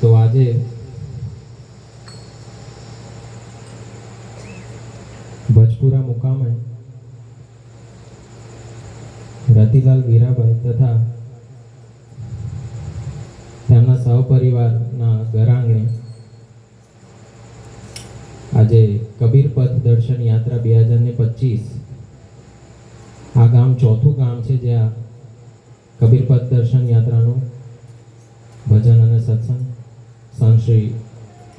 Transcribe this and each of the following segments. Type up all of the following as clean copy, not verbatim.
તો આજે ભજપુરા મુકામે રતિલાલ વીરાભાઈ તથા તેમના સહપરિવારના ઘર આંગણે આજે કબીર પથ દર્શન યાત્રા 2025 આ ગામ ચોથું ગામ છે જ્યાં કબીર પથ દર્શન યાત્રાનું ભજન અને સત્સંગ સંત શ્રી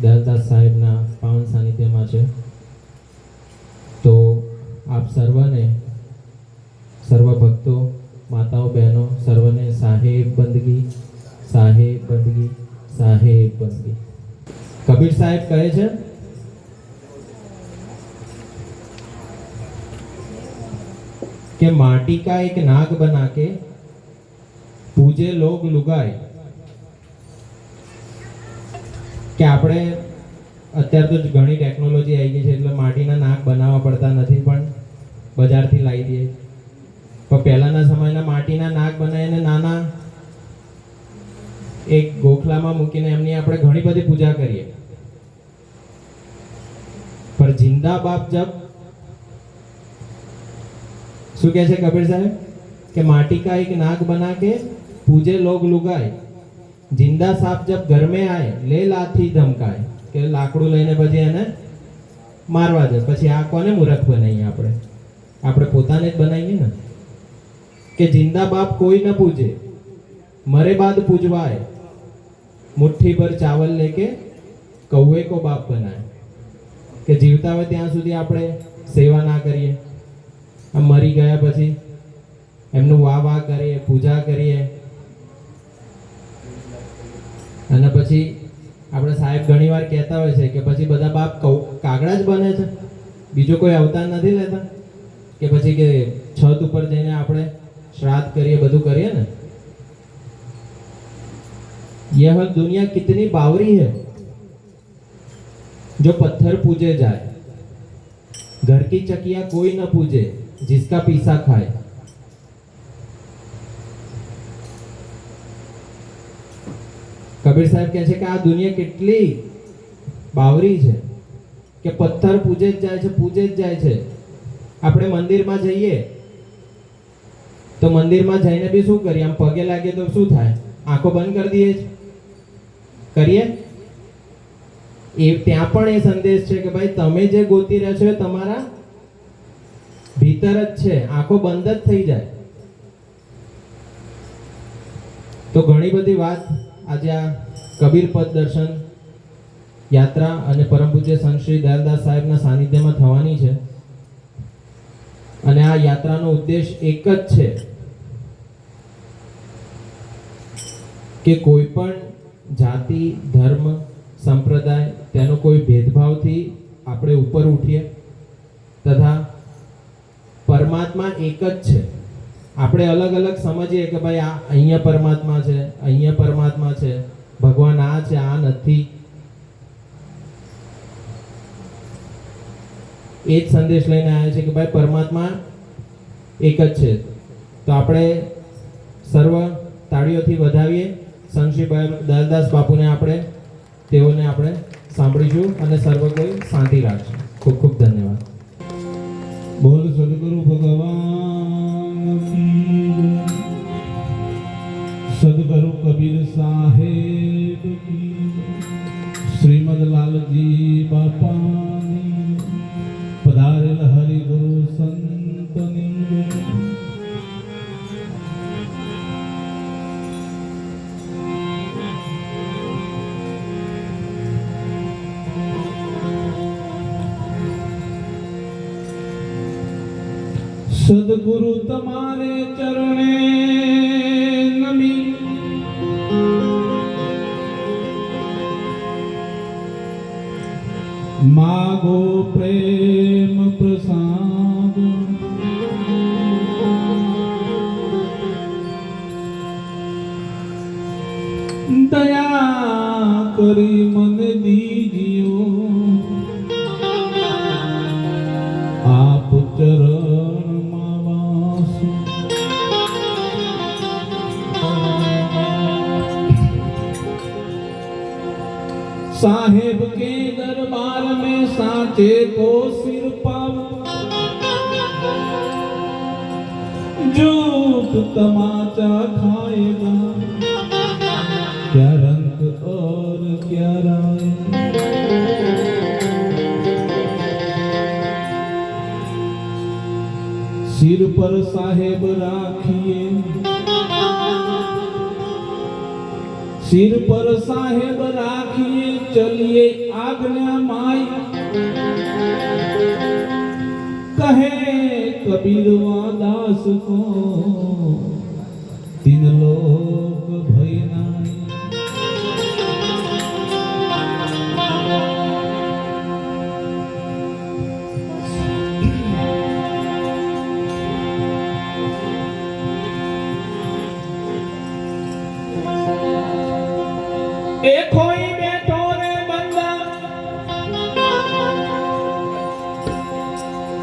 દયાલદાસ સાહેબના પાવન સાનિધ્યમાં છે. તો આપ સર્વને, સર્વ ભક્તો, માતાઓ, બહેનો સર્વને સાહેબ બંદગી, સાહેબ બંદગી, સાહેબ બંદગી. કબીર સાહેબ કહે છે कि माटी का एक नाग बना के पूजे लोग लुगाए. કે આપણે અત્યારે તો ઘણી ટેકનોલોજી આવી ગઈ છે એટલે માટીના નાગ બનાવવા પડતા નથી, પણ બજારથી લાવી દઈએ. પણ પહેલાના સમયના માટીના નાગ બનાવીને નાના એક ગોખલામાં મૂકીને એમની આપણે ઘણી બધી પૂજા કરીએ. પર જિંદા બાપ જબ શું કહે છે કબીર સાહેબ કે माटी का एक नाग बना के पूजे लोग लुगाए, जिंदा सांप जब घर में आए ले लाठी धमकाए. કે લાકડું લઈને પછી એને મારવા જાય. પછી આ કોને મૂર્ખ બનાવીએ? આપણે પોતાને જ બનાવીએ ને. કે जिंदा बाप कोई न पूजे, मरे बाद पूजवाए, मुट्ठी भर चावल लेके कौवे को बाप बनाए. કે જીવતા હોય ત્યાં સુધી આપણે સેવા ના કરીએ, મરી ગયા પછી એમનું વાહ કરીએ, પૂજા કરીએ, અને પછી આપણે સાહેબ ઘણીવાર કહેતા હોય છે કે પછી બધા બાપ કાગડા જ બને છે, બીજો કોઈ અવતાર નથી લેતા. કે પછી કે છત ઉપર જઈને આપણે શ્રાદ્ધ કરીએ, બધું કરીએ ને. यह दुनिया कितनी बावरी है जो पत्थर पूजे जाए, घर की चकिया कोई न पूजे जिसका पीसा खाए. કબીર સાહેબ કહે છે કે આ દુનિયા કેટલી બાવરી છે કે પથ્થર પૂજે જ જાય છે, પૂજે જ જાય છે. આપણે મંદિરમાં જઈએ તો મંદિરમાં જઈને બી શું કરીએ? આમ પગે લાગે તો શું થાય? આંખો બંધ કરી દઈએ કરીએ. એ ત્યાં પણ એ સંદેશ છે કે ભાઈ તમે જે ગોતી રહ્યા છો એ તમારા ભીતર જ છે, આંખો બંધ જ થઈ જાય. તો ઘણી બધી વાત આજે આ કબીર પથ દર્શન યાત્રા અને પરમ પૂજ્ય સંત શ્રી દયાલદાસ સાહેબના સાનિધ્યમાં થવાની છે. અને આ યાત્રાનો ઉદ્દેશ એક જ છે કે કોઈ પણ જાતિ, ધર્મ, સંપ્રદાય તેનો કોઈ ભેદભાવથી આપણે ઉપર ઉઠીએ તથા પરમાત્મા એક જ છે. આપણે અલગ અલગ સમજીએ કે ભાઈ આ અહીંયા પરમાત્મા છે, અહીંયા પરમાત્મા છે, ભગવાન આ છે, આ નથી. એ જ સંદેશ લઈને આવ્યા છે કે ભાઈ પરમાત્મા એક જ છે. તો આપણે સર્વ તાળીઓથી વધાવીએ સંત શ્રી દયાલદાસ બાપુને. તેઓને આપણે સાંભળીશું અને સર્વ કોઈ શાંતિ રાખશે. ખૂબ ખૂબ ધન્યવાદ. બોલ સદગુરુ ભગવાન કી, સદગુરુ કબીર સાહેબ કી, શ્રીમદ લાલજી બાપાની, પધારેલ હરિગુરુ સંતની. સદગુરુ તમારે ચરણે નમી, માગો પ્રેમ પ્રસાદ. દયા કરી મને દીજીઓ આપ ચરણમાં વાસ. साहेब के दरबार में सांचे को सिर पाव, झूठ तमाचा खाएगा, क्या रंग और क्या राय। सिर पर साहेब राखिए, सिर पर साहेब राखिए, चलिए आज्ञा माई। कहे कबीरवा दास को तीन लोग भय नाई। एक होई बैठो रे बंदा,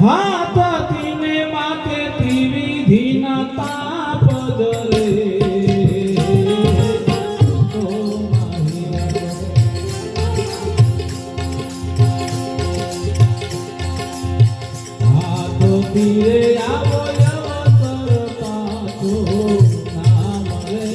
हाथ तीने माथे त्रिविधि ना ताप जरे। ओ माहिया हाथ तीरे आवो अवसर पाछो नाम रे।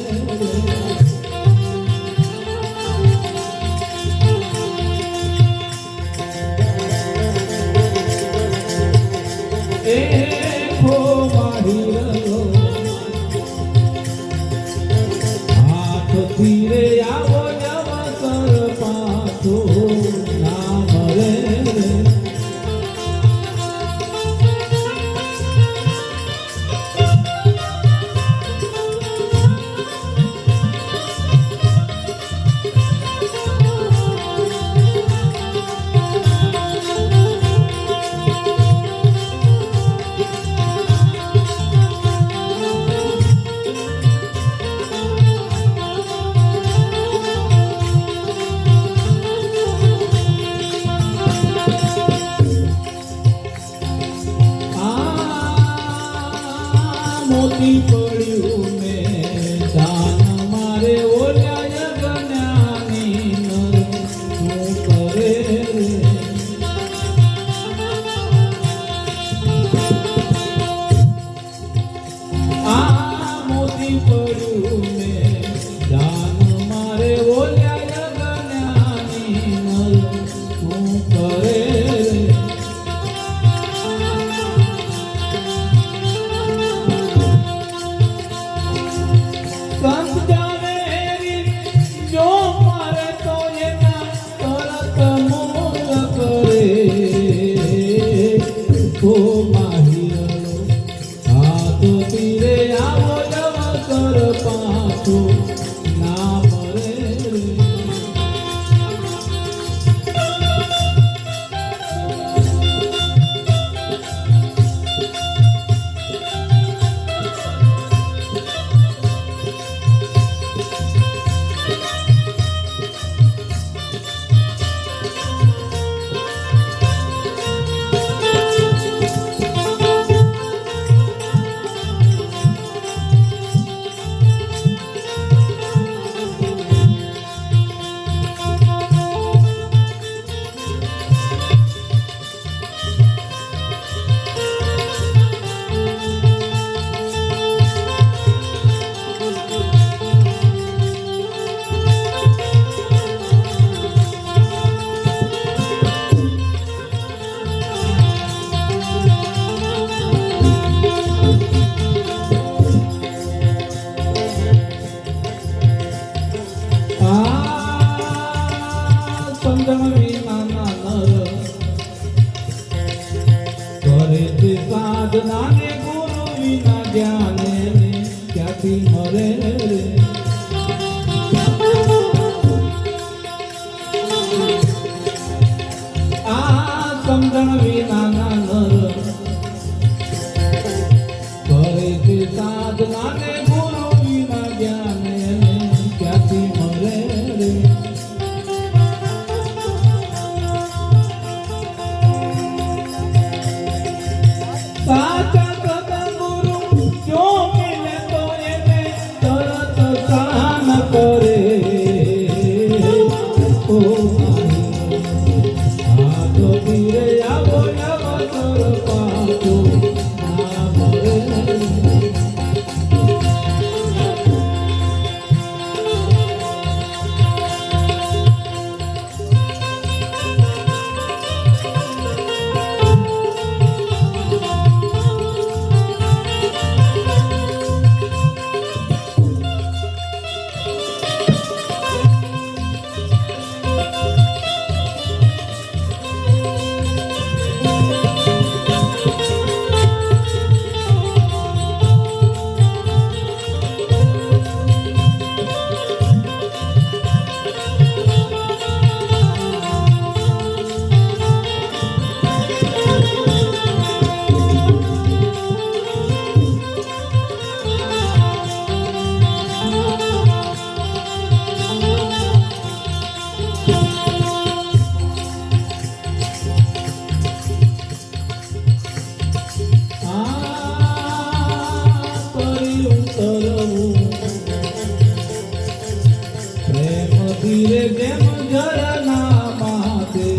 ધીરે જેમ ઝરણા માથે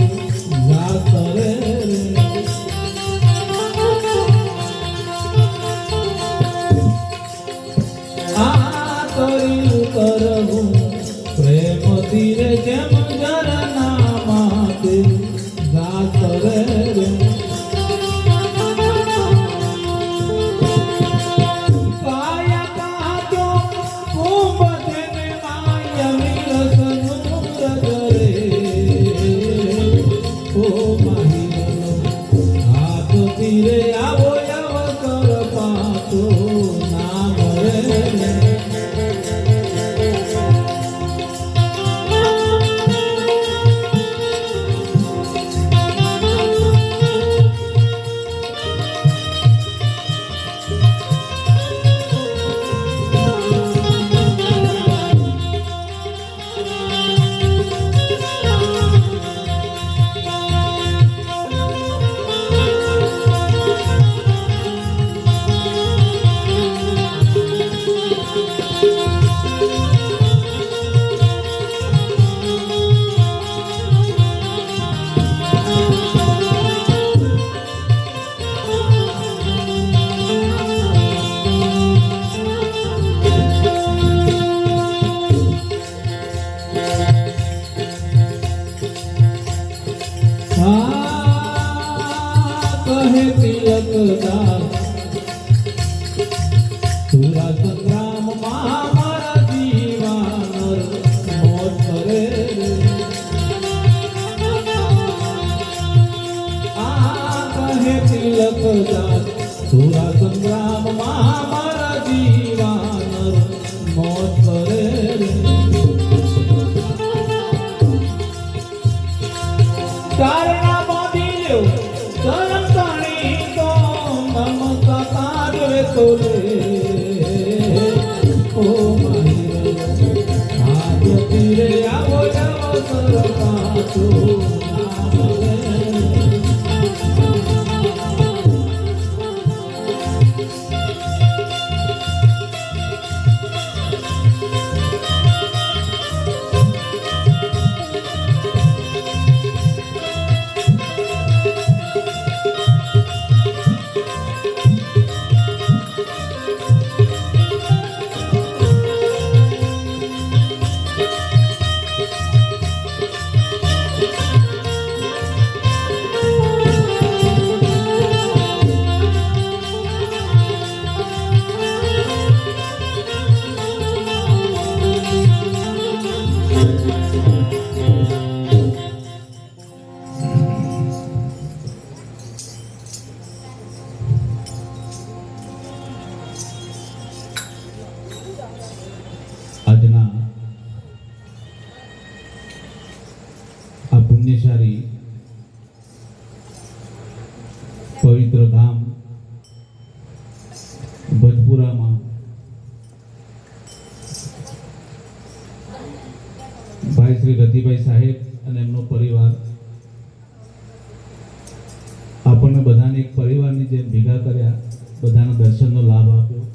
જાત રે આ કર્યું કરવું પ્રેમ ધીરે જેમ ઝરણા માથે જાત રે કહે તિલકદાર સુરા સંગ્રામમાં મારા જીવાનર મોત કરે કહે તિલકદાર સુરા સંગ્રામમાં મારા જીવાનર મોત કરે તારા બાંધી લ્યો ધરમ તાણી તો મમતા તારવે તોલે ઓ મારી આજ તીરે આવો જાવ સરપાતો આજના આ પુણ્યશાળી પવિત્ર ગામ ભજપુરામાં ભાઈ શ્રી રતિભાઈ સાહેબ અને એમનો પરિવાર આપણને બધાને એક પરિવારની જેમ ભેગા કર્યા, બધાના દર્શનનો લાભ આપ્યો,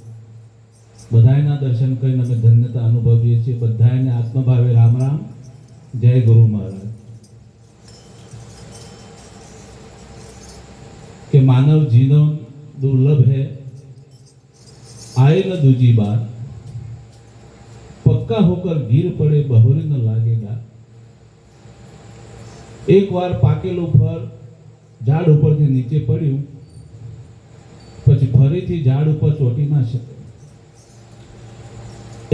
બધાના દર્શન કરીને અમે ધન્યતા અનુભવીએ છીએ. બધાને આત્મભાવે રામ રામ, જય ગુરુ મહારાજ. કે मानव जीवन दुर्लभ है, आए न दूजी बार, पक्का होकर गिर पड़े बहुरी न लागेगा. एक बार पाकेલું ફળ ઝાડ ઉપરથી નીચે પડ્યું પછી ફરીથી ઝાડ ઉપર ચોટી ના શકે.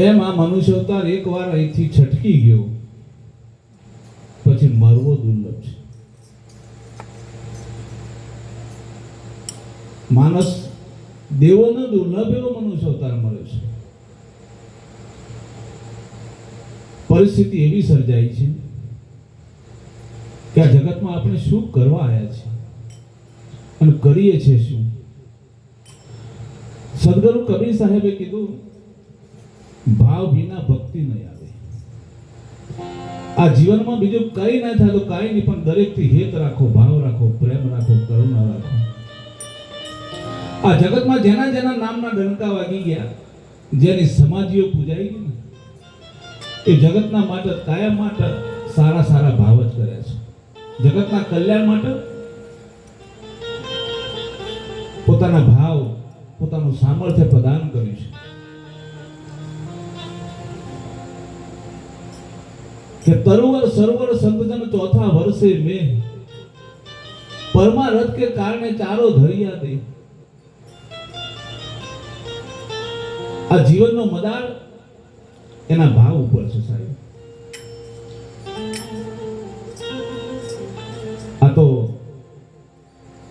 એમ આ મનુષ્ય અવતાર એકવાર અહીંથી છટકી ગયો પછી મરવો દુર્લભ છે. માનસ દેવોનો દુર્લભ એવો મનુષ્ય અવતાર મળે છે. પરિસ્થિતિ એવી સર્જાઈ છે કે આ જગતમાં આપણે શું કરવા આવ્યા છે અને કરીએ છીએ શું. સદગુરુ કબીર સાહેબે કીધું, ભાવ વિના ભક્તિ નહીં આવે. આ જીવનમાં બીજું કઈ ના થાય તો કઈ નહીં, પણ દરેકથી હેત રાખો, ભાવ રાખો, પ્રેમ રાખો, કરુણા રાખો. આ જગતમાં જેના જેના નામના ડંકા વાગી ગયા, જેની સમાધિઓ પૂજાઈ ગઈ ને, એ જગતના માટે કાયમ માટે સારા સારા ભાવ જ કરે છે. જગતના કલ્યાણ માટે પોતાના ભાવ, પોતાનું સામર્થ્ય પ્રદાન કર્યું છે. કે તરુવર સરોવર સંતજન ચોથા વર્ષે મેં પરમારથ કે કારણે ચારો ધરિયા દે. આ જીવનનો મદાર એના ભાવ ઉપર છે સાહેબ. આ તો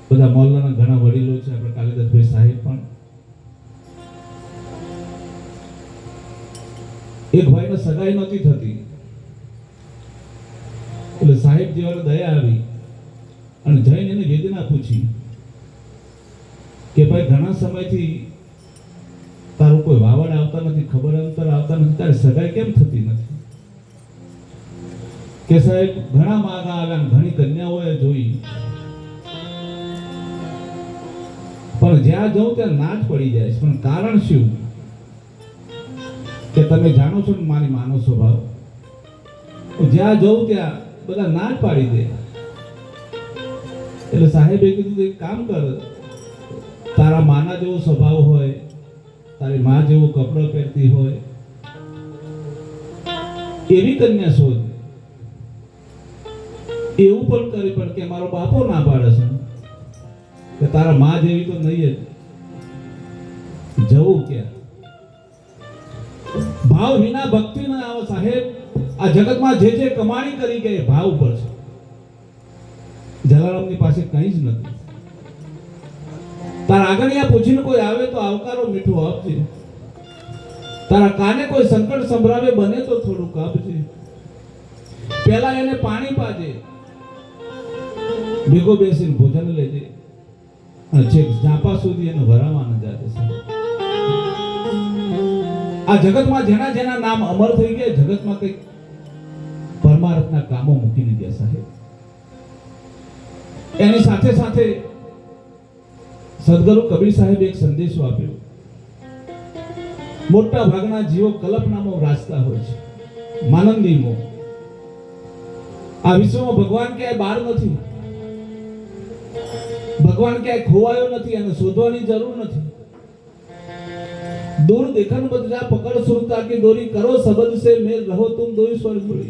બધા મોહલ્લાના ઘણા વડીલો છે, આપણે કાલિદાસભાઈ સાહેબ પણ. એક ભાઈને સગાઈ નહોતી થતી એટલે સાહેબ જેવાને દયા આવી અને જઈને એને વેદના પૂછી કે ભાઈ ઘણા સમયથી તારું કોઈ વાવડ આવતા નથી, ખબર અંતર આવતા નથી, તારી સગાઈ કેમ થતી નથી? કે સાહેબ ઘણા માગા આવ્યા, ઘણી કન્યાઓએ જોઈ, પણ જ્યાં જઉં ત્યાં ના જ પડી જાય છે. પણ કારણ શું? કે તમે જાણો છો ને મારી માનો સ્વભાવ, જ્યાં જઉં ત્યાં બધા ના જ પાડી દે. એટલે સાહેબે કીધું એક કામ કર, તારા માના જેવો સ્વભાવ હોય, તારી માં જેવો કપડો પહેરતી હોય એવી કન્યા શોધ. એવું પણ કરી પણ કે મારો બાપો ના પાડે છે કે તારા માં જેવી તો નહીં જ. જવું ક્યાં? ભાવ વિના ભક્તિ ના આવે સાહેબ. આ જગતમાં જે જે કમાણી કરી કે ભાવ ઉપર છે. જલારામની પાસે કંઈ જ નથી. તારા આગળિયા પૂછીને કોઈ આવે તો આવકારો મીઠો આપજે. તારા કાને કોઈ સંકટ સંભળાવે બને તો થોડું કાપજે. પેલા એને પાણી પાજે, ભેગો બેસીને ભોજન લેજે અને છેક ઝાપા સુધી એને વરાવા ન જાજે. આ જગતમાં જેના જેના નામ અમર થઈ ગયા, જગતમાં કંઈક પરમાર્થના કામો મૂકીને ગયા સાહેબ. એની સાથે સાથે સદગુરુ કબીર સાહેબ એક સંદેશો આપ્યો. મોટા ભાગના જીવો કલ્પનામાં રાસ્તા હોય છે, માનંદીમાં. આ વિશ્વમાં ભગવાન ક્યાંય બહાર નથી, ભગવાન ક્યાંય ખોવાયો નથી, એને શોધવાની જરૂર નથી. दूर देखन बदला पकड़ सुरता की डोरी करो सबद से मेल रहो तुम दो स्वर्ग जुड़ी.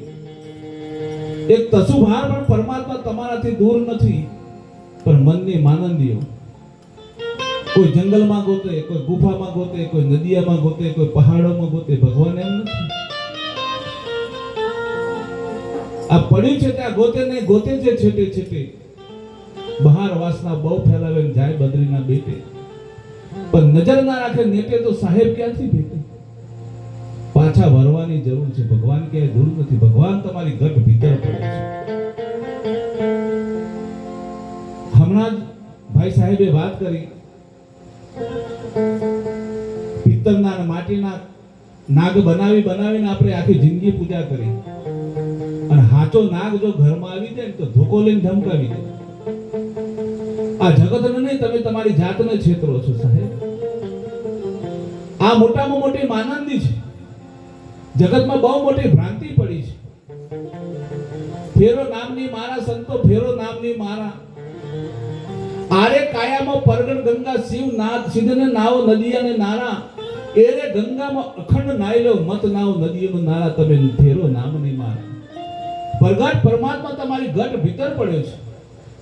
एक तसुभार પણ પરમાત્મા તમારાથી દૂર નથી, પણ મનની માનંદીઓ કોઈ જંગલમાં ગોતે, કોઈ ગુફામાં ગોતે, કોઈ નદીયામાં ગોતે, કોઈ પહાડોમાં ગોતે. ભગવાન એમ નથી. આ પડ્યું છે ત્યાં ગોતે નહીં, ગોતે છે છેટે છેટે. બહાર વાસના બહુ ફેલાવે જાય બદ્રીના બેટે, પણ નજર ના રાખે નેટે તો સાહેબ ક્યાંથી ભેટે. પાછા વરવાની જરૂર છે. ભગવાન ક્યાંય દૂર નથી, ભગવાન તમારી ગઢ ભીતર પડે છે. હમણાં જ ભાઈ સાહેબે વાત કરી, પિત્તળના અને માટીના નાગ બનાવીને આપણે આખી જિંદગી પૂજા કરી, અને હાચો નાગ જો ઘરમાં આવી જાય તો ધોકો લઈને ધમકાવી દે. આ જગતને નહીં, તમે તમારી જાતને છેતરો છો સાહેબ. આ મોટામાં મોટી માનંદી છે. જગતમાં બહુ મોટી ભ્રાંતિ પડી છે. ફેરો નામની મારા સંતો, ફેરો નામની મારા આરે કાયામાં પરગણ ગંગા શિવ નાદ સિદ્ધને નાવ નદીયાને નારા. એરે ગંગામાં અખંડ નાઈ લો, મત નાવ નદીઓનો નારા. તમે ફેરો નામની મારા. પ્રગટ પરમાત્મા તમારી ગઢ ભીતર પડ્યો છે.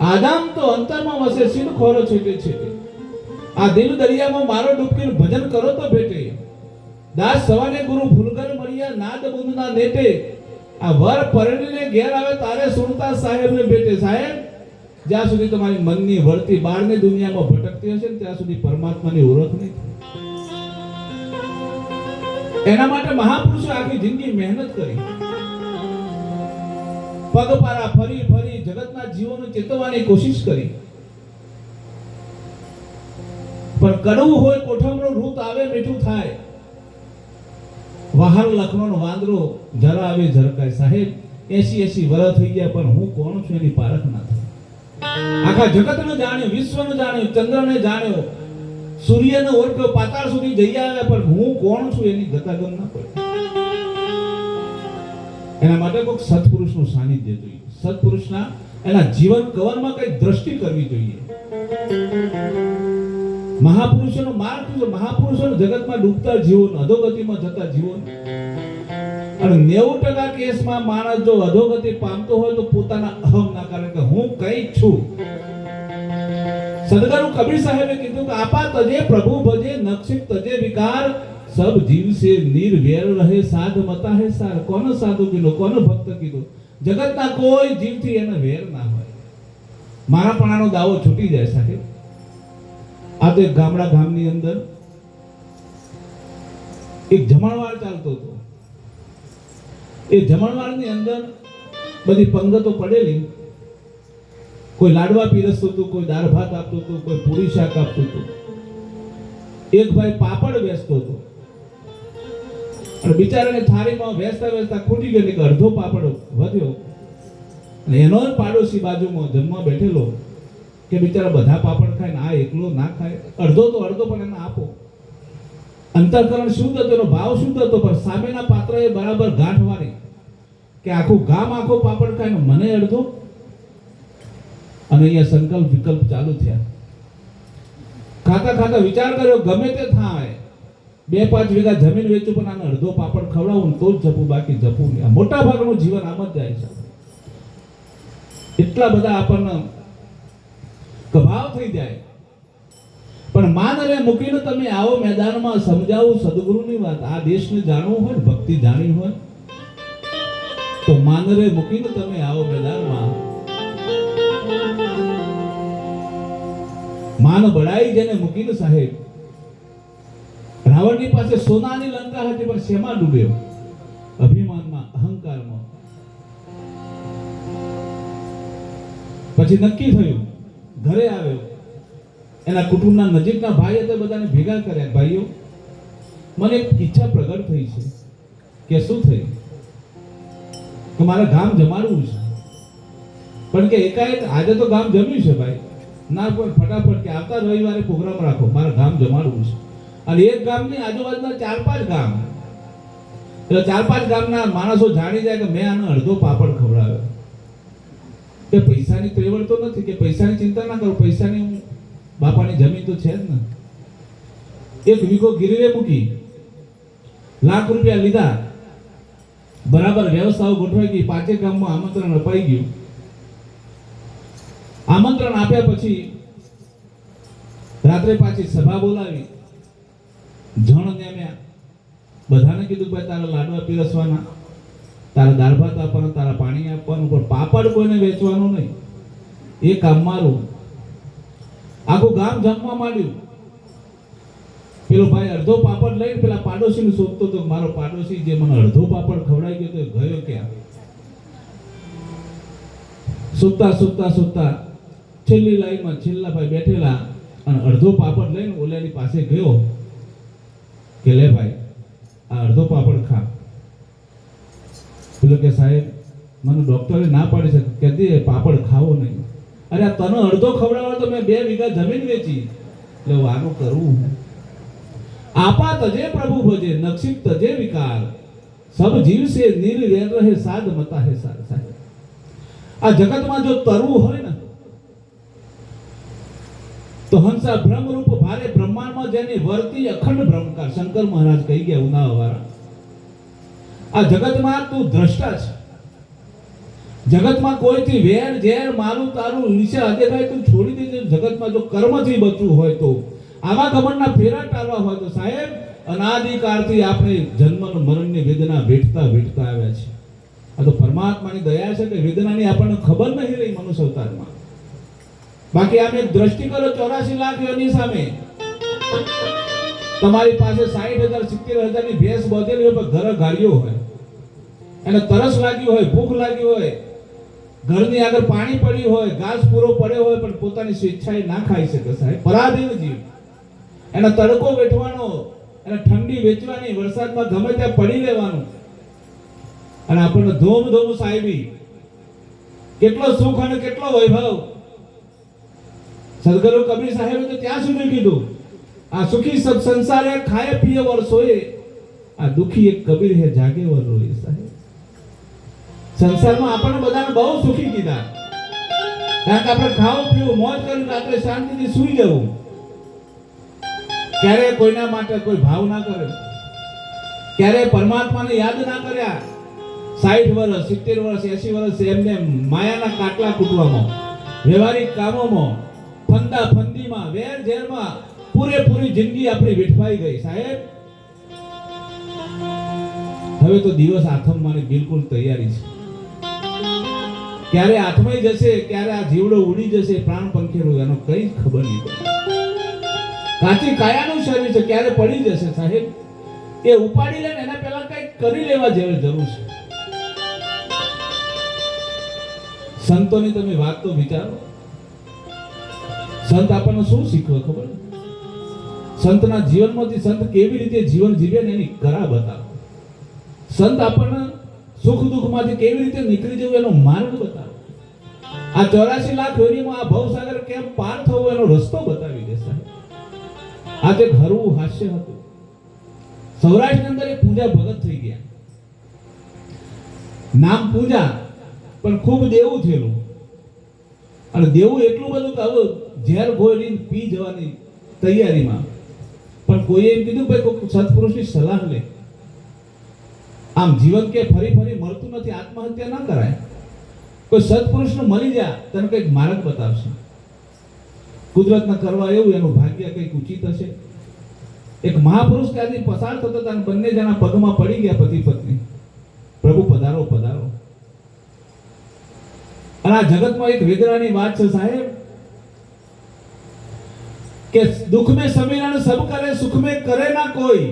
આદામ તો અંતરમાં વસે, સિંહ ખોરો છેટે છેટે. આ દિલ દરિયામાં મારો ડૂબકીને ભજન કરો તો ભેટે. દાસ સવાને ગુરુ ભૂલગર મળ્યા નાદ બુંદના નેટે. આ વર પરણીને ઘેર આવે તારે સુરતા સાહેબને ભેટે. સાહેબ જ્યાં સુધી તમારી મનની વળતી બાળની દુનિયામાં ભટકતી હશે ને ત્યાં સુધી પરમાત્માની ઓળખ નહીં. એના માટે મહાપુરુષો આખી જિંદગી મહેનત કરી, પગપારા ફરી ફરી જગતના જીવોને ચેતવવાની કોશિશ કરી. પણ કડવું હોય કોઠમનો રૂત આવે મીઠું થાય. વહાલ લખવાનો વાંદરો જરા આવે ઝરકાય. સાહેબ 80 વર્ષ થઈ ગયા પણ હું કોણ છું એની પારખ ના થઈ. આખા જગતને જાણ્યો, વિશ્વને જાણ્યો, ચંદ્રને જાણ્યો, સૂર્યને ઓળખ્યો, પાતાળ સુધી જઈ આવ્યા, પણ હું કોણ છું એની ગતાગમ ના પડી. એના માટે કોઈક સત્પુરુષનું સાનિધ્ય જોઈએ. સત્પુરુષના એના જીવન કવનમાં કંઈક દ્રષ્ટિ કરવી જોઈએ. મહાપુરુષોનો માર્ગ શું છે? મહાપુરુષોનો જગતમાં ડૂબતા જીવન, અધોગતિમાં જતા જીવન. અને 90% કેસમાં માણસ જો અધોગતિ પામતો હોય તો પોતાના અહમના કારણે કે હું કઈ છું. સદગુરુ કબીર સાહેબે કીધું કે આપા તજે પ્રભુ ભજે નક્ષિક તજે વિકાર સબ જીવ સે નિર્વેર રહે સાધ મતા હે સાર. કોનો સાધુ કીધો, કોનો ભક્ત કીધો? જગતના કોઈ જીવથી એને વેર ના હોય. મારાપણાનો દાવો છૂટી જાય સાહેબ. આ તો એક ગામની અંદર એક જમણવાર ચાલતો હતો. એ જમણવારની અંદર બધી પંગતો પડેલી. કોઈ લાડવા પીરસતું હતું, કોઈ દાળ ભાત આપતું હતું, કોઈ પૂરી શાક આપતું હતું. એક ભાઈ પાપડ વેચતો હતો અને બિચારાને થાળીમાં વેચતા વેચતા ખૂટી ગયો કે અડધો પાપડ વધ્યો. અને એનો જ પાડોશી બાજુમાં જમવા બેઠેલો કે બિચારા બધા પાપડ ખાય ને આ એકલો ના ખાય, અડધો તો અડધો પણ એને આપો. અંતઃકરણ શુદ્ધ હતો, એનો ભાવ શુદ્ધ હતો, પણ સામેના પાત્રએ બરાબર ગાંઠ વાળી કે આખું ગામ આખો પાપડ ખાય ને મને અડધો. અને અહીંયા સંકલ્પ વિકલ્પ ચાલુ થયા. ખાતા ખાતા વિચાર કર્યો ગમે તે થાય 2-5 વીઘા જમીન વેચું પણ આને અડધો પાપડ ખવડાવું તો જ જપું, બાકી જપું નહીં. આ મોટા ભાગનું જીવન આમ જ જાય છે. એટલા બધા આપણને કભાવ થઈ જાય. પણ માનને મૂકીને તમે આવો મેદાનમાં સમજાવું સદગુરુની વાત. આ દેશને જાણવું હોય, ભક્તિ જાણવી હોય તો માનરે મૂકીને તમે આવો મેદાનમાં. માન બળાઈ જેને મૂકીને સાહેબ, રાવણની પાસે સોનાની લંકા હતી પણ શેમાં ડૂબ્યો? અભિમાનમાં, અહંકારમાં. પછી નક્કી થયું, ઘરે આવ્યો, એના કુટુંબના નજીકના ભાઈ હતા, બધાને ભેગા કર્યા. ભાઈઓ, મને એક ઈચ્છા પ્રગટ થઈ છે. કે શું થઈ? કે મારે ગામ જમાડવું છે. પણ કે એકાએક આજે તો ગામ જમ્યું છે ભાઈ. ના પણ ફટાફટ કે આવતા રવિવારે પ્રોગ્રામ રાખો, મારે ગામ જમાડવું છે. અને એક ગામની આજુબાજુના 4-5 ગામ, એટલે 4-5 ગામના માણસો જાણી જાય કે મેં આને અડધો પાપડ ખવડાવ્યો. કે પૈસાની ત્રેવડ તો નથી, કે પૈસાની ચિંતા ના કરો, પૈસાની હું બાપાની જમીન તો છે જ ને. 1 વીઘો ગીરવે મૂકી, લાખ રૂપિયા લીધા, બરાબર વ્યવસ્થાઓ ગોઠવાઈ ગઈ. 5 ગામમાં આમંત્રણ અપાઈ ગયું. આમંત્રણ આપ્યા પછી રાત્રે પાછી સભા બોલાવી, જણ નેમ્યા, બધાને કીધું ભાઈ તારા લાડવા પીરસવાના, તારા દાળ ભાત આપવાના, તારા પાણી આપવાનું, પણ પાપડ કોઈને વેચવાનું નહીં. એ કામ મારું. આખું ગામ જમવા માંડ્યું. પેલો ભાઈ અડધો પાપડ લઈને પેલા પાડોશીને શોધતો હતો. મારો પાડોશી જે મને અડધો પાપડ ખવડાવી ગયો તો ગયો ક્યાં? સુતા છેલ્લી લાઈનમાં છેલ્લા ભાઈ બેઠેલા અને અડધો પાપડ લઈને ઓલાની પાસે ગયો કે લે ભાઈ આ અડધો પાપડ ખા. પેલો કે સાહેબ મને ડોક્ટરે ના પાડી છે કે દે પાપડ ખાવો નહીં. અરે આ તને અડધો ખવડાવવા તો મેં 2 વીઘા જમીન વેચી. એટલે આનું કરવું. આપા તજે પ્રભુ ભજે નક્ષિક તજે વિકાર સબ જીવ સે નિર્વેર રહે સાધ મતા હે સાર. સાહેબ આ જગતમાં જો તરવું હોય ને તો હંસા બ્રહ્મરૂપ ભારે બ્રહ્માંડમાં જેની વર્તી અખંડ બ્રહ્મકાર. શંકર મહારાજ કહી ગયા ઉનાવાળા, આ જગતમાં તું દ્રષ્ટા છે. જગતમાં કોઈથી વેર ઝેર મારું તારું ઈર્ષ્યા અદેખાય તું છોડી દેજે. જગતમાં જો કર્મથી બચવું હોય તો, આવા ઘમંડના ફેરા ટાળવા હોય તો સાહેબ અનાદિકાળથી આપણે જન્મ અને મરણની વેદના વેઠતા આવ્યા છે. આ તો પરમાત્માની દયા છે કે વેદનાની આપણને ખબર નહીં રહી મનુષ્ય અવતારમાં. બાકી આમ એક દ્રષ્ટિ કરો 84 લાખ યોની સામે, તમારી પાસે 60,000 70,000 ની ભેંસ બાંધેલી હોય પણ ઘરે ગાળ્યો હોય, એને તરસ લાગી હોય, ભૂખ લાગી હોય, ઘરની આગળ પાણી પડ્યું હોય, ઘાસ પૂરો પડ્યો હોય પણ પોતાની સ્વેચ્છાએ ના ખાઈ શકે સાહેબ. પરાધીન જીવ. એને તડકો વેઠવાનો, એને ઠંડી વેચવાની, વરસાદમાં ગમે ત્યાં પડી રહેવાનું, અને આપણને ધોમ સાહેબી. કેટલો સુખ અને કેટલો વૈભવ. સદગુરુ કબીર સાહેબે તો ત્યાં સુધી કીધું, આ સુખી સબ સંસારે ખાય પીએ વર સોએ, આ દુખી એક કબીર હે જાગે વર રોએ. સાહેબ સંસારમાં આપણને બધાને બહુ સુખી કીધા, કારણ કે આપણે ખાવું પીવું મોજ કરી રાત્રે શાંતિથી સૂઈ જવું, ક્યારે કોઈના માટે કોઈ ભાવ ના કર્યો, ક્યારે પરમાત્માને યાદ ના કર્યા. 60 વર્ષ 70 વર્ષ 80 વર્ષ એમને માયાના કાટલા કૂટવામાં, વ્યવહારિક કામોમાં, ફંદા ફંદીમાં, વેર ઝેરમાં પૂરેપૂરી જિંદગી આપણી વેઠવાઈ ગઈ. સાહેબ, હવે તો દિવસ આથમવાની બિલકુલ તૈયારી છે. ક્યારે આથમાઈ જશે, ક્યારે આ જીવડો ઉડી જશે, પ્રાણ પંખેરું, એનો કઈ ખબર નહીં પડે. કાચી કાયાનું શરીર છે, ક્યારે પડી જશે. સાહેબ, એ ઉપાડી લે ને એના પહેલા કંઈક કરી લેવા જેવી જરૂર છે. સંતોની તમે વાત તો વિચારો. સંત આપણને શું શીખવે ખબર? સંતના જીવનમાંથી સંત કેવી રીતે જીવન જીવે ને એની કરા બતાવો. સંત આપણને સુખ દુઃખમાંથી કેવી રીતે નીકળી જવું એનો માર્ગ બતાવો. આ 84 લાખ યોનીમાં આ ભવસાગર કેમ પાર થવું એનો રસ્તો બતાવી દે. સાહેબ, આ તે હરવું હાસ્ય હતું. સૌરાષ્ટ્રની અંદર એક પૂજા ભગત થઈ ગયા, નામ પૂજા, પણ ખૂબ દેવું થયેલું. અને દેવું એટલું બધું કે હવે ઝેર ગોળીને પી જવાની તૈયારીમાં. પણ કોઈએ એમ કીધું ભાઈ કોઈ સત્પુરુષની સલાહ લે. આમ જીવન કે ફરી ફરી મળતું નથી, આત્મહત્યા ના કરાય. કોઈ સત્પુરુષને મળી જા, તને કંઈક માર્ગ બતાવશે. કુદરતના કરવા એવું એનું ભાગ્ય કંઈક ઉચિત હશે. એક મહાપુરુષ ત્યાંથી પસાર થતો હતા, બંને જણા પગમાં પડી ગયા, પતિ પત્ની. પ્રભુ પધારો પધારો. અને આ જગતમાં એક વેદનાની વાત છે સાહેબ, કે दुख में समीरण सब करे, सुख में करे ना कोई.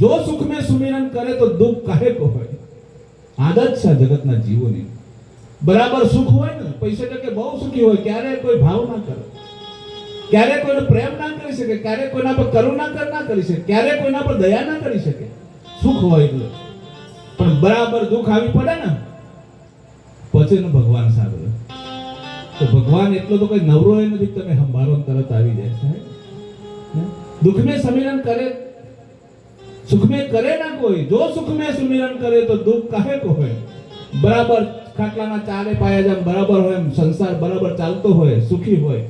जो सुख में सुमिरन करे तो दुख काहे को હોય. આદત છે જગતના જીવોની. બરાબર સુખ હોય ને, પૈસા ટકે બહુ સુખી હોય, ક્યારે કોઈ ભાવ ના કરે, ક્યારે કોઈનો પ્રેમ ના કરી શકે, ક્યારે કોઈના પર કરુણા ના કરી શકે, ક્યારે કોઈના પર દયા ના કરી શકે. સુખ હોય એટલે. પણ બરાબર દુઃખ આવી પડે ને, પછી નો ભગવાન સાંભળે. તો ભગવાન એટલો તો કોઈ નવરો નથી, તમે સંભાળો તરત આવી જાય. સાહેબ, दुख में समीरण करे, सुख में करे ना कोई. जो सुख में सुमिरन करे तो दुख काहे को હોય. બરાબર ખાટલાના ચારે પાયા જેમ બરાબર હોય, સંસાર બરાબર ચાલતો હોય, સુખી હોય,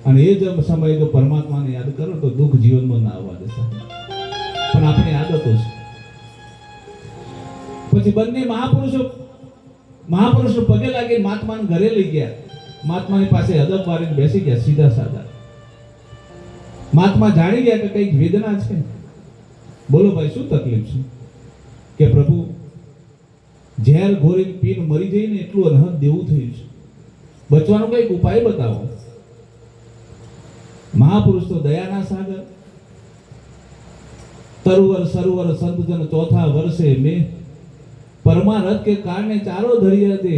અને એ જ સમયે જો પરમાત્માને યાદ કરો તો દુઃખ જીવનમાં ના આવવા દેશે. પણ આપણી આદતો છે. પછી બંને મહાપુરુષો પગે લાગી મહાત્માને ઘરે લઈ ગયા. મહાત્માની પાસે અદબ વારીને બેસી ગયા, સીધા સાદા. મહાત્મા જાણી ગયા કે કઈક વેદના છે. બોલો ભાઈ, શું તકલીફ છે? કે પ્રભુ, ઝેર ઘોરીને પીને મરી જઈને એટલું અનહદ દેવું થયું છે, બચવાનો કઈક ઉપાય બતાવો. મહાપુરુષ તો દયાના સાગર. તરુવર સરોવર સંતજન ચોથા વર્ષે મેં પરમારથ કે કારણે ચારો ધરિયા દે.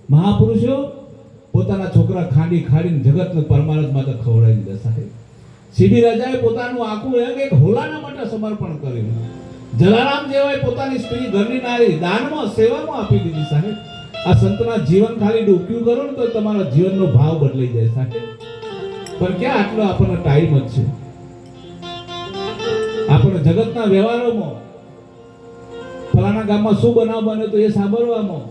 મહાપુરુષો પોતાના છોકરા ખાંડી ખાડીને જગતને પરમારથમાં તો ખવડાવી દીધા. સાહેબ, સીબી રાજાએ પોતાનું આખું એક હોલાના માટે સમર્પણ કર્યું. જલારામ જેવાએ પોતાની સ્ત્રી, ઘરની નારી દાનમાં સેવામાં આપી દીધી. સાહેબ, આ સંતના જીવન ખાલી ડૂક્યું કરો ને તો તમારા જીવનનો ભાવ બદલાઈ જાય. સાહેબ, પણ ક્યાં આટલો આપણને ટાઈમ જ છે? આપણે જગતના વ્યવહારોમાં ફલાણા ગામમાં શું બનાવ બન્યો તો એ સાંભળવામાં,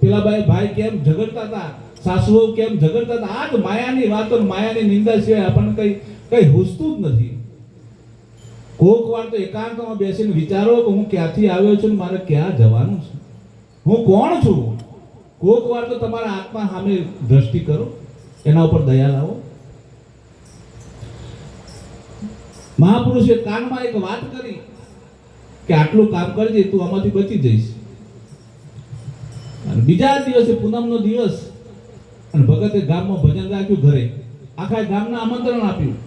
પેલા ભાઈ કેમ ઝઘડતા હતા, સાસુઓ કેમ ઝઘડતા હતા, આ જ માયાની વાતો, માયાની નિંદા સિવાય આપણને કઈ હુસતું જ નથી. કોક વાર તો એકાંતમાં બેસીને વિચારો કે હું ક્યાંથી આવ્યો છું, મારે ક્યાં જવાનું છે, હું કોણ છું. કોક વાર તો તમારા આત્મા સામે દ્રષ્ટિ કરો, એના ઉપર દયા લાવો. મહાપુરુષે કાનમાં એક વાત કરી કે આટલું કામ કરજે, તું આમાંથી બચી જઈશ. અને બીજા દિવસે પૂનમનો દિવસ, અને ભગતે ગામમાં ભજન રાખ્યું ઘરે, આખા ગામને આમંત્રણ આપ્યું.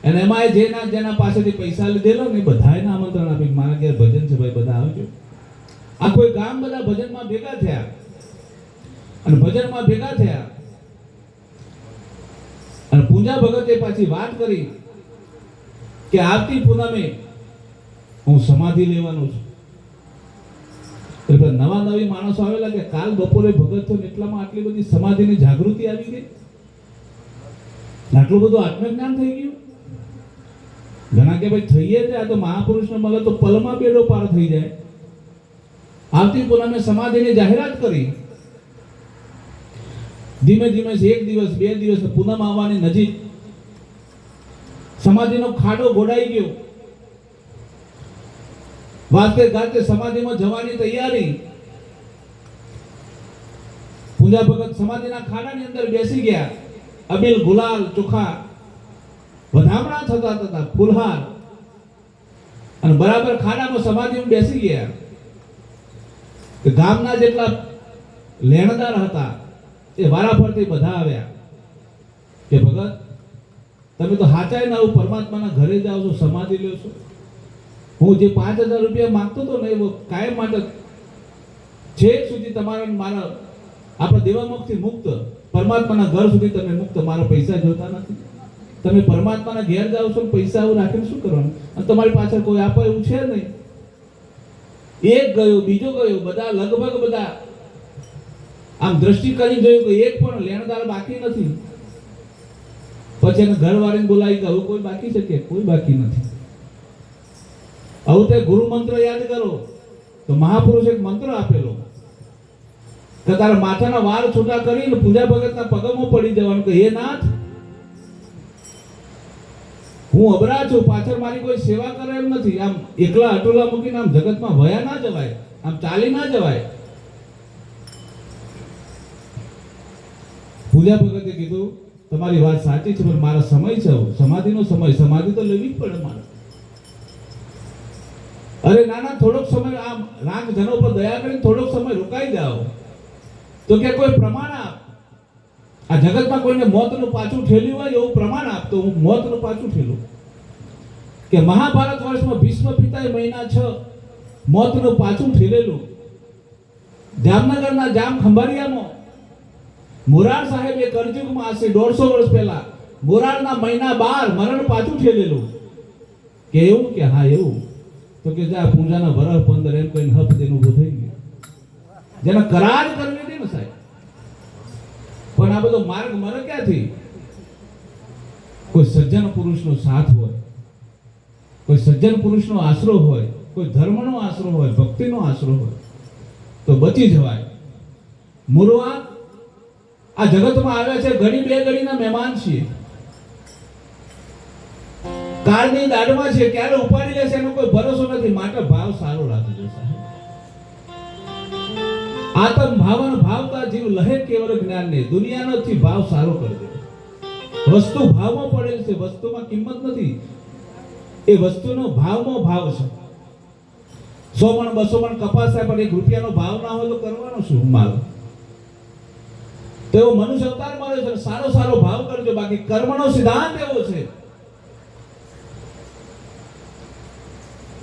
અને એમાં જેના પાસેથી પૈસા લીધેલો ને બધાને આમંત્રણ આપ્યું, મારા ઘેર ભજન છે ભાઈ, બધા આવજો. આખું ગામ બધા ભજનમાં ભેગા થયા. અને ભજનમાં ભેગા થયા અને પૂજા ભગતે પાછી વાત કરી કે આવતી પૂનમે હું સમાધિ લેવાનો છું. એટલે નવા નવી માણસો આવેલા કે કાલ બપોરે ભગત થયો એટલામાં આટલી બધી સમાધિની જાગૃતિ આવી ગઈ, આટલું બધું આત્મજ્ઞાન થઈ ગયું. ઘણા કે ભાઈ થઈએ છે, આ તો મહાપુરુષને મળે તો પલમાં બેડો પાર થઈ જાય. આવતી પૂનમે સમાધિની જાહેરાત કરી. ધીમે ધીમે એક દિવસ, બે દિવસ, પૂનમ આવવાની નજીક સમાધિનો ખાડો ગોડાઈ ગયો. વાતે ગાતે સમાધિમાં જવાની તૈયારી. પૂજા ભગત સમાધિના ખાડાની અંદર બેસી ગયા. અબીલ, ગુલાલ, ચોખા વધામણા થતા થતા ફૂલહાર અને બરાબર ખાડામાં સમાધિમાં બેસી ગયા. કે ગામના જેટલા લેણદાર હતા એ વારાફરતી બધા આવ્યા કે ભગત, તમે તો હાચાઈ ના પરમાત્માના ઘરે જાઓ છો, સમાધિ લ્યો છો. હું જે 5000 રૂપિયા માંગતો હતો ને એ કાયમ માટે છેક સુધી તમારા મારા આપણા દેવામુખથી મુક્ત પરમાત્માના ઘર સુધી તમે મુક્ત. મારા પૈસા જોતા નથી. તમે પરમાત્માના ઘેર જાઓ છો, પૈસા આવું રાખીને શું કરવાનું? અને તમારી પાછળ કોઈ આપે એવું છે નહીં. એક ગયો, બીજો ગયો, બધા લગભગ બધા આમ દ્રષ્ટિ કરી જોયું કે એક પણ લેણદાર બાકી નથી. પછી એને ઘરવાળીને બોલાવી કે હવે કોઈ બાકી છે? કે કોઈ બાકી નથી. હવે તે ગુરુ મંત્ર યાદ કરો તો મહાપુરુષ એક મંત્ર આપેલો કે તારા માથાના વાળ છૂટા કરીને પૂજા ભગતના પગમાં પડી જવાનું કે હે નાથ, હું અબરા છું, પાછળ મારી કોઈ સેવા કરે એમ નથી. આમ એકલા અટોલા મૂકીને આમ જગતમાં વયા ના જવાય, આમ ચાલી ના જવાય. પૂજા ભગતે કીધું તમારી વાત સાચી છે, પણ મારા સમય છે, સમાધિનો સમય, સમાધિ તો લેવી જ પડે મારે. અરે નાના, થોડોક સમય આમ રાગ જનો પર દયા કરીને થોડોક સમય રોકાઈ જાઓ. તો કે કોઈ પ્રમાણ આપ. આ જગતમાં કોઈને મોતનું પાછું ઠેલ્યું હોય એવું પ્રમાણ આપ. તો હું મોતનું પાછું ઠેલું. કે મહાભારત વર્ષમાં ભીષ્મ પિતાએ મહિના 6 મોતનું પાછું ઠેલેલું. જામનગરના જામ ખંભાળિયામાં મોરાર સાહેબે કરજુગમાં આશરે 150 વર્ષ પહેલા મોરારના મહિના 12 મરણ પાછું ઠેલેલું. કે એવું? કે હા એવું. તો કે જા પૂજાના વરહ 15 એમ કહીને હપ દેનું ઉભો થઈ ગયો. જેને કરાર કરવી હતી ને સાહેબ. પણ આ બધો માર્ગ મરે ક્યાંથી? કોઈ સજ્જન પુરુષનો સાથ હોય, કોઈ સજ્જન પુરુષનો આશરો હોય, કોઈ ધર્મનો આશરો હોય, ભક્તિનો આશરો હોય તો બચી જવાય. મુરવા આ જગતમાં આવ્યા છે, ઘડી બે ઘડીના મહેમાન છીએ. કાળની દાઢમાં છે, ક્યારે ઉપાડી લેશે એનો કોઈ ભરોસો નથી. માટે ભાવ સારો રાખજો સાહેબ. આત્મ ભાવન ભાવતા જીવ લહે કેવળ જ્ઞાન ને. દુનિયાનોથી ભાવ સારો કરજો. વસ્તુ ભાવમાં પડેલ છે, વસ્તુમાં કિંમત નથી. એ વસ્તુનો ભાવમાં ભાવ છે. 100 મણ 200 મણ કપાસ થાય પણ 1 રૂપિયાનો ભાવ ના હોય તો કરવાનો શું માલ? તો એવો મનુષ્ય અવતાર મળે છે, સારો સારો ભાવ કરજો. બાકી કર્મનો સિદ્ધાંત એવો છે.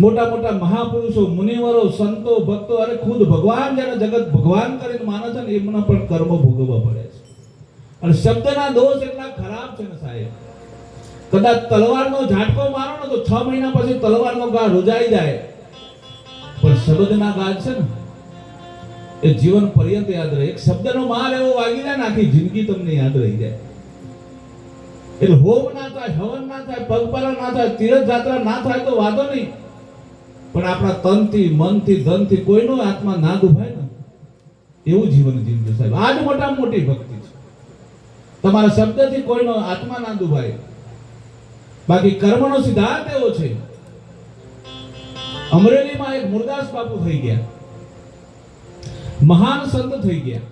મોટા મોટા મહાપુરુષો, મુનિવરો, સંતો, ભક્તો, અરે ખુદ ભગવાન જેને જગત ભગવાન કરીને માને છે ને એમના પણ કર્મ ભોગવવા પડે છે. અને શબ્દના દોષ એટલા ખરાબ છે ને સાહેબ. કદાચ તલવારનો ઝાટકો મારો ને તો 6 મહિના પછી તલવારનો ઘા રૂજાઈ જાય, પણ શબ્દના ઘા છે ને એ જીવન પર્યંત યાદ રહે. એક શબ્દનો માર એવો વાગી જાય ને આખી જિંદગી તમને યાદ રહી જાય. એટલે હોમ ના થાય, હવન ના થાય, પગપાળા ના થાય, તીર્થ યાત્રા ના થાય તો વાંધો નહીં, પણ આપણા તનથી, મનથી, ધનથી કોઈનો આત્મા ના દુભાય ને એવું જીવન જીવજો સાહેબ. આ જ મોટામાં મોટી ભક્તિ છે. તમારા શબ્દથી કોઈનો આત્મા ના દુભાય. બાકી કર્મનો સિદ્ધાંત એવો છે. અમરેલીમાં એક મુરદાસ બાપુ થઈ ગયા, મહાન સંત થઈ ગયા.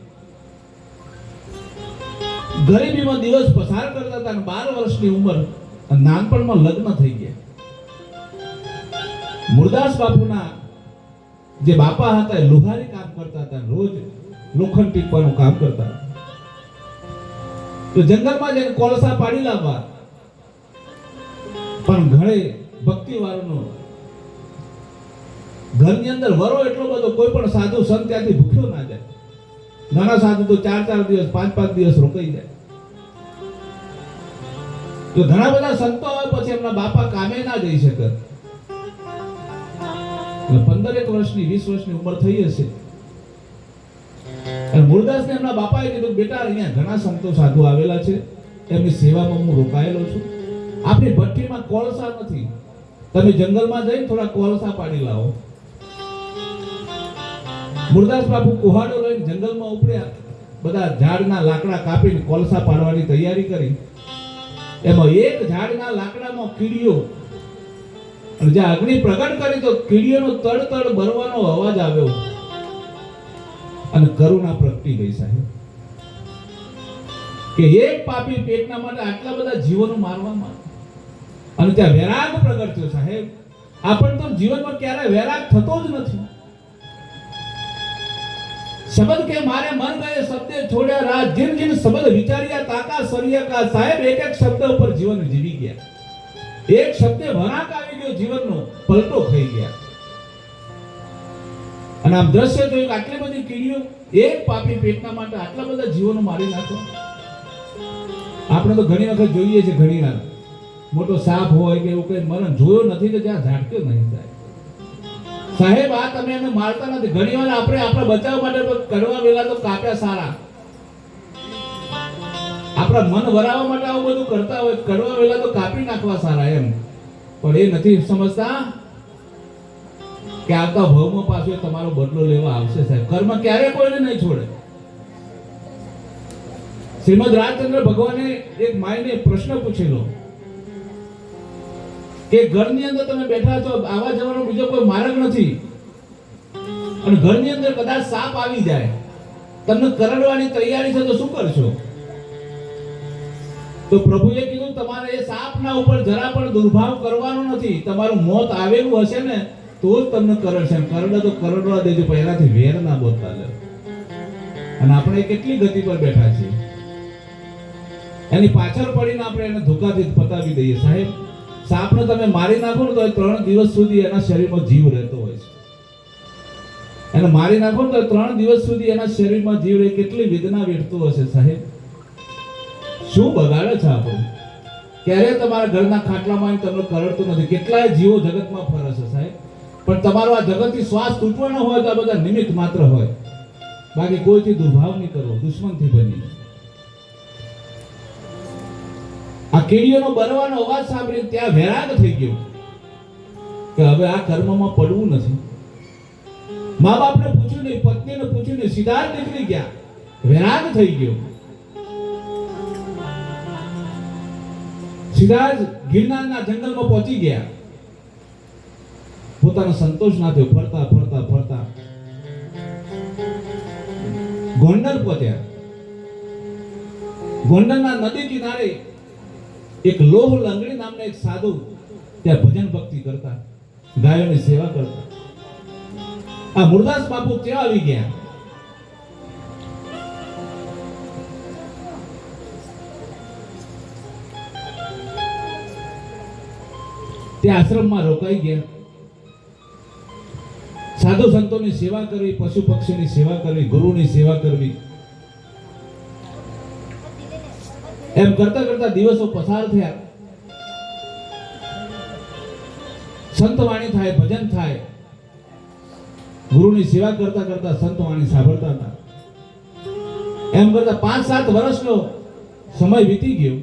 ગરીબીમાં દિવસ પસાર કરતા હતા. 12 વર્ષની ઉંમર, નાનપણમાં લગ્ન થઈ ગયા. મુરદાસ બાપુના જે બાપા હતા એ લુહારી કામ કરતા હતા, રોજ લોખંડ ટીપવાનું કામ કરતા. તો જંગલમાં જઈને કોલસા પાડી લાવવા. પણ ઘરે ભક્તિ વાળાનો ઘરની અંદર વરો એટલો બધો, કોઈ પણ સાધુ સંત ત્યાંથી ભૂખ્યો ના જાય. ઘણા સાધુ તો 4-4 દિવસ 5-5 દિવસ રોકાઈ જાય. તો ઘણા બધા સંતો આવે પછી એમના બાપા કામે ના જઈ શકે. 15 વર્ષની 20 વર્ષની ઉંમર થઈ હશે. અને મુરદાસને એમના બાપાએ કીધું, બેટા અહીંયા ઘણા સંતો સાધુ આવેલા છે, એમની સેવામાં હું રોકાયેલો છું. આપણી ભઠ્ઠીમાં કોલસા નથી, તમે જંગલમાં જઈને થોડા કોલસા પાડી લાવો. મુરદાસ બાપુ કુહાડો લઈને જંગલમાં ઉપડ્યા, બધા ઝાડના લાકડા કાપીને કોલસા પાડવાની તૈયારી કરી. એમાં એક ઝાડના લાકડામાં કીડીઓ, અને જ્યાં અગ્નિ પ્રગટ કરી તો કીડીઓનો તડ બરવાનો અવાજ આવ્યો અને કરુણા પ્રગટી ગઈ સાહેબ, કે એક પાપી પેટના માટે આટલા બધા જીવનો મારવામાં, અને ત્યાં વૈરાગ પ્રગટ થયો સાહેબ. આપણને તો જીવનમાં ક્યારે વૈરાગ થતો જ નથી. શબ્દ કે મારે મન ગયે શબ્દે છોડ્યા રાત, જીન જીન શબ્દ વિચાર્યા તાકા સરિયા કા. સાહેબ એક એક શબ્દ ઉપર જીવન જીવી ગયા. એક શબ્દે વરાક આવી ગયો, જીવનનો પલટો થઈ ગયા. અને આમ દ્રશ્ય જોયું કે આટલી બધી કીડીઓ એક પાપી પેટના માટે આટલા બધા જીવનો મારી નાખો. આપણે તો ઘણી વખત જોઈએ છે, ઘણી વાર મોટો સાપ હોય કે એવું કઈ મરણ જોયો નથી કે જ્યાં ઝાટક્યો નહીં થાય. સાહેબ આ તમે એને મારતા નથી. ઘણી વાર આપણે આપણા બચાવ માટે કડવા વેલા તો કાપ્યા સારા, આપણા મન વરાવવા માટે આવું બધું કરતા હોય, કડવા વેલા તો કાપી નાખવા સારા એમ. પણ એ નથી સમજતા કે આવતા ભવમાં પાછો તમારો બદલો લેવા આવશે સાહેબ. કર્મ ક્યારે કોઈને નહીં છોડે. શ્રીમદ રાજચંદ્ર ભગવાને એક માયને પ્રશ્ન પૂછેલો કે ઘરની અંદર તમે બેઠા છો, આવા જવાનો બીજો કોઈ માર્ગ નથી, અને ઘરની અંદર કદાચ સાપ આવી જાય, તમને કરડવાની તૈયારી છે, તો શું કરશો? તો પ્રભુએ કીધું તમારે એ સાપના ઉપર જરા પણ દુર્ભાવ કરવાનો નથી. તમારું મોત આવેલું હશે ને તો જ તમને કરડશે. કરડે તો કરડવા દેજો, પહેલાથી વેર ના બોલતા લે. અને આપણે કેટલી ગતિ પર બેઠા છીએ, એની પાછળ પડીને આપણે એને ધોકાથી પતાવી દઈએ સાહેબ. સાપને તમે મારી નાખો ને તો 3 દિવસ સુધી એના શરીરમાં જીવ રહેતો હોય છે. એને મારી નાખો ને તો 3 દિવસ સુધી એના શરીરમાં જીવ રહે. કેટલી વેદના વેઠતો હશે સાહેબ. શું બગાડે છે આપણું? ક્યારે તમારા ઘરના ખાટલામાં તમને કરડતું નથી. કેટલાય જીવો જગતમાં ફરે છે સાહેબ, પણ તમારો આ જગતથી શ્વાસ તૂટવાનો હોય તો આ બધા નિમિત્ત માત્ર હોય. બાકી કોઈથી દુર્ભાવ નહીં કરવો, દુશ્મનથી બની. આ કીડીઓનો બરવાનો અવાજ સાંભળીને ત્યાં વૈરાગ થઈ ગયો કે હવે આ કર્મમાં પડવું નથી. મા બાપને પૂછ્યું નહીં, પત્નીને પૂછ્યું નહીં, સીધા જ નીકળી ગયા. વૈરાગ થઈ ગયો. સીધા જ ગિરનારના જંગલમાં પહોંચી ગયા. પોતાનો સંતોષ ના થયો. ફરતા ફરતા ફરતા ગોંડલ પહોંચ્યા. ગોંડલના નદી કિનારે એક લોહ લંગડી નામના એક સાધુ ત્યાં ભજન ભક્તિ કરતા, ગાયોની સેવા કરતા. આ મુરદાસ બાપુ ત્યાં આવી ગયા. તે આશ્રમમાં રોકાઈ ગયા. સાધુ સંતોની સેવા કરવી, પશુ પક્ષીની સેવા કરવી, ગુરુની સેવા કરવી, એમ કરતા કરતા દિવસો પસાર થયા. સંતવાણી થાય, ભજન થાય. ગુરુની સેવા કરતા કરતા સંતવાણી સાંભળતા હતા. એમ કરતા 5-7 વર્ષનો સમય વીતી ગયો.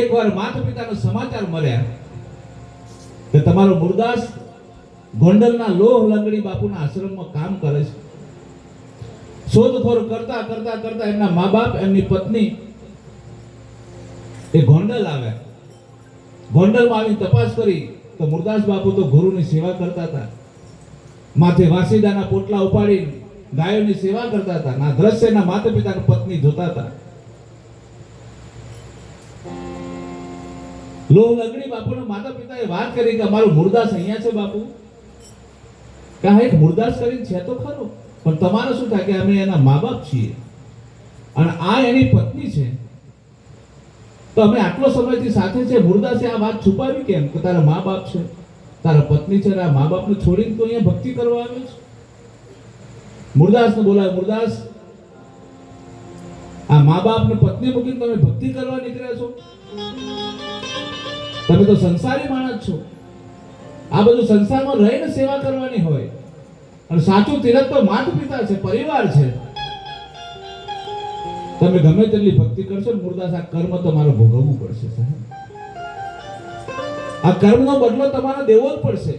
એકવાર માતા પિતાનો સમાચાર મળ્યા કે તમારો મુરદાસ ગોંડલના લોહ લંગડી બાપુના આશ્રમમાં કામ કરે છે. શોધખોળ કરતા કરતા કરતા એમના મા બાપ, એમની પત્ની એ ગોંડલ આવ્યા. ગોંડલમાં આવીને તપાસ કરી તો મુરદાસ બાપુ તો ગુરુની સેવા કરતા હતા. માથે વાસીદાના પોટલા ઉપાડીને ગાયોની સેવા કરતા હતા. ના દ્રશ્યના માતા પિતાની પત્ની જોતા હતા. લોહ લંગડી બાપુના માતા પિતાએ વાત કરી કે અમારું મુરદાસ અહીંયા છે બાપુ. કે હા, એક મુરદાસ કરીને છે તો ખરો, પણ તમારે શું થાય કે અમે એના મા બાપ છીએ અને આ એની પત્ની છે, તો અમે આટલો સમયથી સાથે છે. મુરદાસે આ વાત છુપાવી કેમ કે તારા મા બાપ છે, તારા પત્ની છે, આ મા બાપને છોડીને તો અહીંયા ભક્તિ કરવા આવ્યો છે? મુરદાસને બોલાવ્યો. મુરદાસ, આ મા બાપને પત્ની મૂકીને તમે ભક્તિ કરવા નીકળ્યા છો? તમે તો સંસારી માણસ છો. આ બધું સંસારમાં રહીને સેવા કરવાની હોય, અને સાચું તીરથ તો માતા પિતા છે, પરિવાર છે. તમે ગમે તેટલી ભક્તિ કરશો, મુરદાસ આ કર્મ તમારે ભોગવવું પડશે સાહેબ. આ કર્મનો બદલો તમારે દેવો જ પડશે.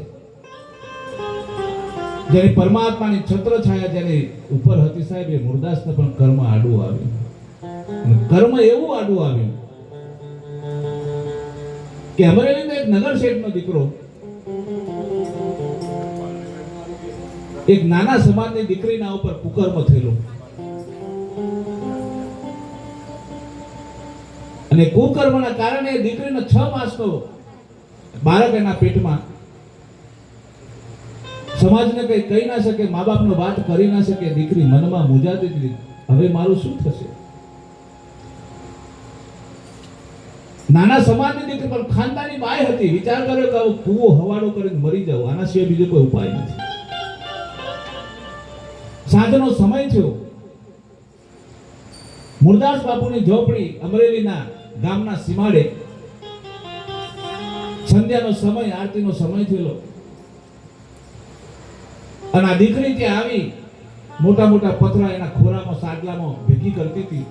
જેની પરમાત્માની છત્ર છાયા જેની ઉપર હતી સાહેબ, એ મુરદાસને પણ કર્મ આડું આવ્યું. અને કર્મ એવું આડું આવ્યું કે અમરેલીનો એક નગર શેઠનો દીકરો એક નાના સમાજની દીકરીના ઉપર કુકર્મ થયેલો. અને કુકર્મના કારણે એ દીકરીનો 6 માસનો બાળક એના પેટમાં. સમાજને કઈ કહી ના શકે, મા બાપનો વાત કરી ના શકે. દીકરી મનમાં મૂંઝાતી હતી, હવે મારું શું થશે? નાના સમાજની દીકરી પણ ખાનદાની બાઈ હતી. વિચાર કર્યો કે હવે કૂવો હવાડો કરીને મરી જાવ, આના સિવાય બીજો કોઈ ઉપાય નથી. સાંજનો સમય થયો. મુરદાસ બાપુની ઝોપડી અમરેલીના ગામના સીમાડે. સંધ્યાનો સમય, આરતીનો સમય થયેલો. અને આ દીકરી ત્યાં આવી મોટા મોટા પથરા એના ખોરામાં સાડલામાં ભેગી કરતી હતી.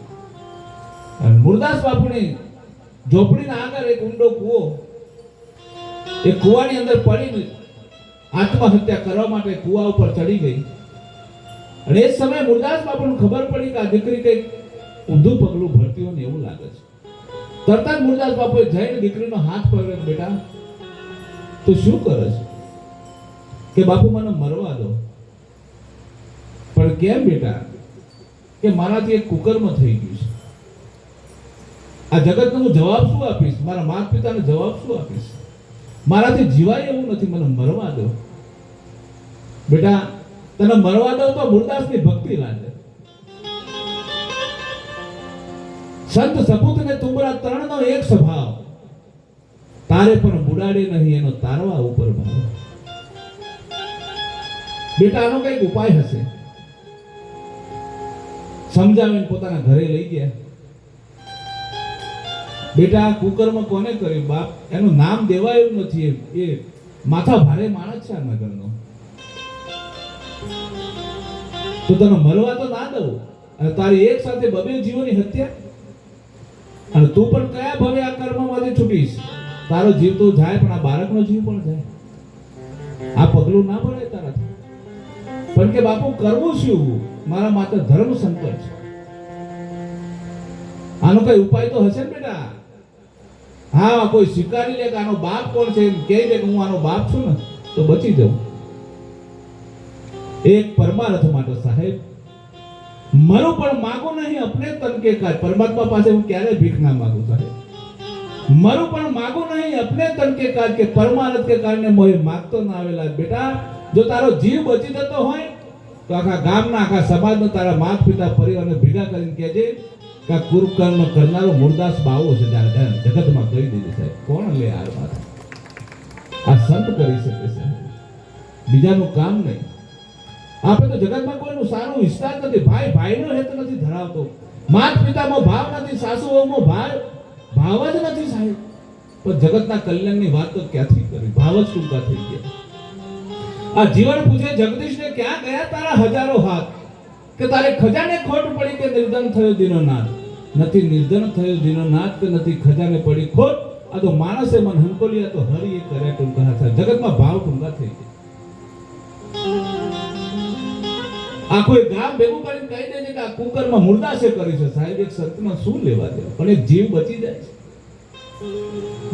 અને મુરદાસ બાપુની ઝોપડીના આગળ એક ઊંડો કૂવો, એ કૂવાની અંદર પડીને આત્મહત્યા કરવા માટે કૂવા ઉપર ચડી ગઈ. અને એ સમયે મુરદાસ બાપુને ખબર પડી કે આ દીકરી કંઈક ઊંધું પગલું ભરતી હોય ને એવું લાગે છે. તરત જ મુરદાસ બાપુએ જઈને દીકરીનો હાથ પકડ્યો. બેટા તું શું કરે છે? કે બાપુ મને મરવા દો. પણ કેમ બેટા? કે મારાથી એક કુકર્મ થઈ ગયું છે. આ જગતનો હું જવાબ શું આપીશ? મારા માતા પિતાને જવાબ શું આપીશ? મારાથી જીવાય એવું નથી, મને મરવા દો. બેટા તને મરવા દો તો મુરદાસની ભક્તિ લાગે. સંત સપૂત ને તુમરા ત્રણનો એક સ્વભાવ, તારે પણ બુડાડે નહીં એનો તારવા ઉપર ભાવ. બેટા આનો કઈક ઉપાય હશે. સમજાવીને પોતાના ઘરે લઈ ગયા. બેટા આ કુકર્મ કોને કર્યું બાપ? એનું નામ દેવાયું નથી. એ માથા ભારે માણસ છે આ નગરનો. તો તને મરવા તો ના દઉં. અને તારી એક સાથે 2 જીવોની હત્યા. અને તું પણ કયા ભવે આ કર્મમાંથી છૂટીશ? તારો જીવ તો જાય, પણ આ બાળકનો જીવ પણ જાય. આ પગલું ના ભરે તારાથી. પણ કે બાપુ કરવું શું? મારા માથે ધર્મ સંકટ છે. આનો કઈ ઉપાય તો હશે ને બેટા? હા, કોઈ સ્વીકારી લે કે આનો બાપ કોણ છે, એમ કહી દે કે હું આનો બાપ છું ને, તો બચી જાઉં. એક પરમાર્થ માટે સાહેબ મરું પણ માગો નહીં અપને તન કે કાજ. પરમાત્મા પાસે હું ક્યારે ભીખ ના માંગુ સાહેબ. મરું પણ માગો નહીં અપને તન કે કાજ, કે પરમાર્થ કે કારણે મોહે માગતો ના આવેલા. બેટા જો તારો જીવ બચી જતો હોય તો આખા ગામના, આખા સમાજનો, તારા માતા પિતા પરિવારને ભેગા કરીને કહેજે કે આ કુકર્મ કરનારો મુરદાસ બાવો છે. જગતમાં કહી દીધું સાહેબ. કોણ લે આ વાત? આ સંત કરી શકે છે, બીજાનું કામ નહીં. આપણે તો જગતમાં કોઈનું સારું ઈચ્છતા જ નથી. ભાઈ ભાઈનો હેત નથી ધરાવતો. માતા પિતામાં ભાવ નથી, સાસુ વહુમાં ભાવ જ નથી સાહેબ. પણ જગતના કલ્યાણની વાત તો ક્યાંથી કરી? ભાવ જ ટૂંકા થઈ ગયા. આ જીવન પૂછે જગદીશને, ક્યાં ગયા તારા હજારો હાથ? કે તારે ખજાને ખોટ પડી કે નિર્ધન થયો દીનોનાથ? નથી નિર્ધન થયો દીનોનાથ કે નથી ખજાને પડી ખોટ. આ તો માણસે મન હંકોલિયા તો હરિએ કરે ટૂંકા છે. જગતમાં ભાવ ટૂંકા થઈ ગયા. આ કોઈ ગામ ભેગું કરીને કહી દે છે કે આ કુકર્મ મુરદાસે કરી છે. સાહેબ એક સંતમાં શું લેવા દે? પણ એક જીવ બચી જાય છે.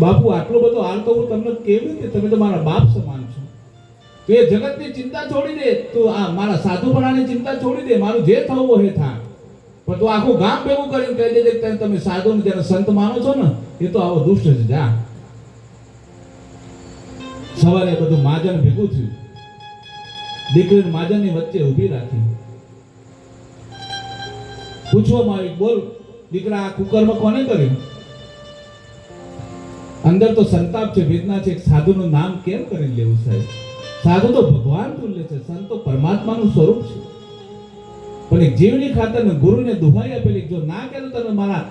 બાપુ આટલો બધો હાલ તો હું તમને કેવી રીતે? તમે તો મારા બાપ સમાન છો. તો એ જગતની ચિંતા છોડી દે. તું આ મારા સાધુપણાની ચિંતા છોડી દે. મારું જે થવું હોય થા. પણ તું આખું ગામ ભેગું કરીને કહી દે કે તમે સાધુ ને જેને સંત માનો છો ને, એ તો આવો દુષ્ટ છે. જા. સવારે બધું માજન ભેગું થયું. દીકરીને માજનની વચ્ચે ઊભી રાખી. પૂછવામાં આવ્યું, બોલ દીકરા આ કુકર્મ કોને કર્યું? અંદર તો સંતાપ છે, વેદના છે. સાધુનું નામ કેમ કરી લેવું સાહેબ? સાધુ તો ભગવાન તુલ્ય છે, સંત તો પરમાત્માનું સ્વરૂપ છે. પણ એક જીવની ખાતર ને ગુરુને દુહાઈ આપેલી, જો ના કે તો તમે મારા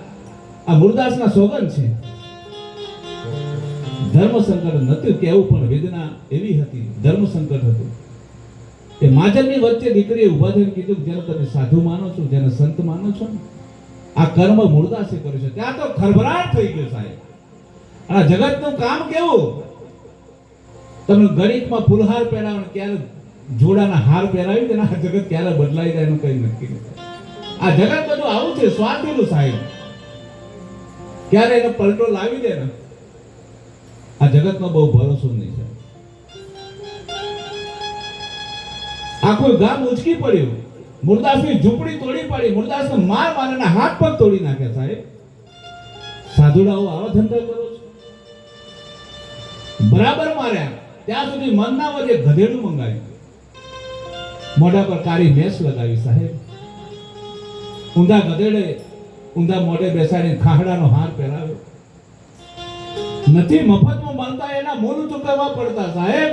આ મુરદાસના સોગન છે. ધર્મ સંકટ નથી કેવું, પણ વેદના એવી હતી, ધર્મ સંકટ હતું. એ માજનની વચ્ચે દીકરીએ ઊભા થઈને કીધું, જેને તમે સાધુ માનો છો, જેને સંત માનો છો ને, આ કર્મ મુરદાસે કર્યું છે. ત્યાં તો ખળભળાટ થઈ ગયો સાહેબ. આ જગતનું કામ કેવું? તમે ગણિતમાં ફૂલહાર પહેરાવો ને ક્યારે જોડાના હાર પહેરાવી દે ને આ જગત ક્યારે બદલાઈ જાય એનું કઈ નક્કી નથી. આ જગત બધું આવું છે, સ્વાર્થીનું સાહેબ. ક્યારે એને પલટો લાવી દે ને આ જગતનો બહુ ભરોસો નહીં છે. આખું ગામ ઉચકી પડ્યું, મુરદાસની ઝૂંપડી તોડી પાડી, મુરદાસને માર મારીને હાથ પગ તોડી નાખ્યા સાહેબ. સાધુડાઓ આવા ધંધા કરો છો? બરાબર માર્યા ત્યાં સુધી મન ના વધે, ગધેડું મંગાવ્યું, મોઢા પર કાળી મેસ લગાવી સાહેબ. ઊંધા ગધેડે ઊંધા મોઢે બેસાડીને ખાહડાનો હાર પહેરાવ્યો. નથી મફતમાં મળતા, એના મૂળ ચૂકવવા પડતા સાહેબ.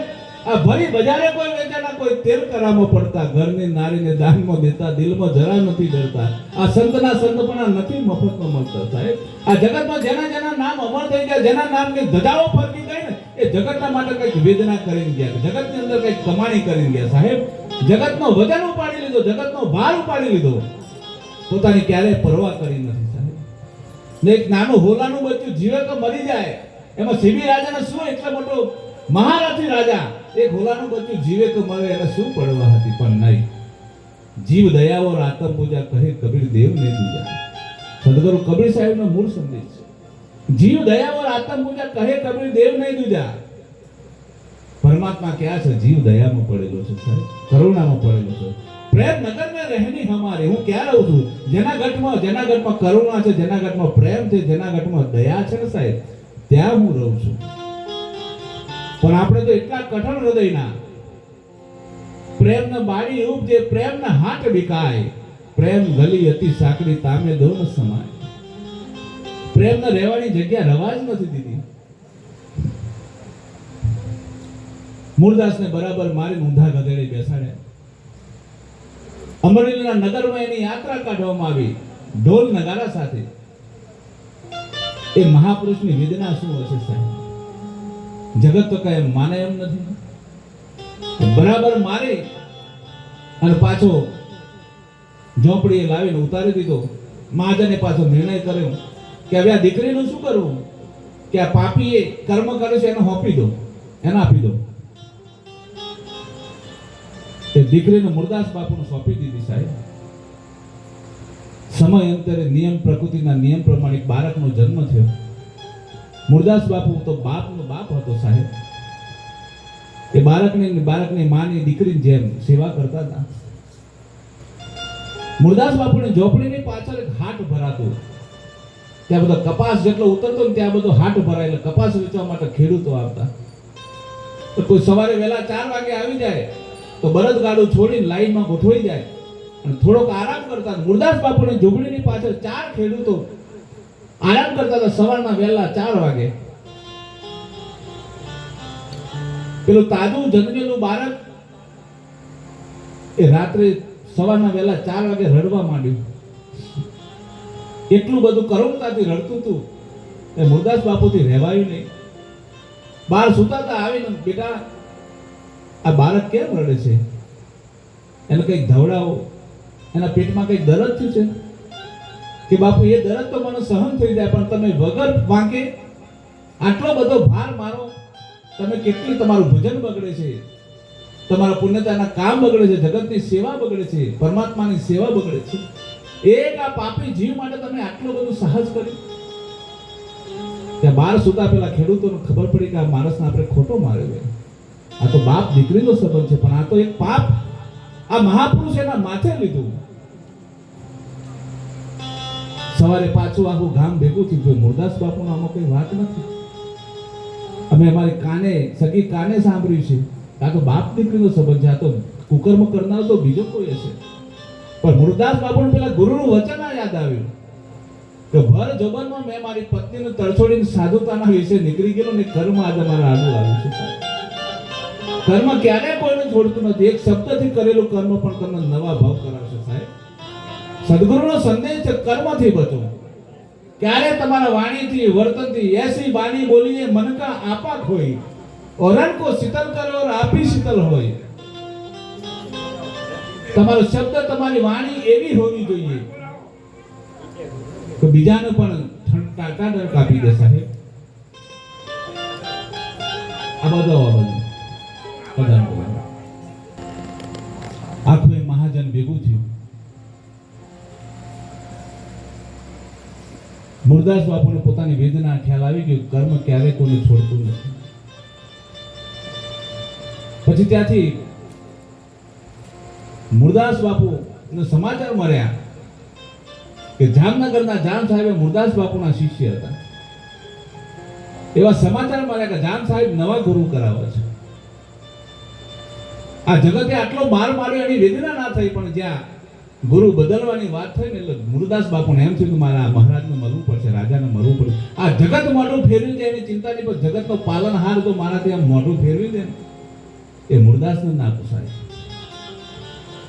આ ભરી બજારે કોઈ વેચાના, કોઈ તેલ કરામાં પડતા, ઘરની નારીને દાનમાં દેતા, દિલમાં જરા નથી ડરતા. આ સંતના સંતપણા નથી મફતમાં મળતા સાહેબ. આ જગતમાં જેના જેના નામ અમર થઈ ગયા, જેના નામની ધજાઓ ફરકી ગઈ ને, એ જગતના માટે કંઈક વેદના કરીને ગયા, જગતની અંદર કંઈક કમાણી કરીને ગયા સાહેબ. જગતનો વજન ઉપાડી લીધો, જગતનો ભાર ઉપાડી લીધો, પોતાની ક્યારેય પરવા કરી નથી સાહેબ. ને એક નાનું હોલાનું બચ્ચું જીવે તો મરી જાય, એમાં સીબી રાજાને શું એટલો મોટો મહારથી રાજા, એક હોલાનું બચ્ચું જીવે તો મરે એને શું પડવા હતી. પણ નહીં, જીવ દયાવર આત્મ પૂજા કહે કબીર દેવ ને દૂજા. સદગુરુ કબીર સાહેબનો મૂળ સંદેશ છે. જીવ દયાવર આત્મ પૂજા કહે કબીર દેવ ને દૂજા. પરમાત્મા ક્યાં છે? જીવ દયામાં પડેલો છે સાહેબ, કરુણામાં પડેલો છે. પ્રેમ નગર में रहनी हमारे, હું ક્યાં રહું છું? જેના ગઢમાં કરુણા છે, જેના ગઢમાં પ્રેમ છે, જેના ગઢમાં દયા છે ને સાહેબ, ત્યાં હું રહું છું. પણ આપણે તો એટલા કઠણ હૃદયના, પ્રેમના બાળી ઉપજે, પ્રેમના હાટ વિકાય, પ્રેમ ગલી અતિ સાંકડી તામે દોન સમાય. પ્રેમને રહેવાની જગ્યા રવાજ નથી દીધી. મૂળદાસને બરાબર મારી ઊંધા ગધેડે બેસાડ્યા. અમરેલીના નગરમાં એની યાત્રા કાઢવામાં આવી, ઢોલ નગારા સાથે. એ મહાપુરુષની વેદના શું હશે સાહેબ? જગત તો કઈ માને એમ નથી. બરાબર મારી અને પાછો ઝોપડીએ લાવીને ઉતારી દીધો. મહાજને પાછો નિર્ણય કર્યો કે હવે આ દીકરીનું શું કરવું, કે આ પાપીએ કર્મ કર્યું છે એને સોંપી દો, એને આપી દો. એ દીકરીને મુરદાસ બાપુને સોંપી દીધી સાહેબ. સમય અંતરે નિયમ, પ્રકૃતિના નિયમ પ્રમાણે બાળકનો જન્મ થયો. મુરદાસ બાપુ તો બાપનો બાપ હતો સાહેબ. એ બાળકની માની દીકરીની જેમ સેવા કરતા હતા. મુરદાસ બાપુની ઝોપડીની પાછળ એક હાટ ભરાતો. ત્યાં બધો કપાસ જેટલો ઉતરતો ને ત્યાં બધો હાટ ભરાય, એટલે કપાસ વેચવા માટે ખેડૂતો આવતા. તો કોઈ સવારે વહેલા 4 વાગે આવી જાય તો બળદગાડું છોડીને લાઈનમાં ગોઠવાઈ જાય અને થોડોક આરામ કરતા. મુરદાસ બાપુની ઝૂંપડીની પાછળ 4 ખેડૂતો આરામ કરતા હતા સવારના વહેલા 4 વાગે. પેલું તાજું જન્મેલું બાળક એ રાત્રે સવારના વહેલા 4 વાગે રડવા માંડ્યું. એટલું બધું કરુણતાથી રડતું હતું એ મુરદાસ બાપુથી રહેવાયું નહીં. બાર સુતા હતા, આવીને બેટા આ બાળક કેમ રડે છે, એને કંઈક ધવડાવો, એના પેટમાં કંઈક દર્દ થયું છે? કે બાપુ એ દર્દ તો મને સહન થઈ જાય, પણ તમે વગર વાંકે આટલો બધો ભાર મારો, તમે કેટલી, તમારું ભજન બગડે છે, તમારા પુણ્યતાના કામ બગડે છે, જગતની સેવા બગડે છે, પરમાત્માની સેવા બગડે છે. એક આ પાપી જીવ માટે તમે આટલું બધું સાહસ કર્યું? ત્યાં બાર સુતા પેલા ખેડૂતોને ખબર પડી કે આ માણસને આપણે ખોટો માર્યો છે. આ તો બાપ દીકરીનો સંબંધ છે, પણ આ તો એક પાપ આ મહાપુરુષ એના માથે લીધું. સવારે પાછું આખું ગામ ભેગું થયું. મુરદાસ બાપુનો આમાં કોઈ વાત નથી. અમે અમારી કાને, સગી કાને સાંભળ્યું છે. આ તો બાપ દીકરીનો સંબંધ છે, આ તો કુકર્મ કરનાર તો બીજો કોઈ હશે. પણ મુરદાસ બાપુને પેલા ગુરુનું વચન યાદ આવ્યું કે ભર જોબનમાં મેં મારી પત્નીને તરછોડીને સાધુતાના વિશે નીકળી ગયેલો ને કર્મ આજે મારા આગળ આવ્યું છે. કર્મ ક્યારેય કોઈને છોડતું નથી. એક શબ્દથી કરેલું કર્મ પણ તમને નવા ભાવ કરાવશે સાહેબ. સદગુરુનો સંદેશ છે કર્મથી બચો. ક્યારે તમારા વાણીથી, વર્તનથી એસી બાની બોલીએ મન કા આપા ખોઈ, ઓરણ કો શીતલ કરો ઓર આપી શીતલ હોય. તમારો શબ્દ, તમારી વાણી એવી હોવી જોઈએ કે બીજાને પણ ટાટા ડર કાપી દે સાહેબ. આ બધો બધાને બોલાવ્યા. આખું એ મહાજન ભેગું થયું. મુરદાસ બાપુને પોતાની વેદના ખ્યાલ આવી ગયો, કર્મ ક્યારે કોઈને છોડતું નથી. પછી ત્યાંથી મુરદાસ બાપુ સમાચાર મળ્યા કે જામનગરના જામ સાહેબ મુરદાસ બાપુના શિષ્ય હતા. એવા સમાચાર મળ્યા કે જામ સાહેબ નવા ગુરુ કરાવે છે. આ જગતે આટલો માર માર્યો એની વેદના ના થઈ, પણ જ્યાં ગુરુ બદલવાની વાત થઈ ને એટલે મુરદાસ બાપુને એમ થયું કે મારા મહારાજને મળવું પડશે, રાજાને મળવું પડશે. આ જગત મોઢું ફેરવી દે એની ચિંતા નહીં, પણ જગતનો પાલનહાર તો મારાથી આમ મોઢું ફેરવી દે ને એ મુરદાસને ના પોસાય.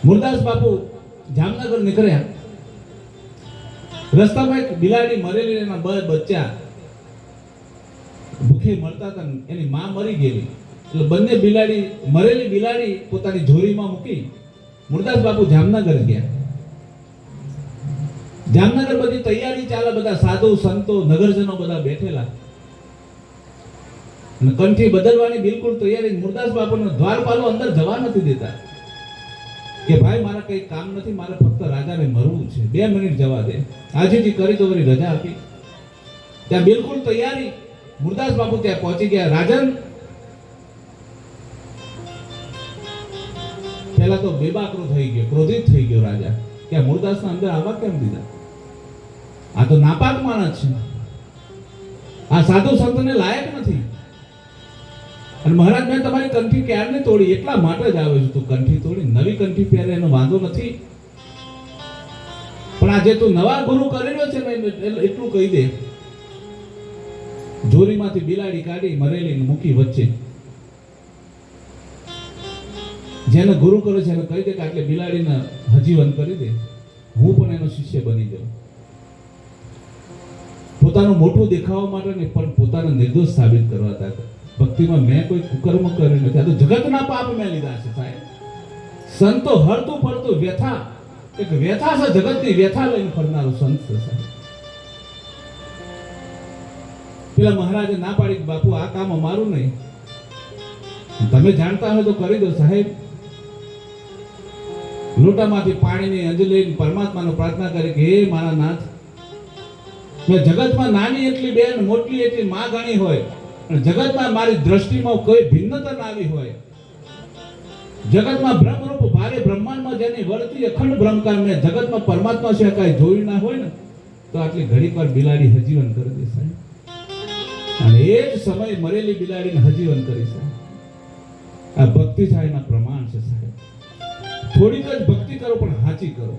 મુરદાસ બાપુ જામનગર નીકળ્યા. રસ્તામાં એક બિલાડી મરેલી, એના બે બચ્ચા ભૂખે મળતા હતા. એની માં મરી ગયેલી એટલે બંને મરેલી બિલાડી પોતાની ઝોરીમાં મૂકી મુરદાસ બાપુ જામનગર ગયા. જામનગર બધી તૈયારી ચાલે, બધા સાધુ સંતો નગરજનો બધા બેઠેલા અને કંઠી બદલવાની બિલકુલ તૈયારી. મુરદાસ બાપુને દ્વારપાલો અંદર જવા નથી દેતા કે ભાઈ મારા કઈ કામ નથી, મારે ફક્ત રાજાને મરવું છે, 2 મિનિટ જવા દે. આજેથી કરી તો વળી રજા આપી. ત્યાં બિલકુલ તૈયારી. મુરદાસ બાપુ ત્યાં પહોંચી ગયા. રાજન પહેલા તો બેબાકરો થઈ ગયો, ક્રોધિત થઈ ગયો રાજા કે આ મુરદાસના અંદર આવવા કેમ દીધા? આ તો નાપાક માણસ છે, આ સાધુ સંતને લાયક નથી. અને મહારાજ મેં તમારી કંઠી ક્યારની તોડી, એટલા માટે જ આવે છે. તું કંઠી તોડી નવી કંઠી પહેરે એનો વાંધો નથી, પણ આજે તું નવા ગુરુ કરેલો છે ને એટલું કહી દે. જોરીમાંથી બિલાડી કાઢી મરેલી મૂકી વચ્ચે. જેને ગુરુ કરે છે એને કહી દે કે આટલે બિલાડીને હજીવન કરી દે, હું પણ એનો શિષ્ય બની જાઉં. પોતાનું મોટું દેખાવા માટે નહીં, પણ પોતાને નિર્દોષ સાબિત કરવા હતા. ભક્તિમાં મેં કોઈ કુકર્મ કર્યું નથી, આ તો જગતના પાપ મેં લીધા છે સાહેબ. સંતો હરતું ફરતું વ્યથા, એક વ્યથા છે, જગતની વ્યથા લઈને ફરનારો સંત છે સાહેબ. પેલા મહારાજે ના પાડી, બાપુ આ કામ અમારું નહીં, તમે જાણતા હોય તો કરી દો સાહેબ. લોટામાંથી પાણીની અંજલિ પરમાત્માને પ્રાર્થના કરી કે હે મારા નાથ, મેં જગતમાં નાની એટલી બેન, મોટી એટલી માં ગણી હોય, અને જગતમાં મારી દ્રષ્ટિમાં કોઈ ભિન્નતા ના આવી હોય, જગતમાં બ્રહ્મરૂપ ભારે બ્રહ્માંડમાં જેની વર્તી અખંડ બ્રહ્મકાર મેં જગતમાં પરમાત્મા છે કાંઈ જોયું ના હોય ને, તો આટલી ઘડીક વાર બિલાડી હજીવન કરી દે સાહેબ. અને એ જ સમય મરેલી બિલાડીને હજીવન કરી સાહેબ. આ ભક્તિ થાય એના પ્રમાણ છે સાહેબ. થોડીક જ ભક્તિ કરો પણ સાચી કરો.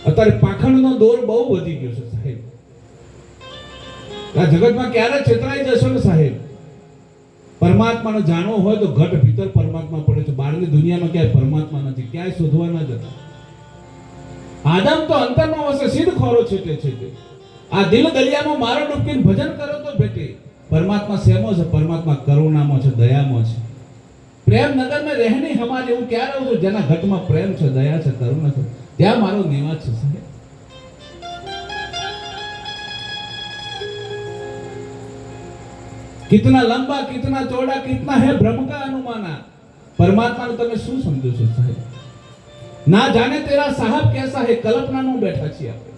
અત્યારે પાખંડનો દોર બહુ વધી ગયો છે સાહેબ. આ જગતમાં ક્યારે છેતરાઈ જશો ને સાહેબ. પરમાત્માને જાણવો હોય તો ઘટ ભીતર પરમાત્મા પડે છે, બહારની દુનિયામાં ક્યાંય પરમાત્મા નથી, ક્યાંય શોધવા ના જતા. આદમ તો અંતરમાં વસે, સિદ્ધ ખોરો છેટે છેટે. આ દિલ દરિયામાં મારો ડૂબકીને ભજન કરો તો ભેટે. પરમાત્મા શેમો છે? પરમાત્મા કરુણામાં છે, દયામાં છે. પ્રેમ નગર में रहनी हमारे, હું ક્યાં રહું છું? જેના ઘટમાં પ્રેમ છે, દયા છે, કરુણા છે, ત્યાં મારો નિવાસ છે સાહેબ. कितना लंबा कितना चौड़ा कितना है ब्रह्म का अनुमाना. પરમાત્માને તમે શું સમજો છો સાહેબ? ના જાને તેરા સાહેબ કેસા હે, કલ્પનાનું બેઠા છીએ આપણે.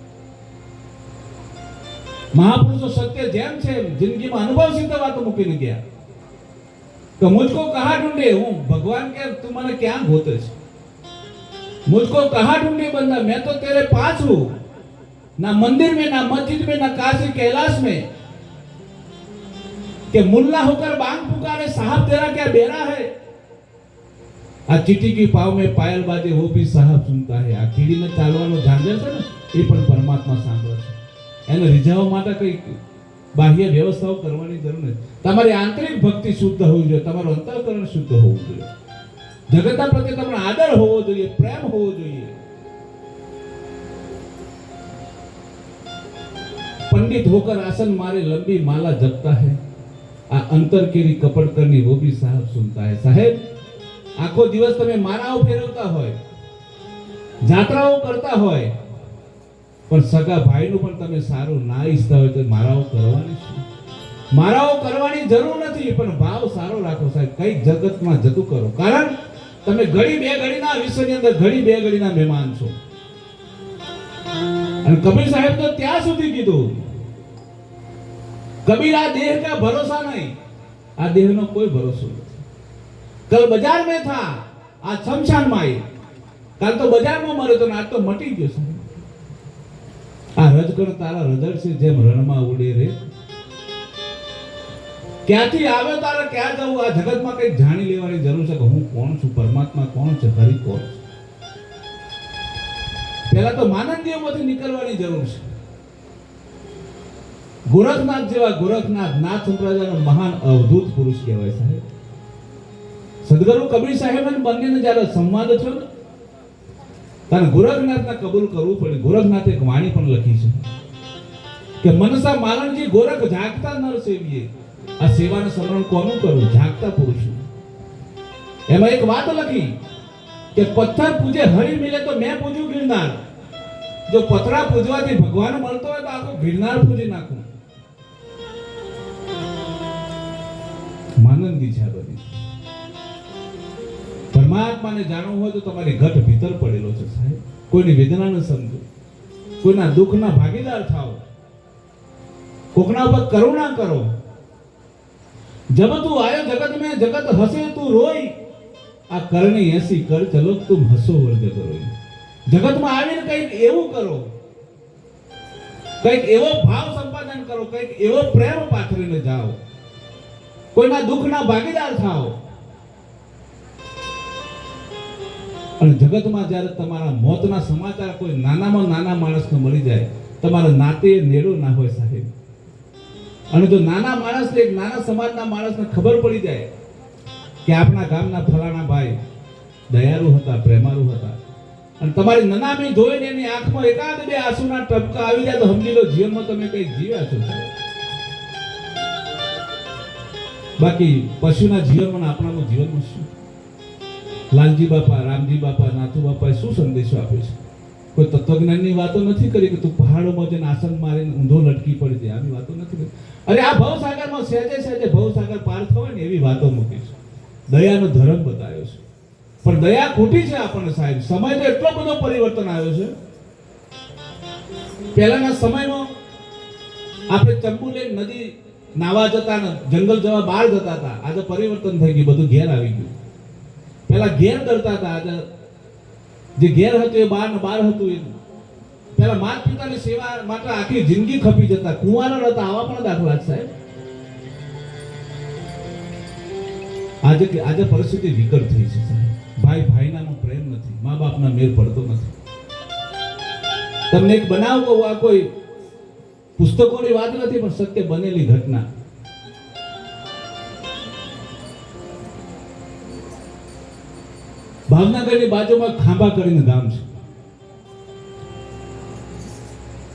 મહાપુરુષો સત્ય જેમ છે જિંદગીમાં અનુભવ સિદ્ધ વાતો મૂકીને ગયા तो मुझको कहाँ ढूंढे. हूँ भगवान के, तू મને ક્યાં ગોતે છે? मुझको कहाँ ढूंढे बंदा, मैं तो तेरे पास हूँ. ना मंदिर में, ना मस्जिद में, ना काशी कैलाश में. कि मुल्ला होकर बांग पुकारे, साहब तेरा क्या बेरा है. आ चीटी की पाव में पायल बाजे, वो भी साहब सुनता है. आ કીડીને ચાલવાનો ઝાંઝર છે ને, એ પણ પરમાત્મા સાંભળે છે. એને રીઝવવા માટે કઈ બાહ્ય વ્યવસ્થાઓ કરવાની જરૂર નથી. તમારી આંતરિક ભક્તિ શુદ્ધ હોવી જોઈએ, તમારું અંતઃકરણ શુદ્ધ હોવું જોઈએ, જગતના પ્રત્યે તમારો આદર હોવો જોઈએ, પ્રેમ હોવો જોઈએ. पंडित होकर आसन मारे लंबी माला जपता है, आ अंतर केरी कपट करनी वो भी साहब सुनता है. साहेब आखो दिवस તમે મારાઓ ફેરવતા હોય, જાત્રાઓ કરતા હોય, પણ સગા ભાઈનું પણ તમે સારું ના ઈચ્છતા હોય તો મારાઓ કરવાની છે. મારાઓ કરવાની જરૂર નથી, પણ ભાવ સારો રાખો સાહેબ. કઈક જગતમાં જતું કરો, કારણ તમે ઘડી બે ઘડીના વિશ્વની અંદર ઘડી બે ઘડીના મહેમાન છો. અને કબીર સાહેબ તો ત્યાં સુધી કીધું, કબીર આ દેહ કા ભરોસા નહીં, આ દેહનો કોઈ ભરોસો નથી. કલ બજાર में था, આ શમશાનમાં આવી. કાલ તો બજારમાં મર્યો તો આજ તો મટી ગયો છે. આ રજકણ તારા રજળ છે, જેમ રણમાં ઉડે રે. ક્યાંથી આવ્યો તારે ક્યાં જવું, આ જગતમાં કંઈક જાણી લેવાની જરૂર છે કે હું કોણ છું, પરમાત્મા કોણ છે, હરિ કોણ છે. પહેલા તો માનંદીઓમાંથી નીકળવાની જરૂર છે. ગોરખનાથ જેવા ગોરખનાથ નાથ સંપ્રદાયનો મહાન અવધૂત પુરુષ કહેવાય સાહેબ. સદગુરુ કબીર સાહેબ અને બંનેને જ્યારે સંવાદ થયો ને, ત્યારે ગોરખનાથને કબૂલ કરવું પડે. ગોરખનાથે એક વાણી પણ લખી છે કે મનસા માલણજી ગોરખ જાગતા નર સેવીએ. આ સેવાનું સ્મરણ કોનું કરવું? જાગતા પુરુષનું. એમાં એક વાત લખી કે પથ્થર પૂજે હરિ મિલે તો મેં પૂજ્યું ગિરનાર. જો પથરા પૂજવાથી ભગવાન મળતો હોય તો આખું ગિરનાર પૂજી નાખું. માનંદી છે આ બધી. પરમાત્માને જાણવું હોય તો તમારી ઘટ ભીતર પડેલો છે સાહેબ. કોઈની વેદનાને સમજો, કોઈના દુઃખના ભાગીદાર થાઓ, કોકના ઉપર કરુણા કરો. જબ તું આયો જગત में जगत हसे तू रोई, આ કરણી એસી કર ચલો તુમ હસો વર્ગ કરો. જગતમાં આવીને કંઈક એવું કરો, કંઈક એવો ભાવ સંપાદન કરો, કંઈક એવો પ્રેમ પાથરીને જાઓ, કોઈના દુઃખના ભાગીદાર થાઓ. અને જગતમાં જ્યારે તમારા મોતના સમાચાર કોઈ નાનામાં નાના માણસને મળી જાય, તમારા નાતે નેડો ના હોય સાહેબ. અને જો નાના માણસને, એક નાના સમાજના માણસને ખબર પડી જાય કે આપણા ગામના ફલાણા ભાઈ દયાળુ હતા, પ્રેમાળુ હતા, અને તમારી નનામી જોઈને એની આંખમાં એકાદ બે આંસુના ટપકા આવી જાય તો સમજી લો જીવનમાં તમે કંઈક જીવ્યા છો સાહેબ. બાકી પશુના જીવનમાં આપણાનું જીવનમાં શું? લાલજી બાપા, રામજી બાપા, નાથુ બાપાએ શું સંદેશો આપ્યો છે? કોઈ તત્વજ્ઞાનની વાતો નથી કરી કે તું પહાડોમાં જઈને આસન મારીને ઊંધો લટકી પડી જાય, આવી વાતો નથી કરી. અરે આ ભવસાગરમાં સહેજે સહેજે ભવસાગર પાર થવાય ને એવી વાતો મૂકી છે. દયાનો ધર્મ બતાવ્યો છે. પણ દયા ખોટી છે આપણને સાહેબ. સમય તો એટલો બધો પરિવર્તન આવ્યો છે. પહેલાના સમયમાં આપણે ચંબુ લઈને નદી નાવા જતા ને જંગલ જવા બહાર જતા હતા. આજે પરિવર્તન થઈ ગયું, બધું ઘેર આવી ગયું. પહેલા ઘેર કરતા હતા, આજે જે ઘેર હતું એ બહાર ને બહાર હતું. એ પહેલા માતા પિતાની સેવા માટે આખી જિંદગી ખપી જતા, કુંવારા હતા. આવા પણ દાખલા છે સાહેબ. આજે પરિસ્થિતિ વિકટ થઈ છે સાહેબ. ભાઈ ભાઈનાનો પ્રેમ નથી, મા બાપના મેળ પડતો નથી. તમને એક બનાવ કહું, આ કોઈ પુસ્તકોની વાત નથી પણ સત્ય બનેલી ઘટના. ભાવનગરની બાજુમાં ખાંભા કરીને ગામ છે.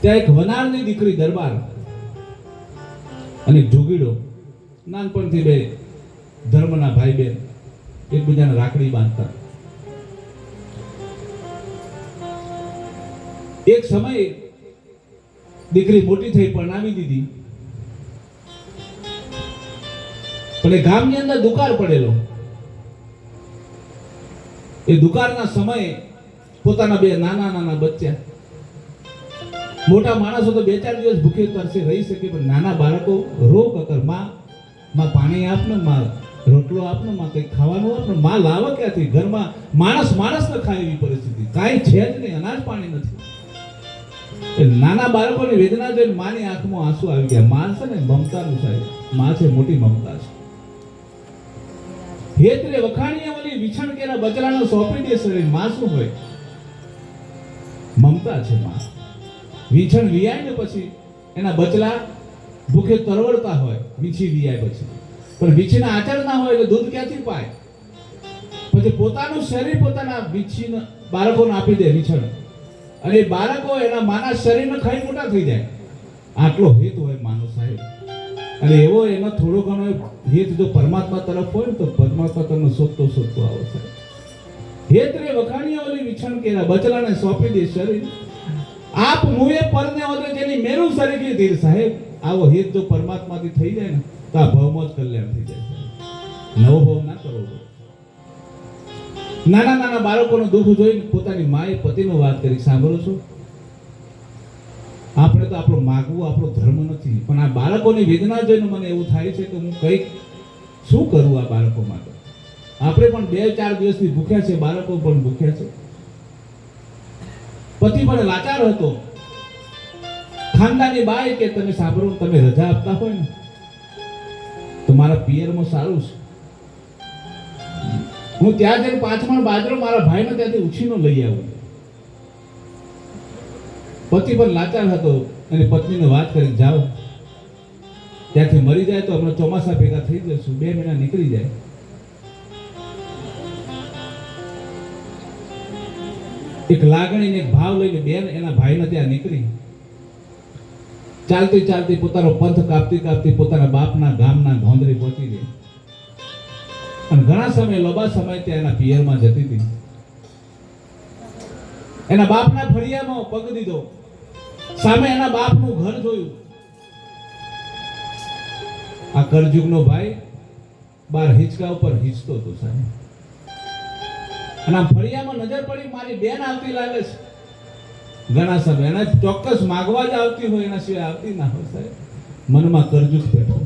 ત્યાં એક વનારની દીકરી દરબાર અને એક જોગીડો, નાનપણથી બે ધર્મના ભાઈ બહેન એકબીજાને રાખડી બાંધતા. એક સમયે દીકરી મોટી થઈ, પરણાવી દીધી, પણ એ ગામની અંદર દુકાળ પડેલો. એ દુકાળના સમયે પોતાના બે નાના નાના બચ્ચા, મોટા માણસો તો 2-4 દિવસ ભૂખે તરસે રહી શકે, પણ નાના બાળકો રો કકર, માં પાણી આપને, માં રોટલો આપને, માં કંઈક ખાવાનું આપને. માં લાવે ક્યાંથી? ઘરમાં માણસને ખાય એવી પરિસ્થિતિ, કાંઈ છે જ નહીં, અનાજ પાણી નથી. એ નાના બાળકોની વેદના જોઈને માની આંખમાં આંસુ આવી ગયા. માં છે ને મમતાનું સાહેબ, માં છે મોટી મમતા છે. હેતરે વખાણીએ ઓલી વિછણ કેરા બચડાનો સોંપી દે શરીર. માં શું હોય? મમતા છે માં. વિછણ વિયાય ને પછી એના બચડા ભૂખે તરવડતા હોય, વીછી વિયાય પછી, પણ વીછીના આચર ના હોય એટલે દૂધ ક્યાંથી પાય? પછી પોતાનું શરીર પોતાના વીછીને બાળકોને આપી દે વિછણ, અને એ બાળકો એના માના શરીરને ખાઈ મોટા થઈ જાય. આટલો હેત હોય માનો સાહેબ. અને એવો એનો થોડો ઘણો હેત જો પરમાત્મા તરફ હોય ને તો પરમાત્મા તમને શોધતો આવો સાહેબ. હેત રે વખાણીએ ઓલી વિછણ કેરા બચડાને સોંપી દે શરીર. આપ મુએ પરને ઓદે જેની મેરું સરીખી ધીર સાહેબ. આવો હેત જો પરમાત્માથી થઈ જાય ને તો આ ભાવમાં જ કલ્યાણ થઈ જાય છે. નવો ભાવ ના કરવો જોઈએ. નાના નાના બાળકોનું દુઃખ જોઈને પોતાની માએ પતિનો વાત કરી, સાંભળો છો? આપણે તો આપણું માગવું આપણો ધર્મ નથી, પણ આ બાળકોની વેદના જોઈને મને એવું થાય છે કે હું કંઈક શું કરું આ બાળકો માટે. આપણે પણ 2-4 દિવસથી ભૂખ્યા છે, બાળકો પણ ભૂખ્યા છે. પતિ પણ લાચાર હતો. ખાનદાની બાઈ કે તમે સાંભળો, તમે રજા આપતા હોય ને તો મારા પિયરમાં સારું છે, હું ત્યાં જઈને 5 મણ બાજરો મારા ભાઈને ત્યાંથી ઉછીનો લઈ આવું. પતિ પણ લાચાર હતો અને પત્નીને વાત કરી, જાઓ ત્યાંથી મરી જાય તો હમણાં ચોમાસા ભેગા થઈ જશું, 2 મહિના નીકળી જાય. એક લાગણી ને એક ભાવ લઈને બેન એના ભાઈને ત્યાં નીકળી. ચાલતી ચાલતી પોતાનો પંથ કાપતી કાપતી પોતાના બાપના ગામના ગોંદરે પહોંચી ગઈ અને ઘણા સમય લાંબા સમય ત્યાં એના પિયરમાં જતી હતી. એના બાપના ફળિયામાં પગ દીધો, સામે એના બાપનું ઘર જોયું. આ કરજુગનો ભાઈ બાર હિંચકા ઉપર હિંચતો હતો સાહેબ, અને આ ફળિયામાં નજર પડી, મારી બેન આવતી લાગે છે. ઘણા સમય એના ચોક્કસ માગવા જ આવતી હોય, એના સિવાય આવતી ના હોય સાહેબ. મનમાં કરજુગ બેઠો.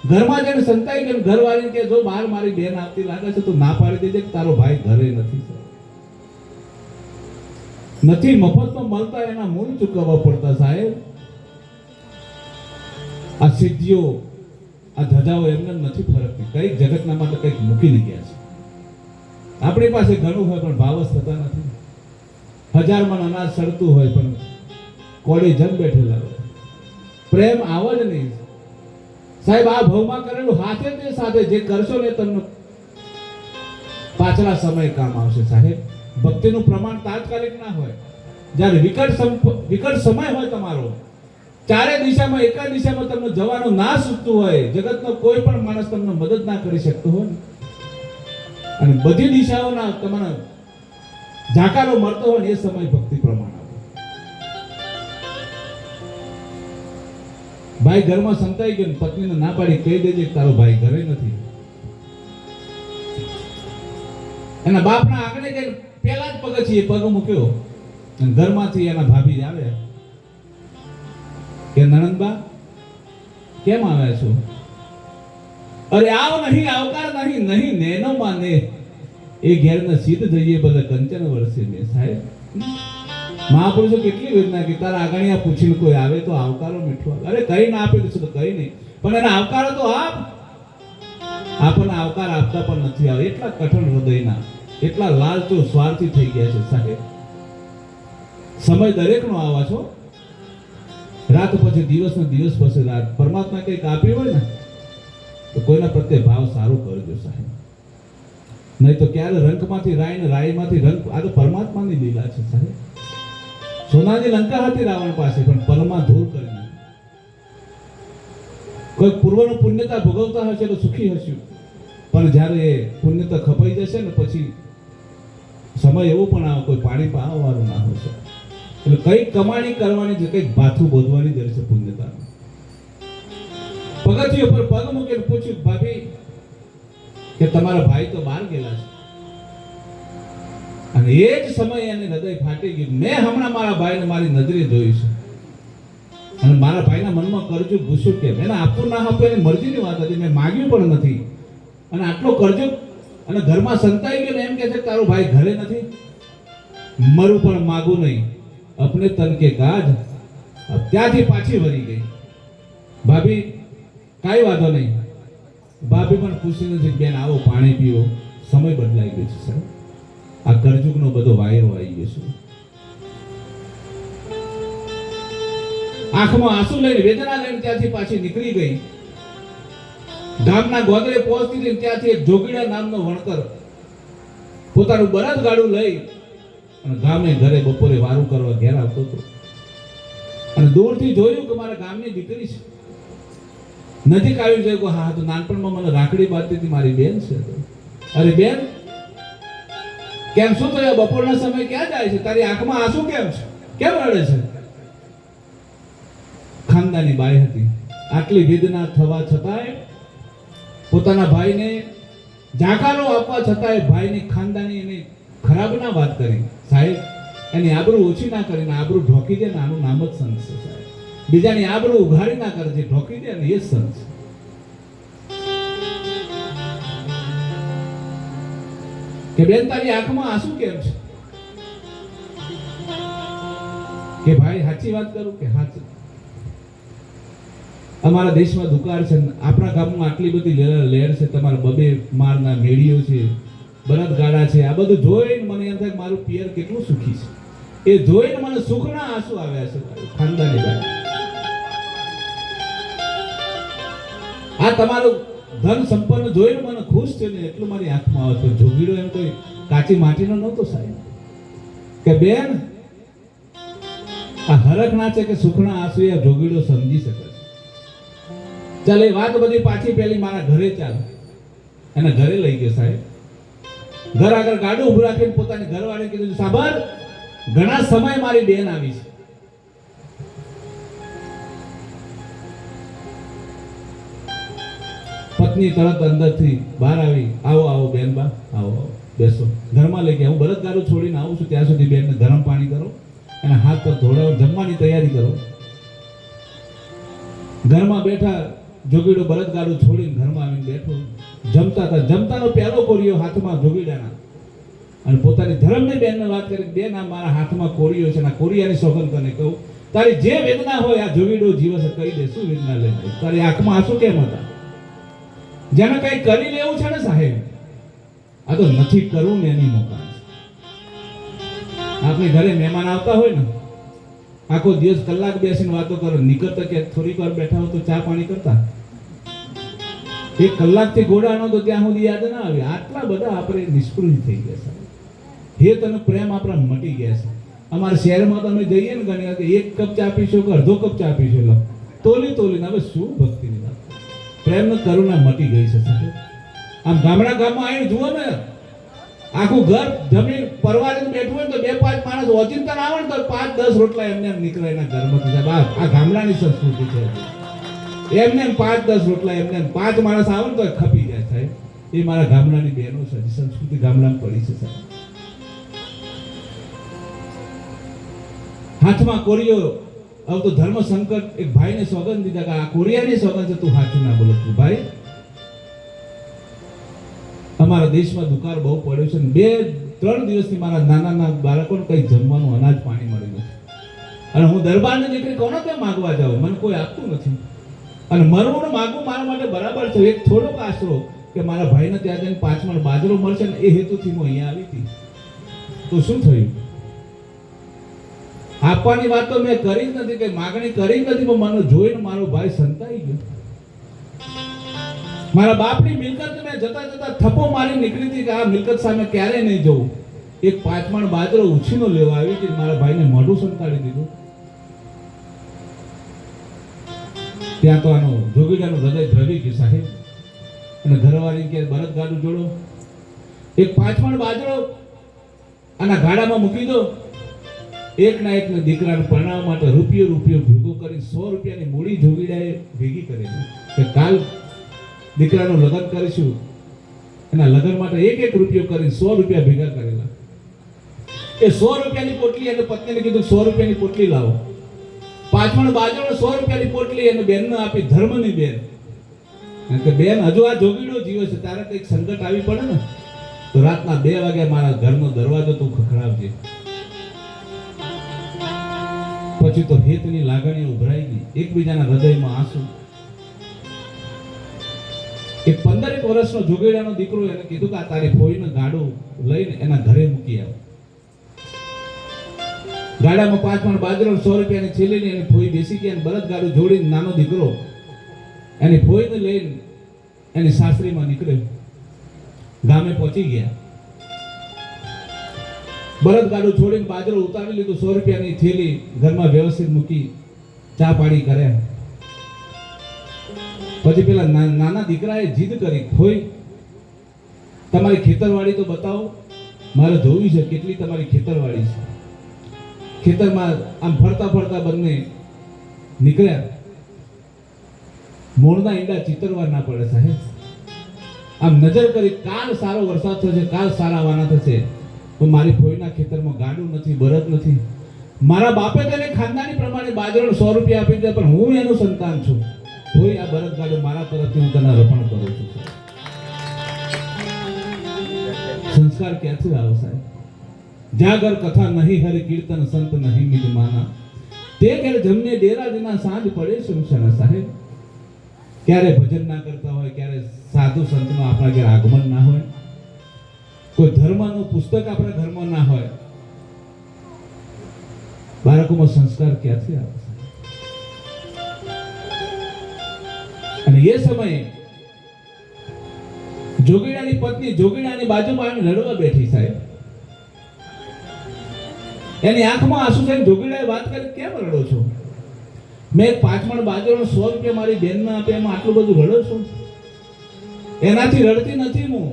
ઘરમાં જઈને સંતાઈ ગયો, ઘરવાળીને કે જો બહાર મારી બેન આવતી લાગે છે તો ના પાડી દેજે કે તારો ભાઈ ઘરે નથી. નથી મફતમાં મળતા, એના મૂળ ચૂકવવા પડતા સાહેબ. આ સિદ્ધિઓ આ ધજાઓ એમને નથી ફરકતી, કઈક જગતના માટે કઈક મૂકીને ગયા છે. આપણી પાસે ઘણું હોય પણ ભાવ જ થતા નથી. 1000 મણ અનાજ સડતું હોય પણ કોળી જમ બેઠેલા હોય, પ્રેમ આવો જ નહીં સાહેબ. આ ભાવમાં કરેલું હાથે તે સાથે જે કરશો ને તમને પાછલા સમય કામ આવશે સાહેબ. ભક્તિનું પ્રમાણ તાત્કાલિક ના હોય. જ્યારે વિકટ સમય હોય તમારો, ચારે દિશામાં એક જ દિશામાં તમને જવાનું ના સૂચતું હોય, જગતનો કોઈ પણ માણસ તમને મદદ ના કરી શકતો હોય ને, અને બધી દિશાઓના તમને જાકારો મળતો હોય ને, એ સમય ભક્તિ પ્રમાણ આવે. ભાઈ ઘરમાં સંતાઈ ગયો, પત્નીને ના પાડી કહી દેજે કે તારો ભાઈ ઘરે નથી. એના બાપના આંગણે કે પેલા જ પગથિયે પગ મૂક્યો અને ઘરમાંથી એના ભાભી આવ્યા કે નણંદબા કેમ આવ્યા છો? અરે આવ નહીં, આવકાર નહીં, નહીં નેનો માને એ ઘેરના સીધ જઈએ બધા કંચન વર્ષે ને સાહેબ. મહાપુરુષો કેટલી વેદના કે તારા આગળિયા પૂછીને કોઈ આવે તો આવકારો મીઠો. અરે કઈ ના આપે તો કઈ નહીં, પણ એને આવકારો તો આપ. આપણને આવકાર આપતા પણ નથી આવે. એટલા કઠણ હૃદયના, એટલા લાલચો સ્વાર્થી થઈ ગયા છે સાહેબ. સમય દરેકનો આવા છો. રાત પછી દિવસ ને દિવસ પછી રાત. પરમાત્મા કંઈક આપ્યું હોય ને તો કોઈના પ્રત્યે ભાવ સારું કરજો સાહેબ. નહીં તો ક્યારે રંકમાંથી રાય ને રાયમાંથી રંક. આ તો પરમાત્માની લીલા છે સાહેબ. સોનાની લંકા હતી રાવણ પાસે, પણ પલમાં ધૂળ કરી નાખી. કોઈ પૂર્વનું પુણ્યતા ભોગવતા હશે તો સુખી હશું, પણ જ્યારે એ પુણ્યતા ખપાઈ જશે ને પછી સમય એવો પણ આવે કોઈ પાણી પાવાવાળું ના હશે. એટલે કંઈક કમાણી કરવાની છે, કંઈક ભાથું બોધવાની જ છે પુણ્યતાનું. પગથિયા પર પગ મૂકીને પૂછ્યું, ભાભી કે તમારા ભાઈ તો બહાર ગયેલા છે. અને એ જ સમયે એને હૃદય ફાટી ગયું. મેં હમણાં મારા ભાઈને મારી નજરે જોયું છે, અને મારા ભાઈના મનમાં કરજો ગુસ્સો કેમ? એને આપવું ના આપવું એની મરજીની વાત હતી, મેં માગ્યું પણ નથી. અને આટલો કરજો અને ઘરમાં સંતાઈ ગયો ને એમ કે છે તારો ભાઈ ઘરે નથી. મરું પણ માગું નહીં, અપને તન કે કાજ. ત્યાંથી પાછી વળી ગઈ. ભાભી કાંઈ વાંધો નહીં. ભાભી પણ પૂછી નથી, બેન આવો પાણી પીવો. સમય બદલાઈ ગયો છે સાહેબ. આ કરજુગનો બધો વાયરો આવી ગયો છે. આંખમાં આંસુ લઈને વેદના લઈને ત્યાંથી પાછી નીકળી ગઈ. ગામના ગોદરે પહોંચતી હતી, ત્યાંથી એક જોગીડા નામનો વણકર પોતાનું બળદ ગાડું લઈ અને ગામે ઘરે બપોરે વારું કરવા ઘેર આવતો હતો. અને દૂરથી જોયું કે મારા ગામની દીકરી છે. નજીક આવી જોયું કે હા, તો નાનપણમાં મને રાખડી બાંધતી હતી, મારી બેન છે. અરે બેન, કેમ શું થયું? બપોરના સમય ક્યાં જાય છે? તારી આંખમાં આંસુ કેમ છે? કેમ રડે છે? ખાનદાની બાઈ હતી. આટલી વેદના થવા છતાંય પોતાના ભાઈને જાકારો આપવા છતાંય ભાઈની ખાનદાની એની ખરાબ ના વાત કરી. સાહેબ, એની આબરૂ ઓછી ના કરીને આબરૂ ઢોકી દે ને આનું નામ જ સંત છે સાહેબ. બીજાની આબરૂ ઉઘાડી ના કરે, જે ઢોકી દે ને એ જ સંત છે. કે બેન, તારી આંખમાં આંસુ કેમ છે? કે ભાઈ સાચી વાત કરું કે સાચી? અમારા દેશમાં દુકાળ છે, આપણા ગામમાં આટલી બધી લહેર છે, તમારા બબે મારના મેળીઓ છે, બળદગાડા છે, આ બધું જોઈને મને એમ થાય કે મારું પિયર કેટલું સુખી છે. એ જોઈને મને સુખના આંસુ આવ્યા છે. ખાનદાની વાત, આ તમારું ધન સંપન્ન જોઈને મને ખુશ છે ને એટલું મારી આંખમાં આવે. તો જોગીડો એમ કોઈ કાચી માટીનો નહોતો સાહેબ. કે બેન, આ હરખ ના છે કે સુખના આંસુ એ જોગીડો સમજી શકે છે. ચાલ, એ વાત બધી પાછી પેલી મારા ઘરે ચાલ. એને ઘરે લઈ ગયો સાહેબ. ઘર આગળ ગાડું ઉભું રાખીને પોતાની ઘરવાળીને કીધું, સાબર, ઘણા સમય મારી બેન આવી છે. પત્ની તરત અંદરથી બહાર આવી, આવો આવો બેન બા, આવો આવો, બેસો. ઘરમાં લઈ ગયા. હું બળદગાડું છોડીને આવું છું ત્યાં સુધી બેનને ગરમ પાણી કરો, એના હાથ પગ ધોવડાવો, જમવાની તૈયારી કરો. ઘરમાં બેઠા જોગીડો બળદગાડું છોડીને ઘરમાં આવીને બેઠો. જમતા હતા. જમતાનો પહેલો કોરિયો હાથમાં જોગીડાના, અને પોતાની ધર્મની બેનને વાત કરી, બેન, આ મારા હાથમાં કોરિયો છે, આ કોરિયાની સોગંદ તને કહું, તારી જે વેદના હોય આ જોગીડો જીવસે કહી દે. શું વેદના લે? તારી આંખમાં આંસુ કેમ હતા? જેને કઈ કરી લેવું છે ને સાહેબ, આ તો નથી કરવું ને એની મોકા છે. આપણે ઘરે મહેમાન આવતા હોય ને, આખો દિવસ કલાક બેસીને વાતો કરો, નીકળતા કે થોડીક વાર બેઠા હો તો ચા પાણી કરતા. એક કલાકથી ગોડાનો તો ત્યાં સુધી યાદ ના આવે. આટલા બધા આપણે નિષ્પૃહ થઈ ગયા છે. હેત અને પ્રેમ આપણા મટી ગયા છે. અમારા શહેરમાં તમે જઈએ ને ઘણી વાર, એક કપ ચા પીશો કે અડધો કપ ચા પીશો, તોલી તોલીને. હવે શું ભક્તિની વાત! પ્રેમ ને કરુણા મટી ગઈ છે સાહેબ. આમ ગામમાં આવીને જુઓ ને, આખું ઘર જમીન પરવારીને બેઠું હોય તો 2-5 માણસ ઓચિંતા ના આવે ને તો 5-10 રોટલા એમને એમ નીકળે એના ઘરમાંથી સાહેબ. આ ગામડાની સંસ્કૃતિ છે. એમને 5-10 રોટલા એમને 5 માણસ આવે ને તો ખપી જાય સાહેબ. એ મારા ગામડાની બહેનો છે. સંસ્કૃતિ ગામડામાં પડી છે સાહેબ. હાથમાં કોરિયો. હવે તો ધર્મ સંકટ એક ભાઈને સોગંદ દીધા કે આ કોરિયાની સોગંદ છે, તું સાચું ના બોલો તું ભાઈ. અમારા દેશમાં દુકાળ બહુ પડ્યો છે. 2-3 દિવસથી મારા નાના બાળકોને કઈ જમવાનું અનાજ પાણી મળી નથી. અને હું દરબારની દીકરી કોને ત્યાં માગવા જાઉં? મને કોઈ આપતું નથી. અને મરવું ને માગવું મારા માટે બરાબર છે. એક થોડોક આશરો કે મારા ભાઈને ત્યાં જઈને 5 મણ બાજરો મળશે ને, એ હેતુથી હું અહીંયા આવી હતી. તો શું થયું? આપવાની વાત તો મેં કરી જ નથી, કઈ માગણી કરી જ નથી, પણ મને જોઈને મારો ભાઈ સંતાઈ ગયો. મારા બાપની મિલકત મેં જતા જતા થપ્પો મારી નીકળી હતી કે આ મિલકત સામે ક્યારે નહીં જવું. એક 5 મણ બાજરો ઉછીનો લેવા આવી હતી, મારા ભાઈને મોઢું સંતાડી દીધું. ત્યાં તો આનો જોગીડાનું હૃદય દ્રવી ગયું સાહેબ. અને ઘરવાળી કે બળદગાડું જોડો, એક 5 મણ બાજરો આના ગાડામાં મૂકી દો. એકના એકને દીકરાને પરણાવવા માટે રૂપિયો ભેગો કરી 100 રૂપિયાની મૂડી જોગીડાએ ભેગી કરેલી કે કાલ દીકરાનું લગ્ન કરીશું. એના લગ્ન માટે એક રૂપિયો કરી 100 રૂપિયા ભેગા કરેલા. એ 100 રૂપિયાની પોટલી એને પત્નીને કીધું 100 રૂપિયાની પોટલી લાવો. 5 મણ બાજરો 100 રૂપિયાની પોટલી એને બેનને આપી, ધર્મની બેન. કે બેન, હજુ આ જોગીડો જીવે છે, તારે કંઈક સંકટ આવી પડે ને તો રાતના 2 વાગ્યા મારા ઘરનો દરવાજો તું ખખડાવજે. પછી તો હેતની લાગણીઓ ઉભરાઈ ગઈ, એકબીજાના હૃદયમાં આંસુ. એક 15 વર્ષનો જોગીડાનો દીકરો એને કીધું કે આ તારી ફોઈને ગાડું લઈને એના ઘરે મૂકી આવ. ગાડામાં 5 મણ બાજરો 100 રૂપિયાની થેલીને એની ફોઈ બેસી ગઈ. બળદગાડું જોડીને નાનો દીકરો એની ફોઈને લઈને એની સાસરીમાં નીકળ્યો. ગામે પહોંચી ગયા. બળદગાડું છોડીને બાજરો ઉતારી લીધું, 100 રૂપિયાની થેલી ઘરમાં વ્યવસ્થિત મૂકી, ચા પાણી કર્યા. પછી પેલા નાના દીકરાએ જીદ કરી, ફોઈ તમારી ખેતરવાડી તો બતાવો, મારે જોવી છે કેટલી તમારી ખેતરવાડી છે. ખેતરમાં આમ ફરતા ફરતા બંને નીકળ્યા. મોરના ઈંડા ચિતરવા ના પડે સાહેબ. આમ નજર કરી કાલ સારો વરસાદ થશે, કાલ સારા વાના થશે, તો મારી ફોઈના ખેતરમાં ગાડું નથી, બળદ નથી. મારા બાપે તેને ખાનદાની પ્રમાણે બાજરો 100 રૂપિયા આપી દીધા, પણ હું એનું સંતાન છું. ફોઈ, આ બળદ ગાડું મારા તરફથી હું તને અર્પણ કરું છું. સંસ્કાર ક્યાંથી આવે સાહેબ? જાગર કથા નહીં હરિ કીર્તન સંત નહીં મિલ માના, તે ઘેર જમને ડેરા દિના સાંજ પડે શમશાના સાહેબ. ક્યારે ભજન ના કરતા હોય, ક્યારે સાધુ સંતનો આપણા ઘેર આગમન ના હોય, કોઈ ધર્મનું પુસ્તક આપણા ઘરમાં ના હોય, બાળકોમાં સંસ્કાર ક્યાંથી આવે? અને એ સમયે જોગીડાની પત્ની જોગીડાની બાજુમાં આવીને રડવા બેઠી સાહેબ. એની આંખમાં આંસુ છે. જોગીડાએ વાત કરી, કેમ રડો છો? મેં 5 મણ બાજરો 100 રૂપિયા મારી બેનને આપે, એમાં આટલું બધું રડો છો? એનાથી રડતી નથી હું.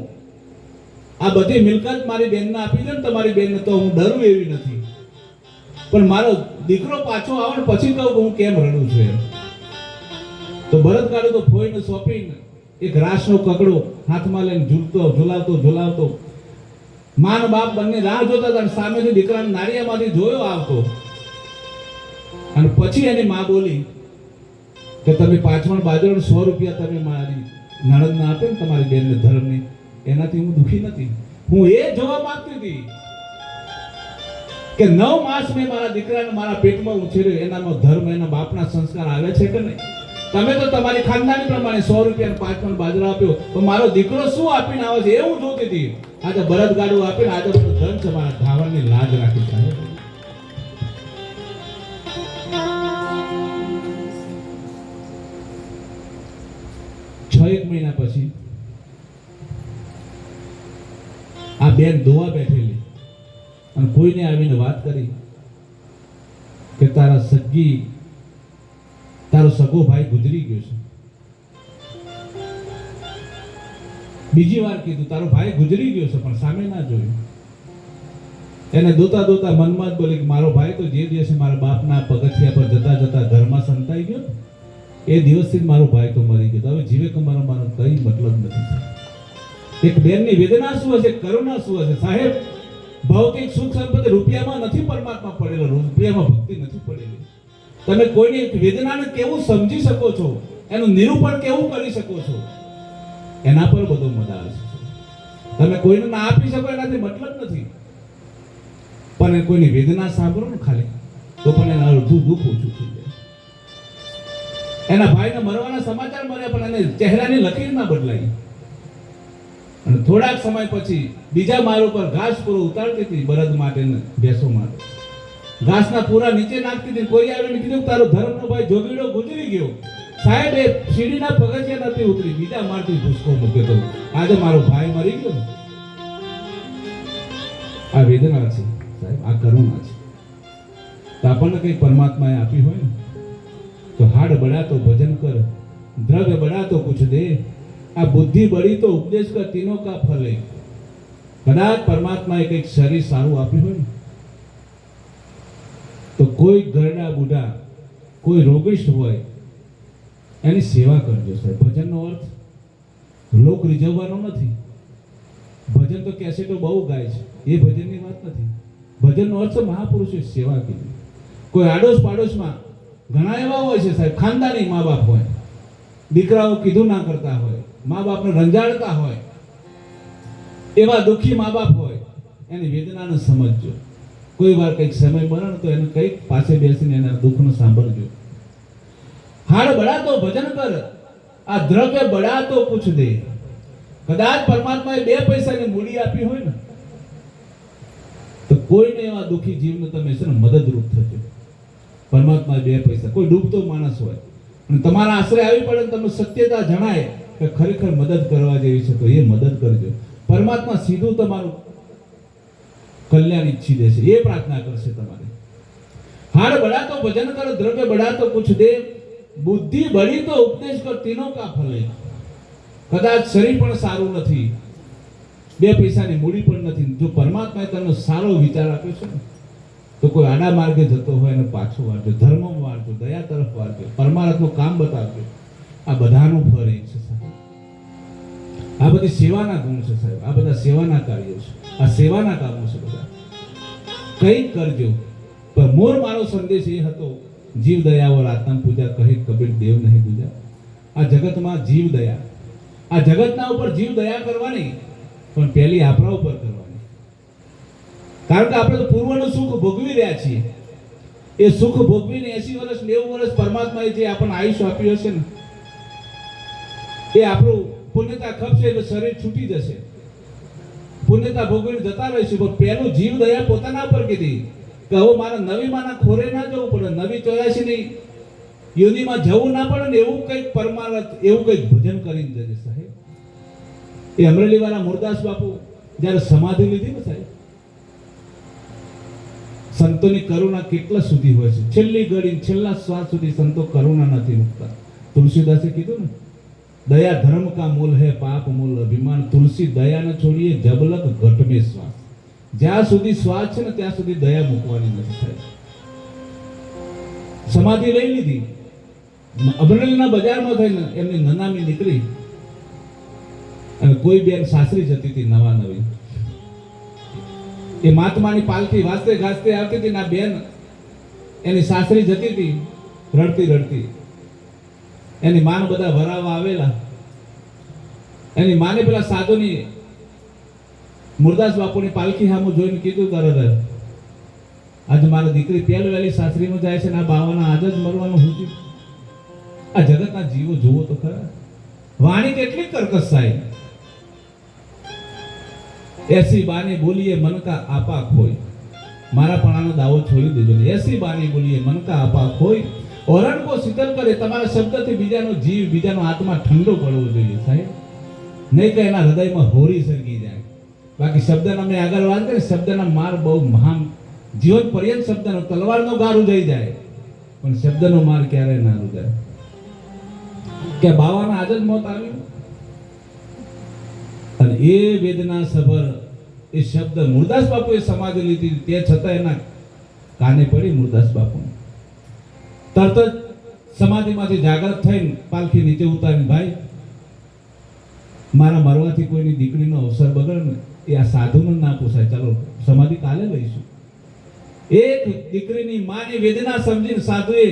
આ બધી મિલકત મારી બેનને આપી દે ને તમારી બેનને, તો હું ડરું એવી નથી, પણ મારો દીકરો પાછો આવે ને પછી કહું હું કેમ રડું છું એમ. તો બળદ ગાડું તો ફોઈને સોંપીને એક રાસનો કકડો હાથમાં લઈને ઝુલાવતો માન બાપ બંને રાહ જોતા હતા. સામેથી દીકરાને નાળિયામાંથી જોયો આવતો, અને પછી એની માં બોલી કે તમે 5 મણ બાજરો 100 રૂપિયા તમે મારી નણંદને આપે ને તમારી બેનને ધર્મની, એનાથી હું દુખી નથી. હું એ જોવા માંગતી હતી કે 9 માસ મેં મારા દીકરાને મારા પેટમાં ઉછેર્યો, એનામાં ધર્મ, એના બાપના સંસ્કાર આવે છે કે નહીં? તમે તો તમારી ખાનદાની પ્રમાણે 100 રૂપિયા 5 મણ બાજરો આપ્યો, તો મારો દીકરો શું આપીને આવે છે એ હું જોતી હતી. આજે બળદ ગાડું આપીને આજે બધું ધન છે, મારા ધાવણની લાજ રાખી સાહેબ. એક મહિના પછી આ બેન દોવા બેઠેલી અને કોઈને આવીને વાત કરી કે તારો સગો ભાઈ ગુજરી ગયો છે. બીજી વાર કીધું તારો ભાઈ ગુજરી ગયો છે, પણ સામે ના જોયું. એને દોતા મનમાં જ બોલી કે મારો ભાઈ તો જે દિવસે મારા બાપના પગથિયા પર જતા જતા ઘરમાં સંતાઈ ગયો, એ દિવસથી જ મારો ભાઈ તો મરી ગયો. હવે જીવે કે મારો કઈ મતલબ નથી. એક બેનની વેદના શું હશે, કરુણા શું હશે સાહેબ? ભૌતિક સુખ સંપત્તિ રૂપિયામાં નથી પરમાત્મા પડેલો, રૂપિયામાં ભક્તિ નથી પડેલી. તમે કોઈની વેદનાને કેવું સમજી શકો છો, એનું નિરૂપણ કેવું કરી શકો છો, એના પર બધો મદાર છે. તમે કોઈને ના આપી શકો એનાથી મતલબ નથી, પણ કોઈની વેદના સાંભળો ને ખાલી, તો પણ એના અડધું દુઃખ ઓછું થઈ જાય. એના ભાઈને મરવાના સમાચાર મળ્યા, પણ એને ચહેરાની લકીર ના બદલાઈ. અને થોડાક સમય પછી બીજા માળ ઉપર ઘાસ પૂરો ઉતારતી હતી, બળદ માટે ને ભેંસો માટે. ઘાસના પૂરા નીચે નાખતી હતી. કોઈ આવીને કીધું તારો ધર્મનો ભાઈ જોગીડો ગુજરી ગયો. સાહેબ એ સીડીના પગથિયા નથી ઉતરી, બીજા માળથી ભૂસકો મૂક્યો તો આજે મારો ભાઈ મરી ગયો. આ વેદના છે સાહેબ, આ કરુણા છે. તો આપણને કઈ પરમાત્માએ આપી હોય ને, તો હાડ બડા તો ભજન કર, દ્રવ્ય બડા તો કુછ દે, આ બુદ્ધિ બળી તો ઉપદેશ કર, તીનો કા ફલે. કદાચ પરમાત્માએ કંઈક શરીર સારું આપ્યું હોય ને, તો કોઈ ગરડા બુઢા, કોઈ રોગિષ્ઠ હોય, એની સેવા કરજો સાહેબ. ભજનનો અર્થ લોક રીઝવવાનો નથી. ભજન તો કેસેટો બહુ ગાય છે, એ ભજનની વાત નથી. ભજનનો અર્થ મહાપુરુષોએ સેવા કરી. કોઈ આડોશ પાડોશમાં ઘણા એવા હોય છે સાહેબ, ખાનદાની મા બાપ હોય, દીકરાઓ કીધું ના કરતા હોય, મા બાપને રંજાડતા હોય, એવા દુઃખી મા બાપ હોય, એની વેદનાને સમજજો. કોઈ વાર કંઈક સમય મળે તો એને કંઈક પાસે બેસીને એના દુઃખનો સાંભળજો. હાડ બડા તો ભજન કર, આ દ્રવ્ય બડા તો કુછ દે. કદાચ પરમાત્માએ 2 પૈસાની મૂડી આપી હોય ને, તો કોઈને એવા દુઃખી જીવને તમે છે ને મદદરૂપ થજો. પરમાત્માએ 2 પૈસા, કોઈ ડૂબતો માણસ હોય અને તમારા આશરે આવી પડે, તમને સત્યતા જણાય કે ખરેખર મદદ કરવા જેવી છે, તો એ મદદ કરજો. પરમાત્મા સીધું તમારું કલ્યાણ ઈચ્છી દેશે, એ પ્રાર્થના કરશે તમારે. હાડ બડા તો ભજન કર, દ્રવ્ય બડા તો કુછ દે, બુદ્ધિ બળી તો ઉપદેશ કર, તીનો કા ફલે. કદાચ શરીર પણ સારું નથી, 2 પૈસાની મૂડી પણ નથી, જો પરમાત્માએ તમને સારો વિચાર આપ્યો છે ને, તો કોઈ આડા માર્ગે જતો હોય એને પાછો વાળજો, ધર્મમાં વાળજો, દયા તરફ વાળજો, પરમાર્થનું કામ બતાવજો. આ બધાનું ફળ એક છે સાહેબ. આ બધી સેવાના ગુણ છે સાહેબ. આ બધા સેવાના કાર્યો છે. આ સેવાના કામો છે બધા. કંઈક કરજો. પણ મોર મારો સંદેશ એ હતો, જીવ દયાવર આત્મ પૂજા કહે કબીર દેવ નહીં દૂજા. આ જગતમાં જીવ દયા, આ જગતના ઉપર જીવ દયા કરવાની, પણ પહેલી આપણા ઉપર કરવાની. કારણ કે આપણે તો પૂર્વનું સુખ ભોગવી રહ્યા છીએ. એ સુખ ભોગવીને 80 વર્ષ 90 વર્ષ પરમાત્માએ જે આપણને આયુષ્ય આપ્યું હશે ને, એ આપણું પુણ્યતા ખપશે એટલે શરીર છૂટી જશે. પુણ્યતા ભોગવીને જતા રહીશું. પણ પહેલું જીવ દયા પોતાના ઉપર કીધી કે હવે મારા નવી માના ખોરે ના જવું પડે, નવી 84 ની યોનિમાં જવું ના પડે ને, એવું કંઈક પરમાર્થ, એવું કંઈક ભજન કરીને જજે સાહેબ. એ અમરેલી વાળા મુરદાસ બાપુ જ્યારે સમાધિ લીધી ને સાહેબ, સંતોની કરુણા કેટલા સુધી હોય છે. છેલ્લી ઘડી છેલ્લા શ્વાસ સુધી સંતો કરુણા નથી મૂકતા. તુલસીદાસે કીધું ને, દયા ધર્મ કા મૂલ હે પાપ મૂલ અભિમાન, તુલસી દયા ન છોડીએ જબલક ઘટ में શ્વાસ. જ્યાં સુધી શ્વાસ છે ને ત્યાં સુધી દયા મૂકવાની નથી સાહેબ. સમાધિ લઈ લીધી, અમરેલીના બજારમાં થઈને એમની નનામી નીકળી અને કોઈ બેન સાસરી જતી હતી નવા નવી. એ મહાત્માની પાલખી વાજતે ગાજતે આવતી હતી, ના બેન એની સાસરી જતી હતી રડતી રડતી. એની માને બધા વરાવા આવેલા. એની માને પેલા સાધુની મુરદાસ બાપુની પાલખી સામું જોઈને કીધું, તરત આજે મારી દીકરી પહેલી વહેલી સાસરીમાં જાય છે ને આ બાવાના આજ જ મરવાનું હું છું. આ જગતના જીવો જુઓ તો ખરા, વાણી કેટલી કર્કશ સાહેબ. એસી બાની બોલીએ મન કા આપા ખોય, મારા પણાનો દાવો છોડી દેજો ને. એસી બાની બોલીએ મન કા આપા ખોય, ઓરણ કો શીતલ કરે. તમારા શબ્દથી બીજાનો જીવ, બીજાનો આત્મા ઠંડો પડવો જોઈએ સાહેબ, નહીં કે એના હૃદયમાં હોરી સળગી જાય. બાકી શબ્દના મેં આગળ વાત કરી, શબ્દના માર બહુ મહાન, જીવન પર્યંત શબ્દનો તલવારનો ગાર ઉજાઈ જાય, પણ શબ્દનો માર ક્યારે ના ઉજાય. કે બાવાના આજ જ મોત આવ્યું અને એ વેદના સભર એ શબ્દ મુરદાસ બાપુએ સમાધિ લીધી, તે છતાં એના કાને પડી મુરદાસ બાપુ. તરત જ સમાધિમાંથી જાગૃત થઈને પાલખી નીચે ઉતારીને, ભાઈ મારા મરવાથી કોઈની દીકરીનો અવસર બગડે ને એ આ સાધુને ના પૂછાય, ચાલો સમાધિ કાલે લઈશું. એક દીકરીની માની વેદના સમજીને સાધુએ,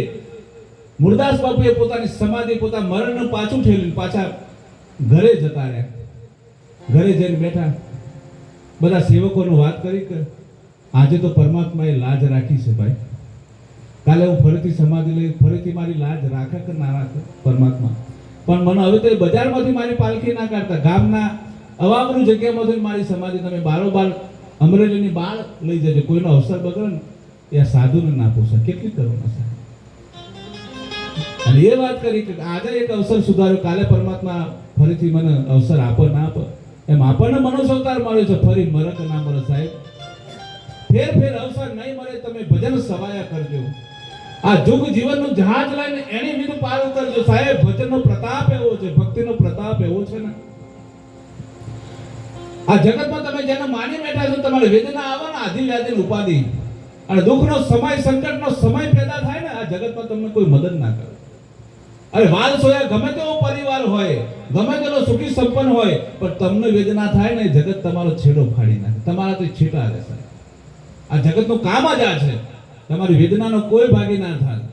મુરદાસ બાપુએ પોતાની સમાધિ, પોતાના મરણનું પાછું ઠેલીને પાછા ઘરે જતા રહ્યા. ઘરે જઈને બેઠા, બધા સેવકોનો વાત કરી કે આજે તો પરમાત્માએ લાજ રાખી છે ભાઈ, કાલે હું ફરીથી સમાધિ લઈ, ફરીથી મારી લાજ રાખે કે ના રાખે પરમાત્મા, પણ મને હવે તો એ બજારમાંથી મારી પાલખી ના કાઢતા, ગામના અવાવરૂ જગ્યામાંથી મારી સમાધિ તમે બારોબાર અમરેલીની બાળ લઈ જજો. કોઈનો અવસર બગડે ને એ આ સાધુને ના પૂછાય. કેટલી કરુણા સાહેબ. અને એ વાત કરી કે આજે એક અવસર સુધાર્યો, કાલે પરમાત્મા ફરીથી મને અવસર આપો ના આપો, એમ આપણને મનુષ્ય અવતાર મળ્યો છે, ફરી મરે કે ના મરે સાહેબ. ફેર ફેર અવસર નહીં મળે, તમે ભજન સવાયા કરજો. આ જુગ જીવનનું જહાજ લઈને એની વિરુદ્ધ પાર ઉતરજો સાહેબ. ભજનનો પ્રતાપ એવો છે, ભક્તિનો પ્રતાપ એવો છે ને. આ જગતમાં તમે જેને માની બેઠા છો, તમારે વેદના આવે ને, આધિ વ્યાધિ ઉપાધિ અને દુઃખનો સમય, સંકટનો સમય પેદા થાય ને, આ જગતમાં તમને કોઈ મદદ ના કરે. અરે વાલ સોયા ગમે તેવો પરિવાર હોય, ગમે તેલો સુખી સંપન્ન હોય, પણ તમને વેદના થાય ને, જગત તમારો છેડો ફાડી નાખે, તમારા તો છેટા રહેશે. આ જગતનું કામ જ આ છે, તમારી વેદનાનો કોઈ ભાગી ના થાય.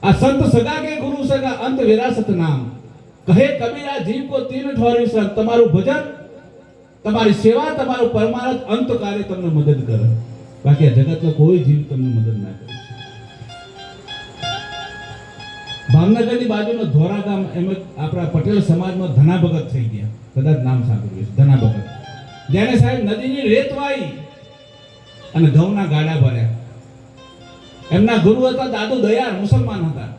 આ સંત સગા કે ગુરુ સગા અંત વિરાસત નામ, કહે કબીર આ જીવ કો તીન ઠોરી સર. તમારું ભજન, તમારી સેવા, તમારું પરમાર્થ અંત કાર્ય તમને મદદ કરે, બાકી આ જગતનો કોઈ જીવ તમને મદદ ના કરે. ભાવનગરની બાજુનો ધોરા ગામ, એમ આપણા પટેલ સમાજમાં ધના ભગત થઈ ગયા, કદાચ નામ સાંભળ્યું છે, ધના ભગત. જેને સાહેબ નદીની રેત વાઈ અને ઘઉંના ગાડા ભર્યા. એમના ગુરુ હતા દાદુ દયાળ, મુસલમાન હતા.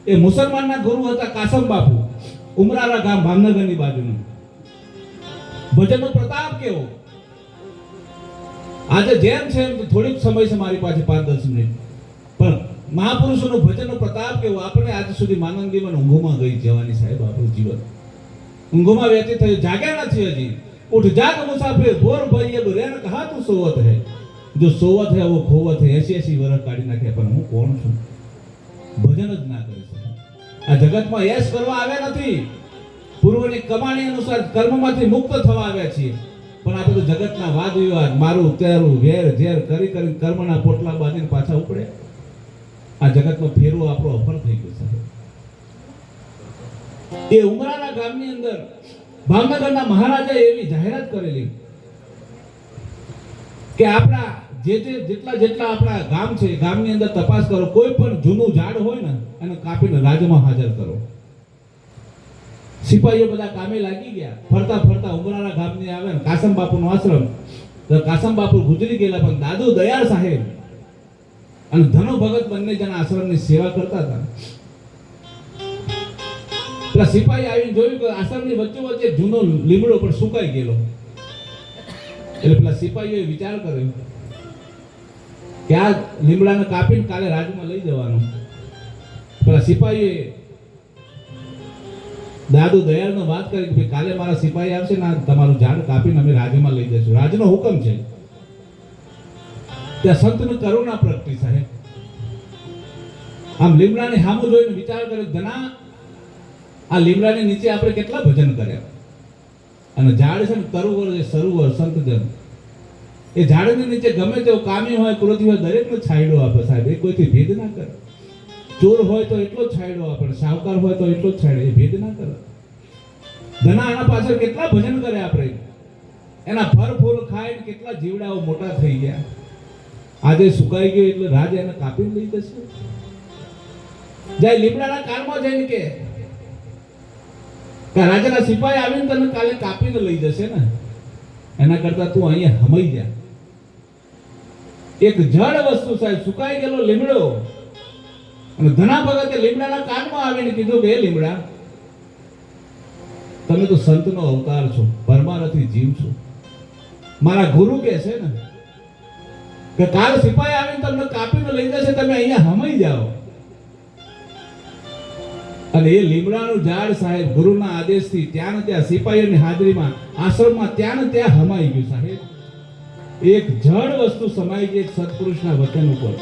એ મુસલમાનના ગુરુ હતા કાસમ બાપુ, ઉમરારા ગામ ભાવનગરની બાજુનું. ભજનનો પ્રતાપ કેવો! આજે જેમ છે એમ થોડીક સમય છે મારી પાસે, 5-10 મિનિટ, પણ મહાપુરુષોનું ભજનનો પ્રતાપ કેવો! આપણે આજ સુધી માનંદીમાં ઊંઘોમાં ગઈ જવાની સાહેબ. આપણું જીવન ઊંઘોમાં વ્યતીત થયું, જાગ્યા નથી હજી. ઉઠ જાગ મુસાફિર, ભોર ભઈએ રેન કહા તું સોવત હે, જો સોવત હે વો ખોવત હે. 80 વર્ષ કાઢી નાખ્યા, પણ હું કોણ છું? ભજન જ ના કરી શકું. આ જગતમાં યશ કરવા આવ્યા નથી, પૂર્વની કમાણી અનુસાર કર્મમાંથી મુક્ત થવા આવ્યા છીએ. પણ આ બધું જગતના વાદ વિવાદ, મારું તેરું, વેર ઝેર કરી કરી કર્મના પોટલા બાંધીને પાછા ઉપડે. આ જગતનો ફેરવો આપણો અફળ થઈ ગયો સાહેબ. એ ઉમરાના ગામની અંદર ભાવનગરના મહારાજાએ એવી જાહેરાત કરેલી કે આપણા જેટલા આપણા ગામ છે, ગામની અંદર તપાસ કરો, કોઈ પણ જૂનું ઝાડ હોય ને એને કાપીને રાજમાં હાજર કરો. સિપાહીઓ બધા કામે લાગી ગયા. ફરતા ફરતા ઉમરાના ગામની આવે ને કાસમ બાપુનો આશ્રમ. તો કાસમ બાપુ ગુજરી ગયેલા, પણ દાદુ દયાળ સાહેબ અને ધનો ભગત બંને જણા આશ્રમની સેવા કરતા હતા. પેલા સિપાહી આવીને જોયું કે આશ્રમની વચ્ચે વચ્ચે જૂનો લીમડો પણ સુકાઈ ગયેલો. એટલે પેલા સિપાહીઓએ વિચાર કર્યો કે આ લીમડાને કાપીને કાલે રાજમાં લઈ જવાનું. પેલા સિપાહીએ દાદુ દયાળનો વાત કરી કે ભાઈ કાલે મારા સિપાહી આવશે ને તમારું ઝાડ કાપીને અમે રાજમાં લઈ જઈશું. રાજનો હુકમ છે. ત્યાં સંતની કરુણા પ્રગટી સાહેબ. આમ લીમડાને સામું જોઈને વિચાર કર્યો, ઘણા આ લીમડાની નીચે આપણે કેટલા ભજન કર્યા. અને ઝાડ છે ને તરુવર છે, સરોવર સંતજન. એ ઝાડની નીચે ગમે તેવો કામી હોય, ક્રોધી હોય, દરેકને છાંયડો આપે સાહેબ. એ કોઈથી ભેદ ના કરે. ચોર હોય તો એટલો જ છાંયડો આપે, સાવકાર હોય તો એટલો જ છાંયડો. એ ભેદ ના કરે. ધના આના પાછળ કેટલા ભજન કરે આપણે. એના ફળ ફૂલ ખાઈને કેટલા જીવડાઓ મોટા થઈ ગયા. આજે સુકાઈ ગયો એટલે રાજ એને કાપીને લઈ જશે. જાય લીમડાના કાળમાં જઈને કે રાજાના સિપાહી આવીને તને કાલે કાપીને લઈ જશે ને, એના કરતા તું અહીંયા હમાઈ જા. એક જળ વસ્તુ સાહેબ, સુકાઈ ગયેલો લીમડો. અને ધના ભગતે લીમડાના કાનમાં આવીને કીધું કે લીમડા, તમે તો સંતનો અવતાર છો, પરમારથી જીવ છો. મારા ગુરુ કહે છે ને કે કાલ સિપાહી આવીને તમને કાપીને લઈ જશે, તમે અહીંયા હમાઈ જાઓ. અને એ લીમડાનું ઝાડ સાહેબ ગુરુના આદેશથી ત્યાં ને ત્યાં સિપાહીઓની હાજરીમાં આશ્રમમાં ત્યાં ને ત્યાં હમાઈ ગયું સાહેબ. એક જળ વસ્તુ સમાઈ ગઈ એક સત્પુરુષના વચન ઉપર.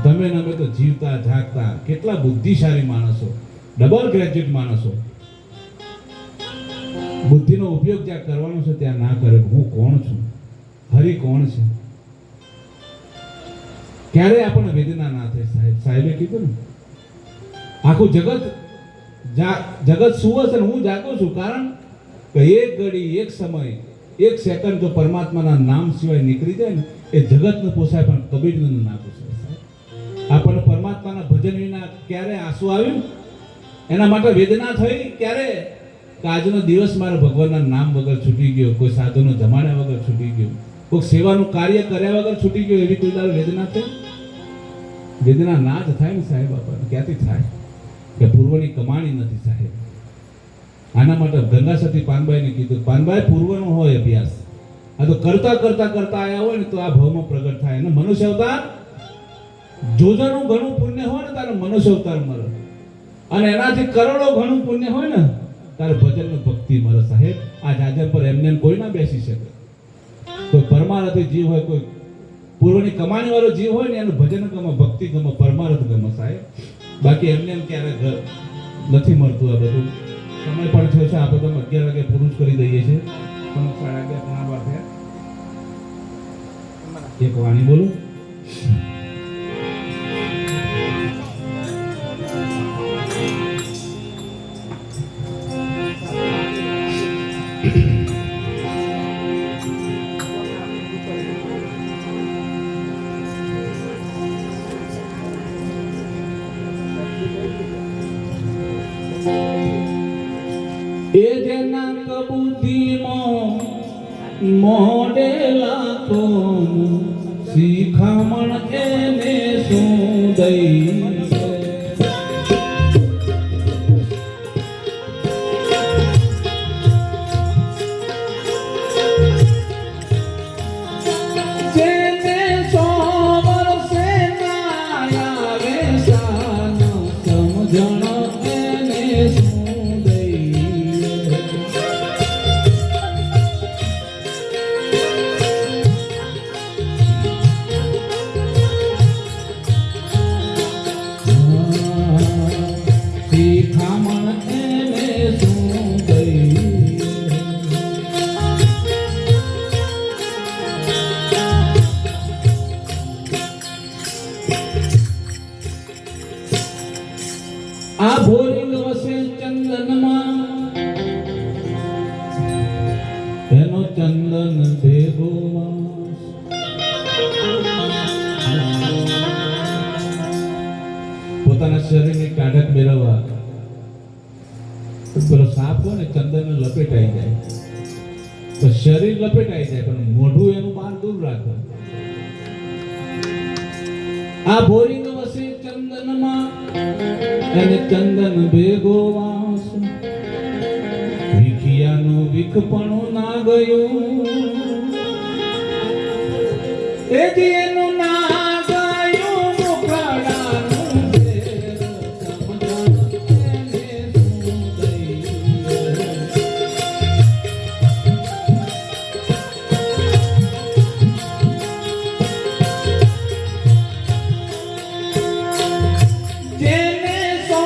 તમે ને અમે તો જીવતા જાગતા કેટલા બુદ્ધિશાળી માણસો, ડબલ ગ્રેજ્યુએટ માણસો. બુદ્ધિનો ઉપયોગ જ્યાં કરવાનો છે ત્યાં ના કરે. હું કોણ છું, હરિ કોણ છે, ક્યારે આપણને વેદના ના થાય સાહેબ. સાહેબે કીધું ને આખું જગત સુવે છે ને હું જાગું છું. કારણ કે એક ઘડી, એક સમય, એક સેકન્ડ જો પરમાત્માના નામ સિવાય નીકળી જાય ને એ જગતને પોસાય, પણ કબીરને ના પોસાય સાહેબ. આપણને પરમાત્માના ભજન વિના ક્યારે આંસુ આવ્યું, એના માટે વેદના થઈ ક્યારે કે આજનો દિવસ મારા ભગવાનના નામ વગર છૂટી ગયો, કોઈ સાધુનો જમાડ્યા વગર છૂટી ગયો, કોઈ સેવાનું કાર્ય કર્યા વગર છૂટી ગયો. એવી કોઈ દાડો વેદના થઈ? વેદના ના જ થાય ને સાહેબ. આપણને ક્યાંથી થાય કે પૂર્વની કમાણી નથી સાહેબ. આના માટે ગંગા સતી પાનબાઈને કીધું, પાનબાઈ પૂર્વનો હોય અભ્યાસ, આ તો કરતા કરતા કરતા આયા હોય ને તો આ ભાવમાં પ્રગટ થાય. અને મનુષ્ય અવતાર જોજનું ઘણું પુણ્ય હોય ને તારે મનુષ્ય અવતાર મળે, અને એનાથી કરોડો ઘણું પુણ્ય હોય ને તારે ભજનનું ભક્તિ મળે સાહેબ. આ જાજર પર એમને કોઈ ના બેસી શકે. કોઈ પરમારથી જીવ હોય, કોઈ પૂર્વની કમાણી વાળો જીવ હોય ને એનું ભજન ગમે, ભક્તિ ગમે, પરમાર્થ ગમે સાહેબ. બાકી એમને ક્યારે નથી મળતું. આ બધું સમય પણ થયો છે. આપણે તમે 11 વાગે પૂરું કરી દઈએ છીએ, પણ 11:30 પોણા 12 થયા. એક વાણી બોલું. એ જેના કબૂતીમાં મોડેલા તો શિખામણ એને શું દઈ. આ ભોરિંગ વસે ચંદનમાં એનો ચંદન ભેગો વાસ. પોતાના શરીરની કાઢક મેળવવા પેલો સાપ હોય ને ચંદન લપેટાઈ જાય તો શરીર લપેટાઈ જાય પણ મોઢું એનું બહાર દૂર રાખે. આ ભોરિંગ વસે ચંદનમાં એને ચંદન ભેગો વાસ. વિખિયાનું વિખપણું ના ગયું એ જે એનું ના ગયું મુખડાનું ઝેર સમજણ એને શું દઈએ. જેને 100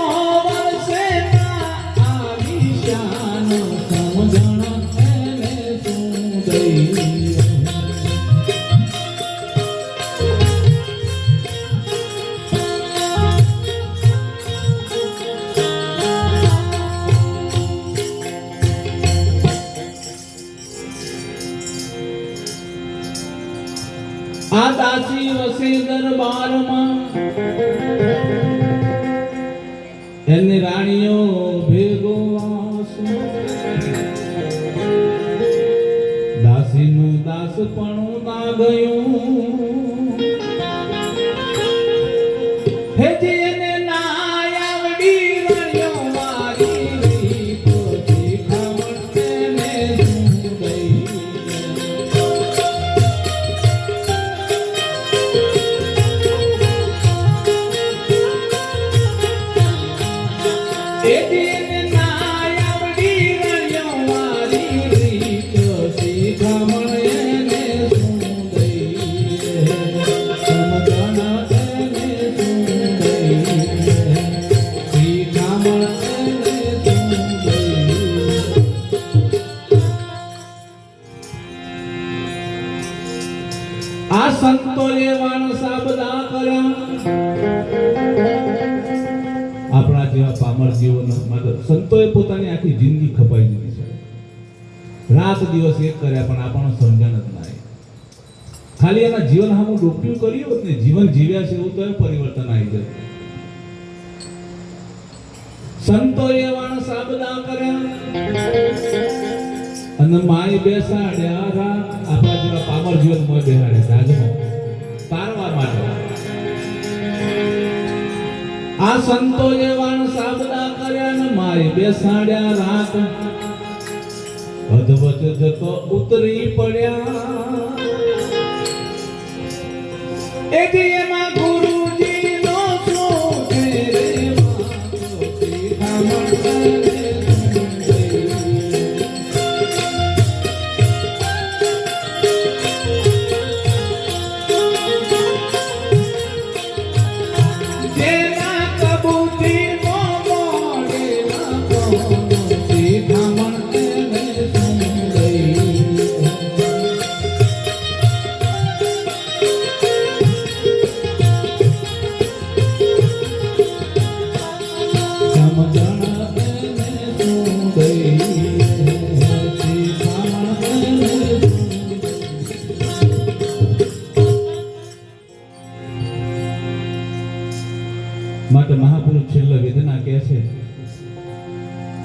વર્ષે ના આવી શાન સમજણ એને શું દઈએ. આ દાસી વસે દરબારમાં એની રાણીઓ ભેગો વાસ. દાસીનું દાસપણું ના ગયું હે જેને ના આવડી રાણીઓ મારી રીત શીખામણ એને શું દઈએ. એ જેને ના આવડી રાણીઓ મારી રીત શીખામણ એને શું દઈએ. સમજણ એને શું દઈએ. શીખામણ એને શું દઈએ. આ સંતોએ વાણસા બધા કર્યા. આપણા જેવા પામર જીવન માટે સંતોએ પોતાની આખી જિંદગી ખપાઈ દીધી છે. રાત દિવસ એક કર્યા પણ આપણને સમજણ જ ના આવી. ખાલી એના જીવન સામું ડોક્યું કર્યું હોત ને જીવન જીવ્યા છે એવું તો પરિવર્તન આવી જાય. સંતોએ વાણસા બધા કર્યા અને માય બેસાડ્યા રા. આપણા જેવા પામર જીવન મોય બેહાડ્યા રાજમાં તારવા માટે. આ સંતોએ વાણસા બધા કર્યા ને માય બેસાડ્યા રાત. અધવચ જતો ઉતરી પડ્યા એ જે એમાં ગુરુજીનો શું છે રે વાંચો શીખામણ એને શું દઈએ. જેના કબૂતરીનો મોઢેલા કોનો શીખામણ એને શું દઈએ. સમજણ એને શું દઈએ. શીખામણ એને શું માટે મહાપુરુષ છેલ્લે વેદના કહે છે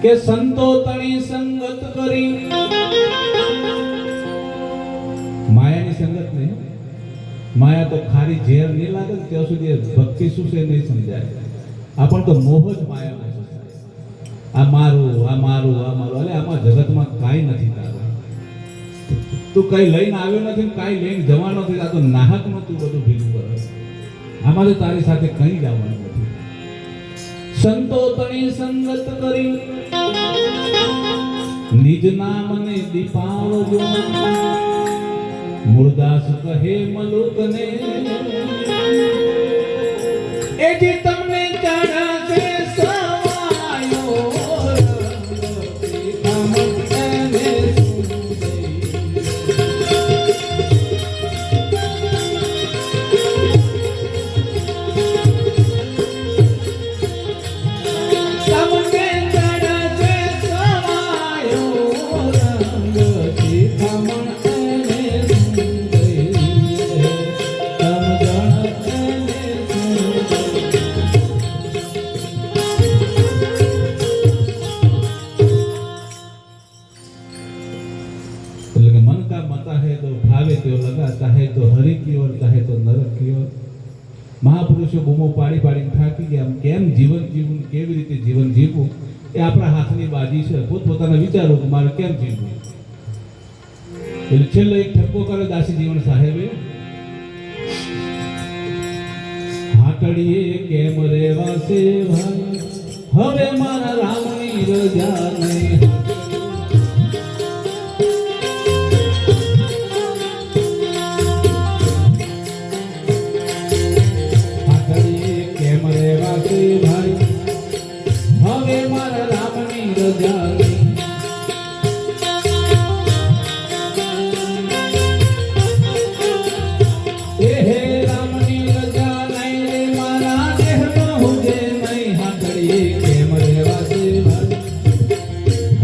કે સંતો તણી સંગત કરી. માયાની સંગત નહીં. માયા તો ખારી ઝેર નહીં લાગે ને ત્યાં સુધી ભક્તિ શું છે નહીં સમજાય. આપણ તો મોહ જ માયા. આ મારું આ મારું આ મારું. અરે આમાં જગતમાં કાંઈ નથી તારું. તું કઈ લઈને આવ્યો નથી ને કાંઈ લઈને જવાનો નથી. આ તો નાહકમાં તું બધું ભેગું કરે. આમાં તો તારી સાથે કંઈ જવાનું નથી. સંતો તણી સંગત કરી નિજ નામને દીપાવજો. મૂળદાસ કહે મલુકને એ જે તમને ચડશે સવાયો चाहे तो हरि की ओर, चाहे तो नरक की ओर. મહાપુરુષો બૂમો પાડી પાડીને થાકી ગયા. કેમ જીવન જીવવું, કેવી રીતે જીવન જીવવું એ આપણા હાથની બાજી છે. પોતપોતાના વિચારો કે મારે કેમ જીવવું. એટલે છેલ્લો એક ઠપકો કર્યો દાસી જીવન સાહેબે. હાકડીએ કેમ રેવાશે ભાઈ, હવે મારા રામની રજા નહીં. હાકડીએ કેમ રેવાશે ભાઈ, હવે મારા રામની રજા નહીં. એ હે રામની રજા નહીં રે મારા દેહમાં હુજે નહીં. હાકડીએ કેમ રેવાશે ભાઈ,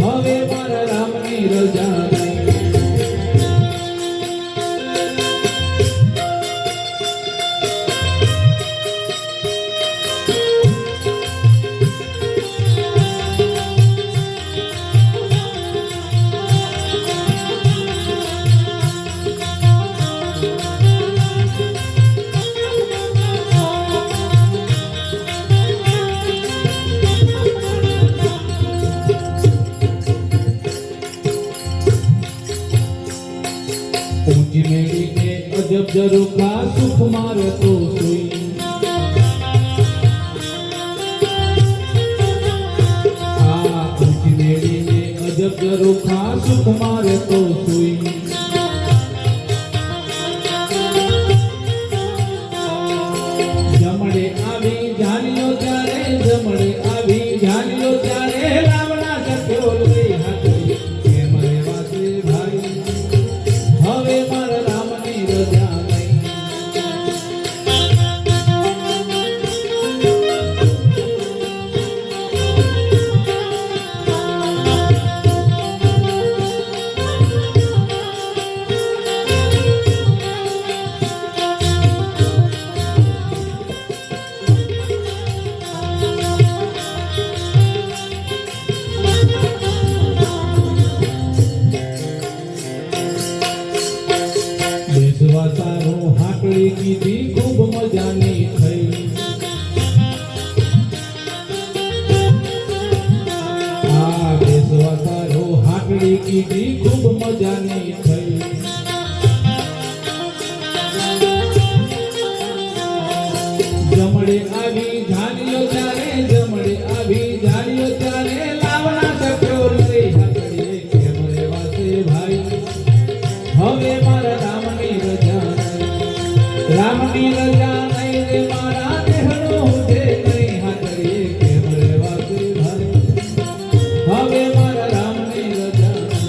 હવે મારા રામની રજા નહીં. ऊंची मेरी के अजब जरूखा सुख मारे तो सोई. ऊंची मेरी के अजब जरूखा सुख मारे तो सोई. જમડે આવી જાણ્યો ત્યારે, જમડે આવી જાણ્યો ત્યારે રાવણા સત્યો રે. હાકડી કેમ રેવાશે ભાઈ, હવે મારા રામની રજા નહીં. બેસવા સારું હાકડી કીધી ખૂબ મજાની થઈ. બેસવા સારું હાકડી કીધી ખૂબ મજાની થઈ. જમડે આવી ઝાલ્યો ત્યારે, જમડે આવી ઝાલ્યો ત્યારે લાવણા સક્યો રે. હાકડીએ કેમ રેવાશે ભાઈ, હવે મારા રામની રજા નહીં. રામની રજા નહીં રે મારા દેહનો હુજે નહીં. હાકડીએ કેમ રેવાશે ભાઈ, હવે મારા રામની રજા નહીં.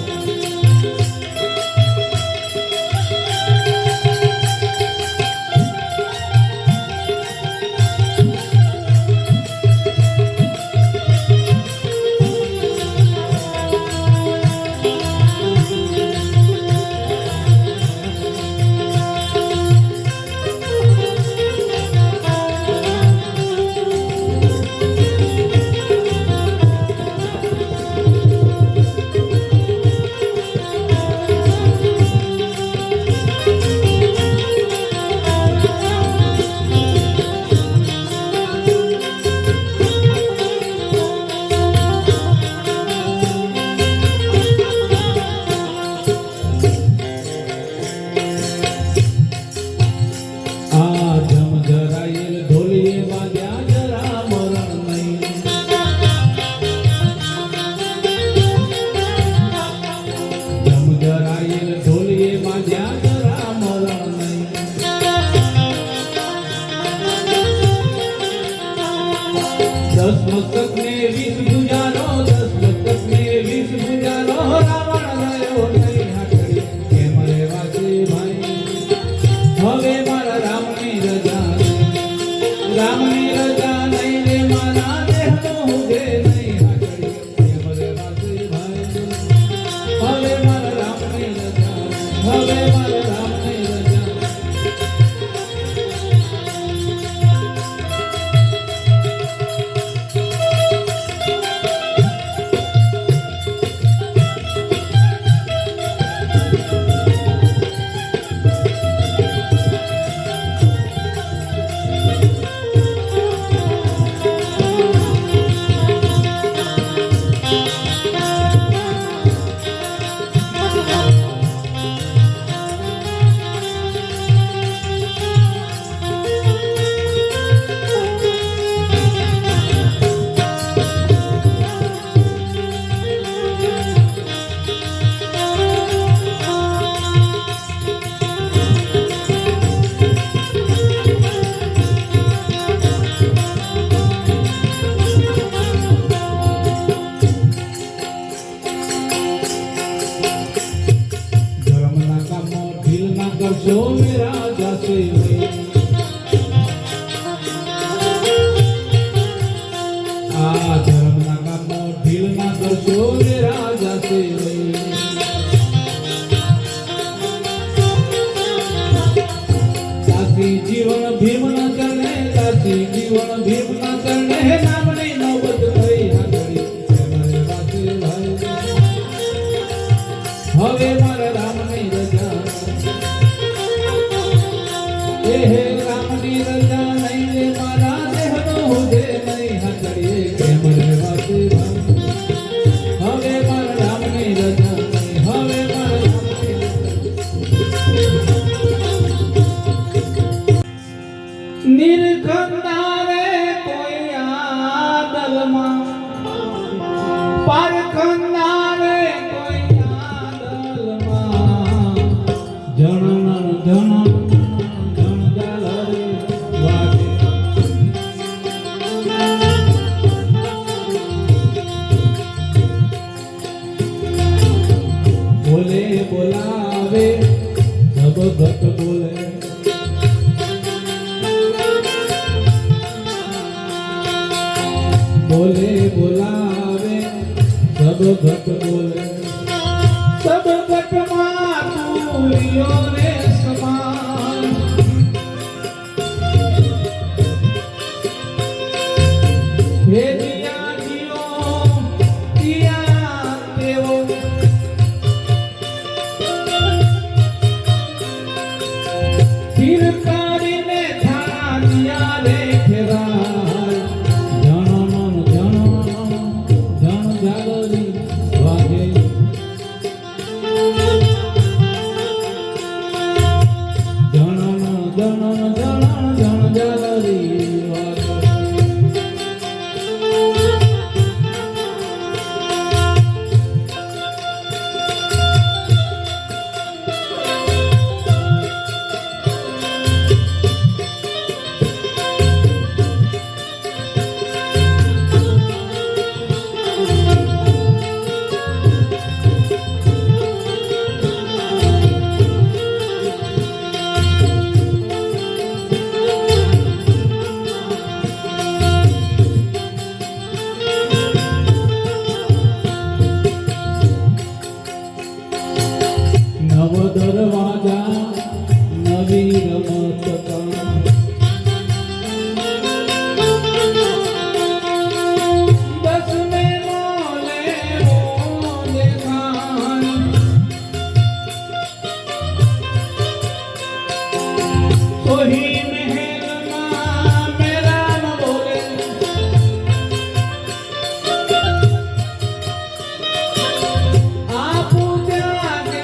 ધર્મના કામમાં ઢીલ ના કરશો મેરા જાશે આ ધર્મના કામમાં ઢીલ ના કરશો મેરા જાશે કાશી જીવન ભીમ ના ચરણે કાશી જીવન ભીમ ના ચરણે નામની નોબત થઈ આગળી મારે વાસે ભાઈ હવે મારા રામની રજા હે રામની રજા નહીં રે મારા દેહનો હોજે નહીં હચડીએ કેમ રે વાસે ભાઈ હવે મારા રામની રજા નહીં હવે મારા રામની રજા નિર્ખંડારે કોઈ આદલમાં પારખંડારે કોઈ આદલમાં જણન જણન જણ જાલરે વાગે બોલે બોલાવે સબ ઘટ બોલે બોલે બોલાવે સબ ઘટ બોલે સબ ઘટમાં તુરિયો રે સમાન હે દિયા જીઓ દિયા દેવો સ્થિર કરીને થારા દિયા રે ખેરાય જણન જણન જણ જાગરી વાગે જણન જણન જણ જણ જાગરી વાગે નવ દરવાજા નવી રમત દસ મેં મોલે દેખાન સોહી મહેલમાં મેરા ન બોલે આ પૂજા કે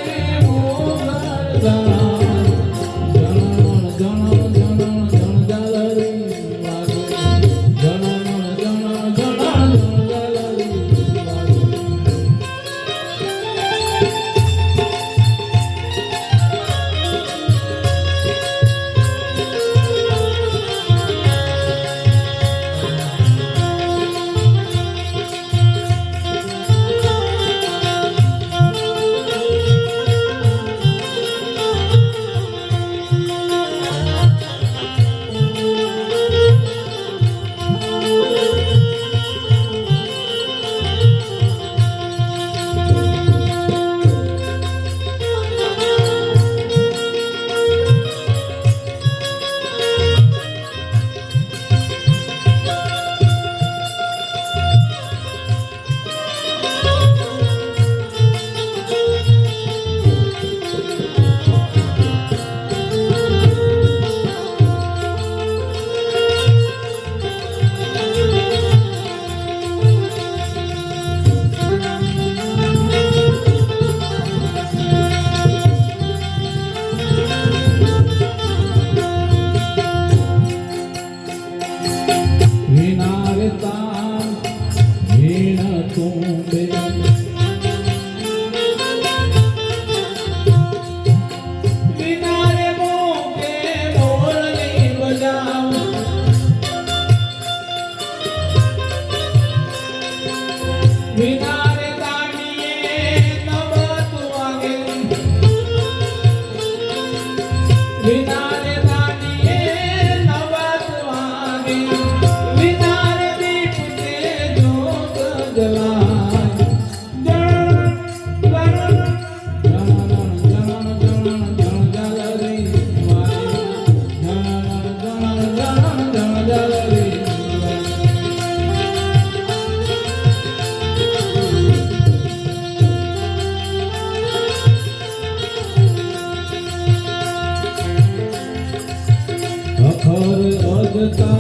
હર અજતા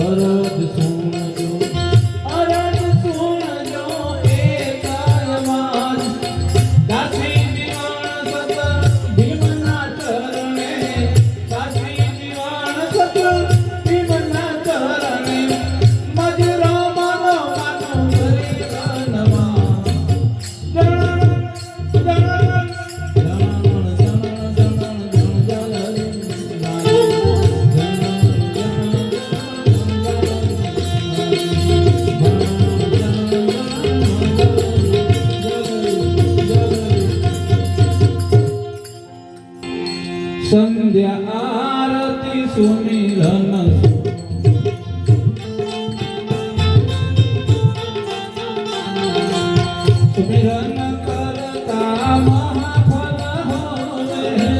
અરજ સુનજો અરજ સુનજો એકાયમાં કાશી દિવાણ સત ભીમના ચરણે કાશી દિવાણ સત ભીમના ચરણે મજરો મનો મનો કરી કનમાં સંધ્યા આરતી સુમિરન સુમિરન કરતા મહાફલ હોવે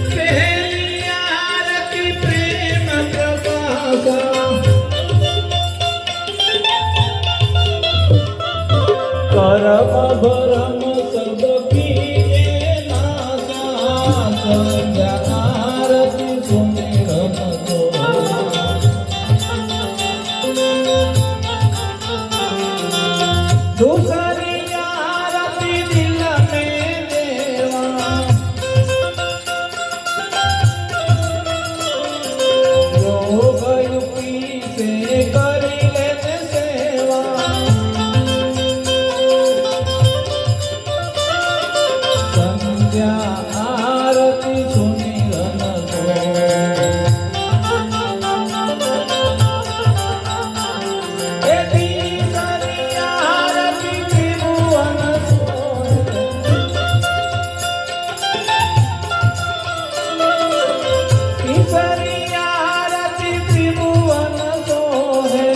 પહેલી આરતી પ્રેમ પ્રકાશા કરમ ભરમ સબ કીએ નાશા સંધ્યા આરતી સુમિરન કો दूसरी आरती दिल में देवा रोग युक्ति से करी लेते सेवा संध्या आरती सुमिरन को ए तीसरी आरती त्रिभुवन सोहे तीसरी आरती त्रिभुवन सोहे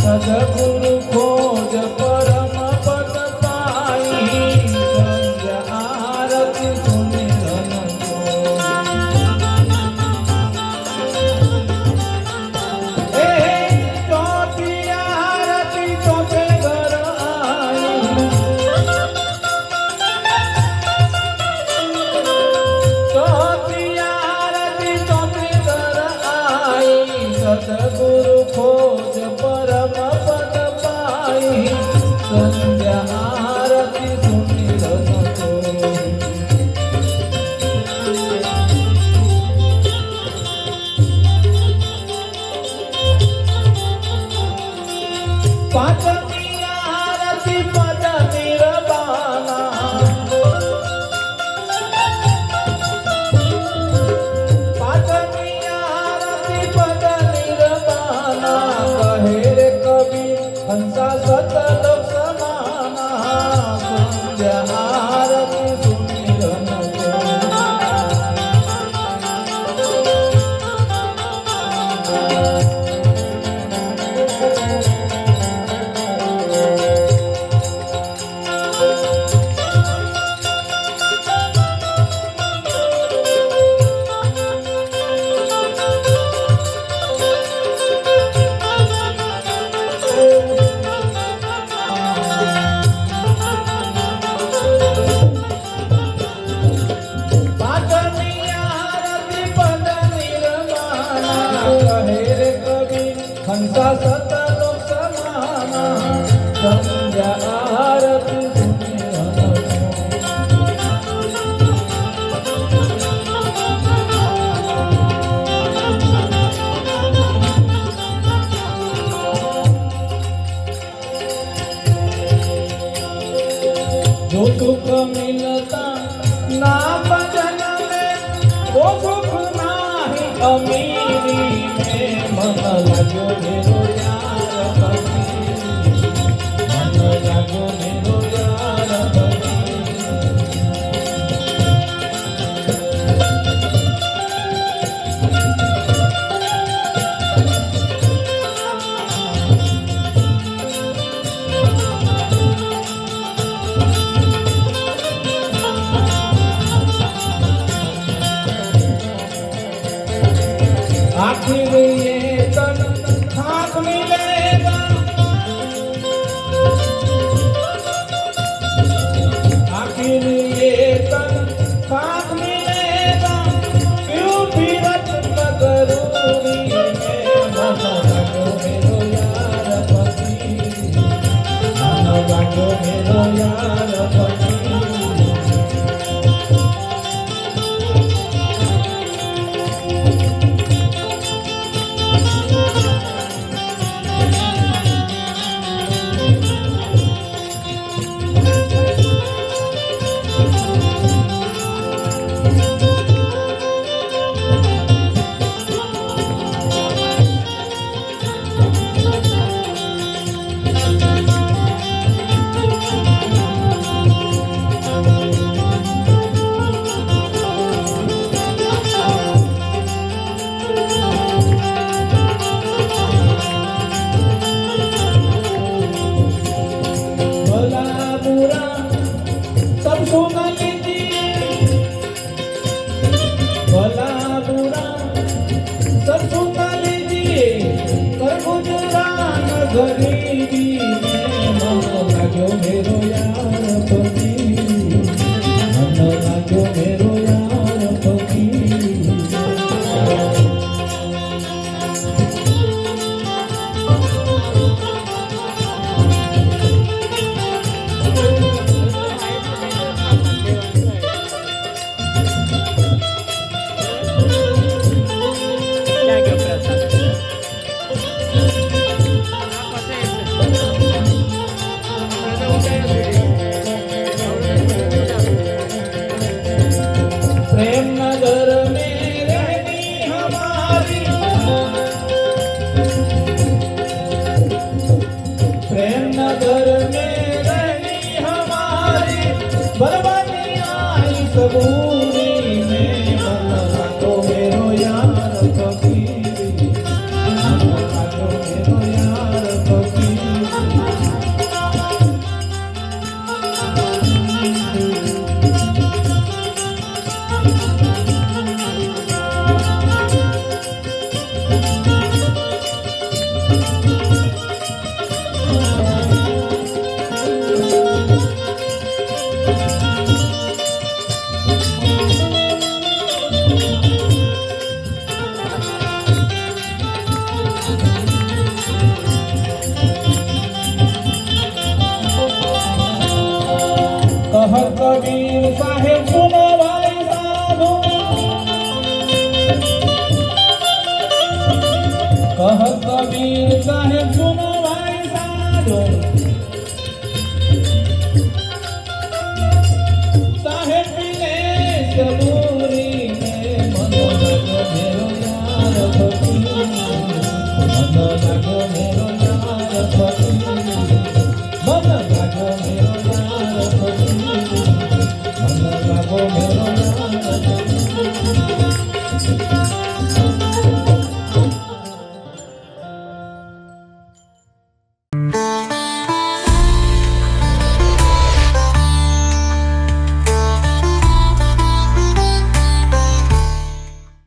सदगुरु खोज परम पद पाई संध्या आरती सुमिरन को ए चौथी आरती चौथे घर आई चौथी आरती चौथे घर आई सदगुरु खोज परम पद पाई संध्या आरती सुमिरन को पांचवी आरती पद निर्वाणा पांचवी आरती पद निर्वाणा कहे रे कवि हंसा सतलोक समाना संध्या आरती सुमिरन को पांचवी आरती पद निर्वाणा कहे रे कवि हंसा सतलोक समाना संध्या आरती सुमिरन को जो सुख मिलता ना भजन में वो सुख नाही अमीरी में मन लगो मेरो यार बनी मन लगो मेरो यार बनी આખી એ તન લાગ્યો મેરો યાર ફકીર ભલા બુરા સબ સુના લીજીએ ભલા બુરા સબ સુના લીજીએ કર ગુજરાન ગરીબી મન લાગ્યો મેરો યાર ફકીર મન લાગ્યો મેરો યાર ફકીર प्रेम नगर में रहनी हमारी प्रेम नगर में रहनी हमारी बर्बादी आई सबूरी में मन तो मेरो यार फकीर मन तो मेरो यार फकीर कह कबीर साहेब सुनो भाई साधु कह कबीर साहेब सुनो भाई साधु साहेब मिले चलो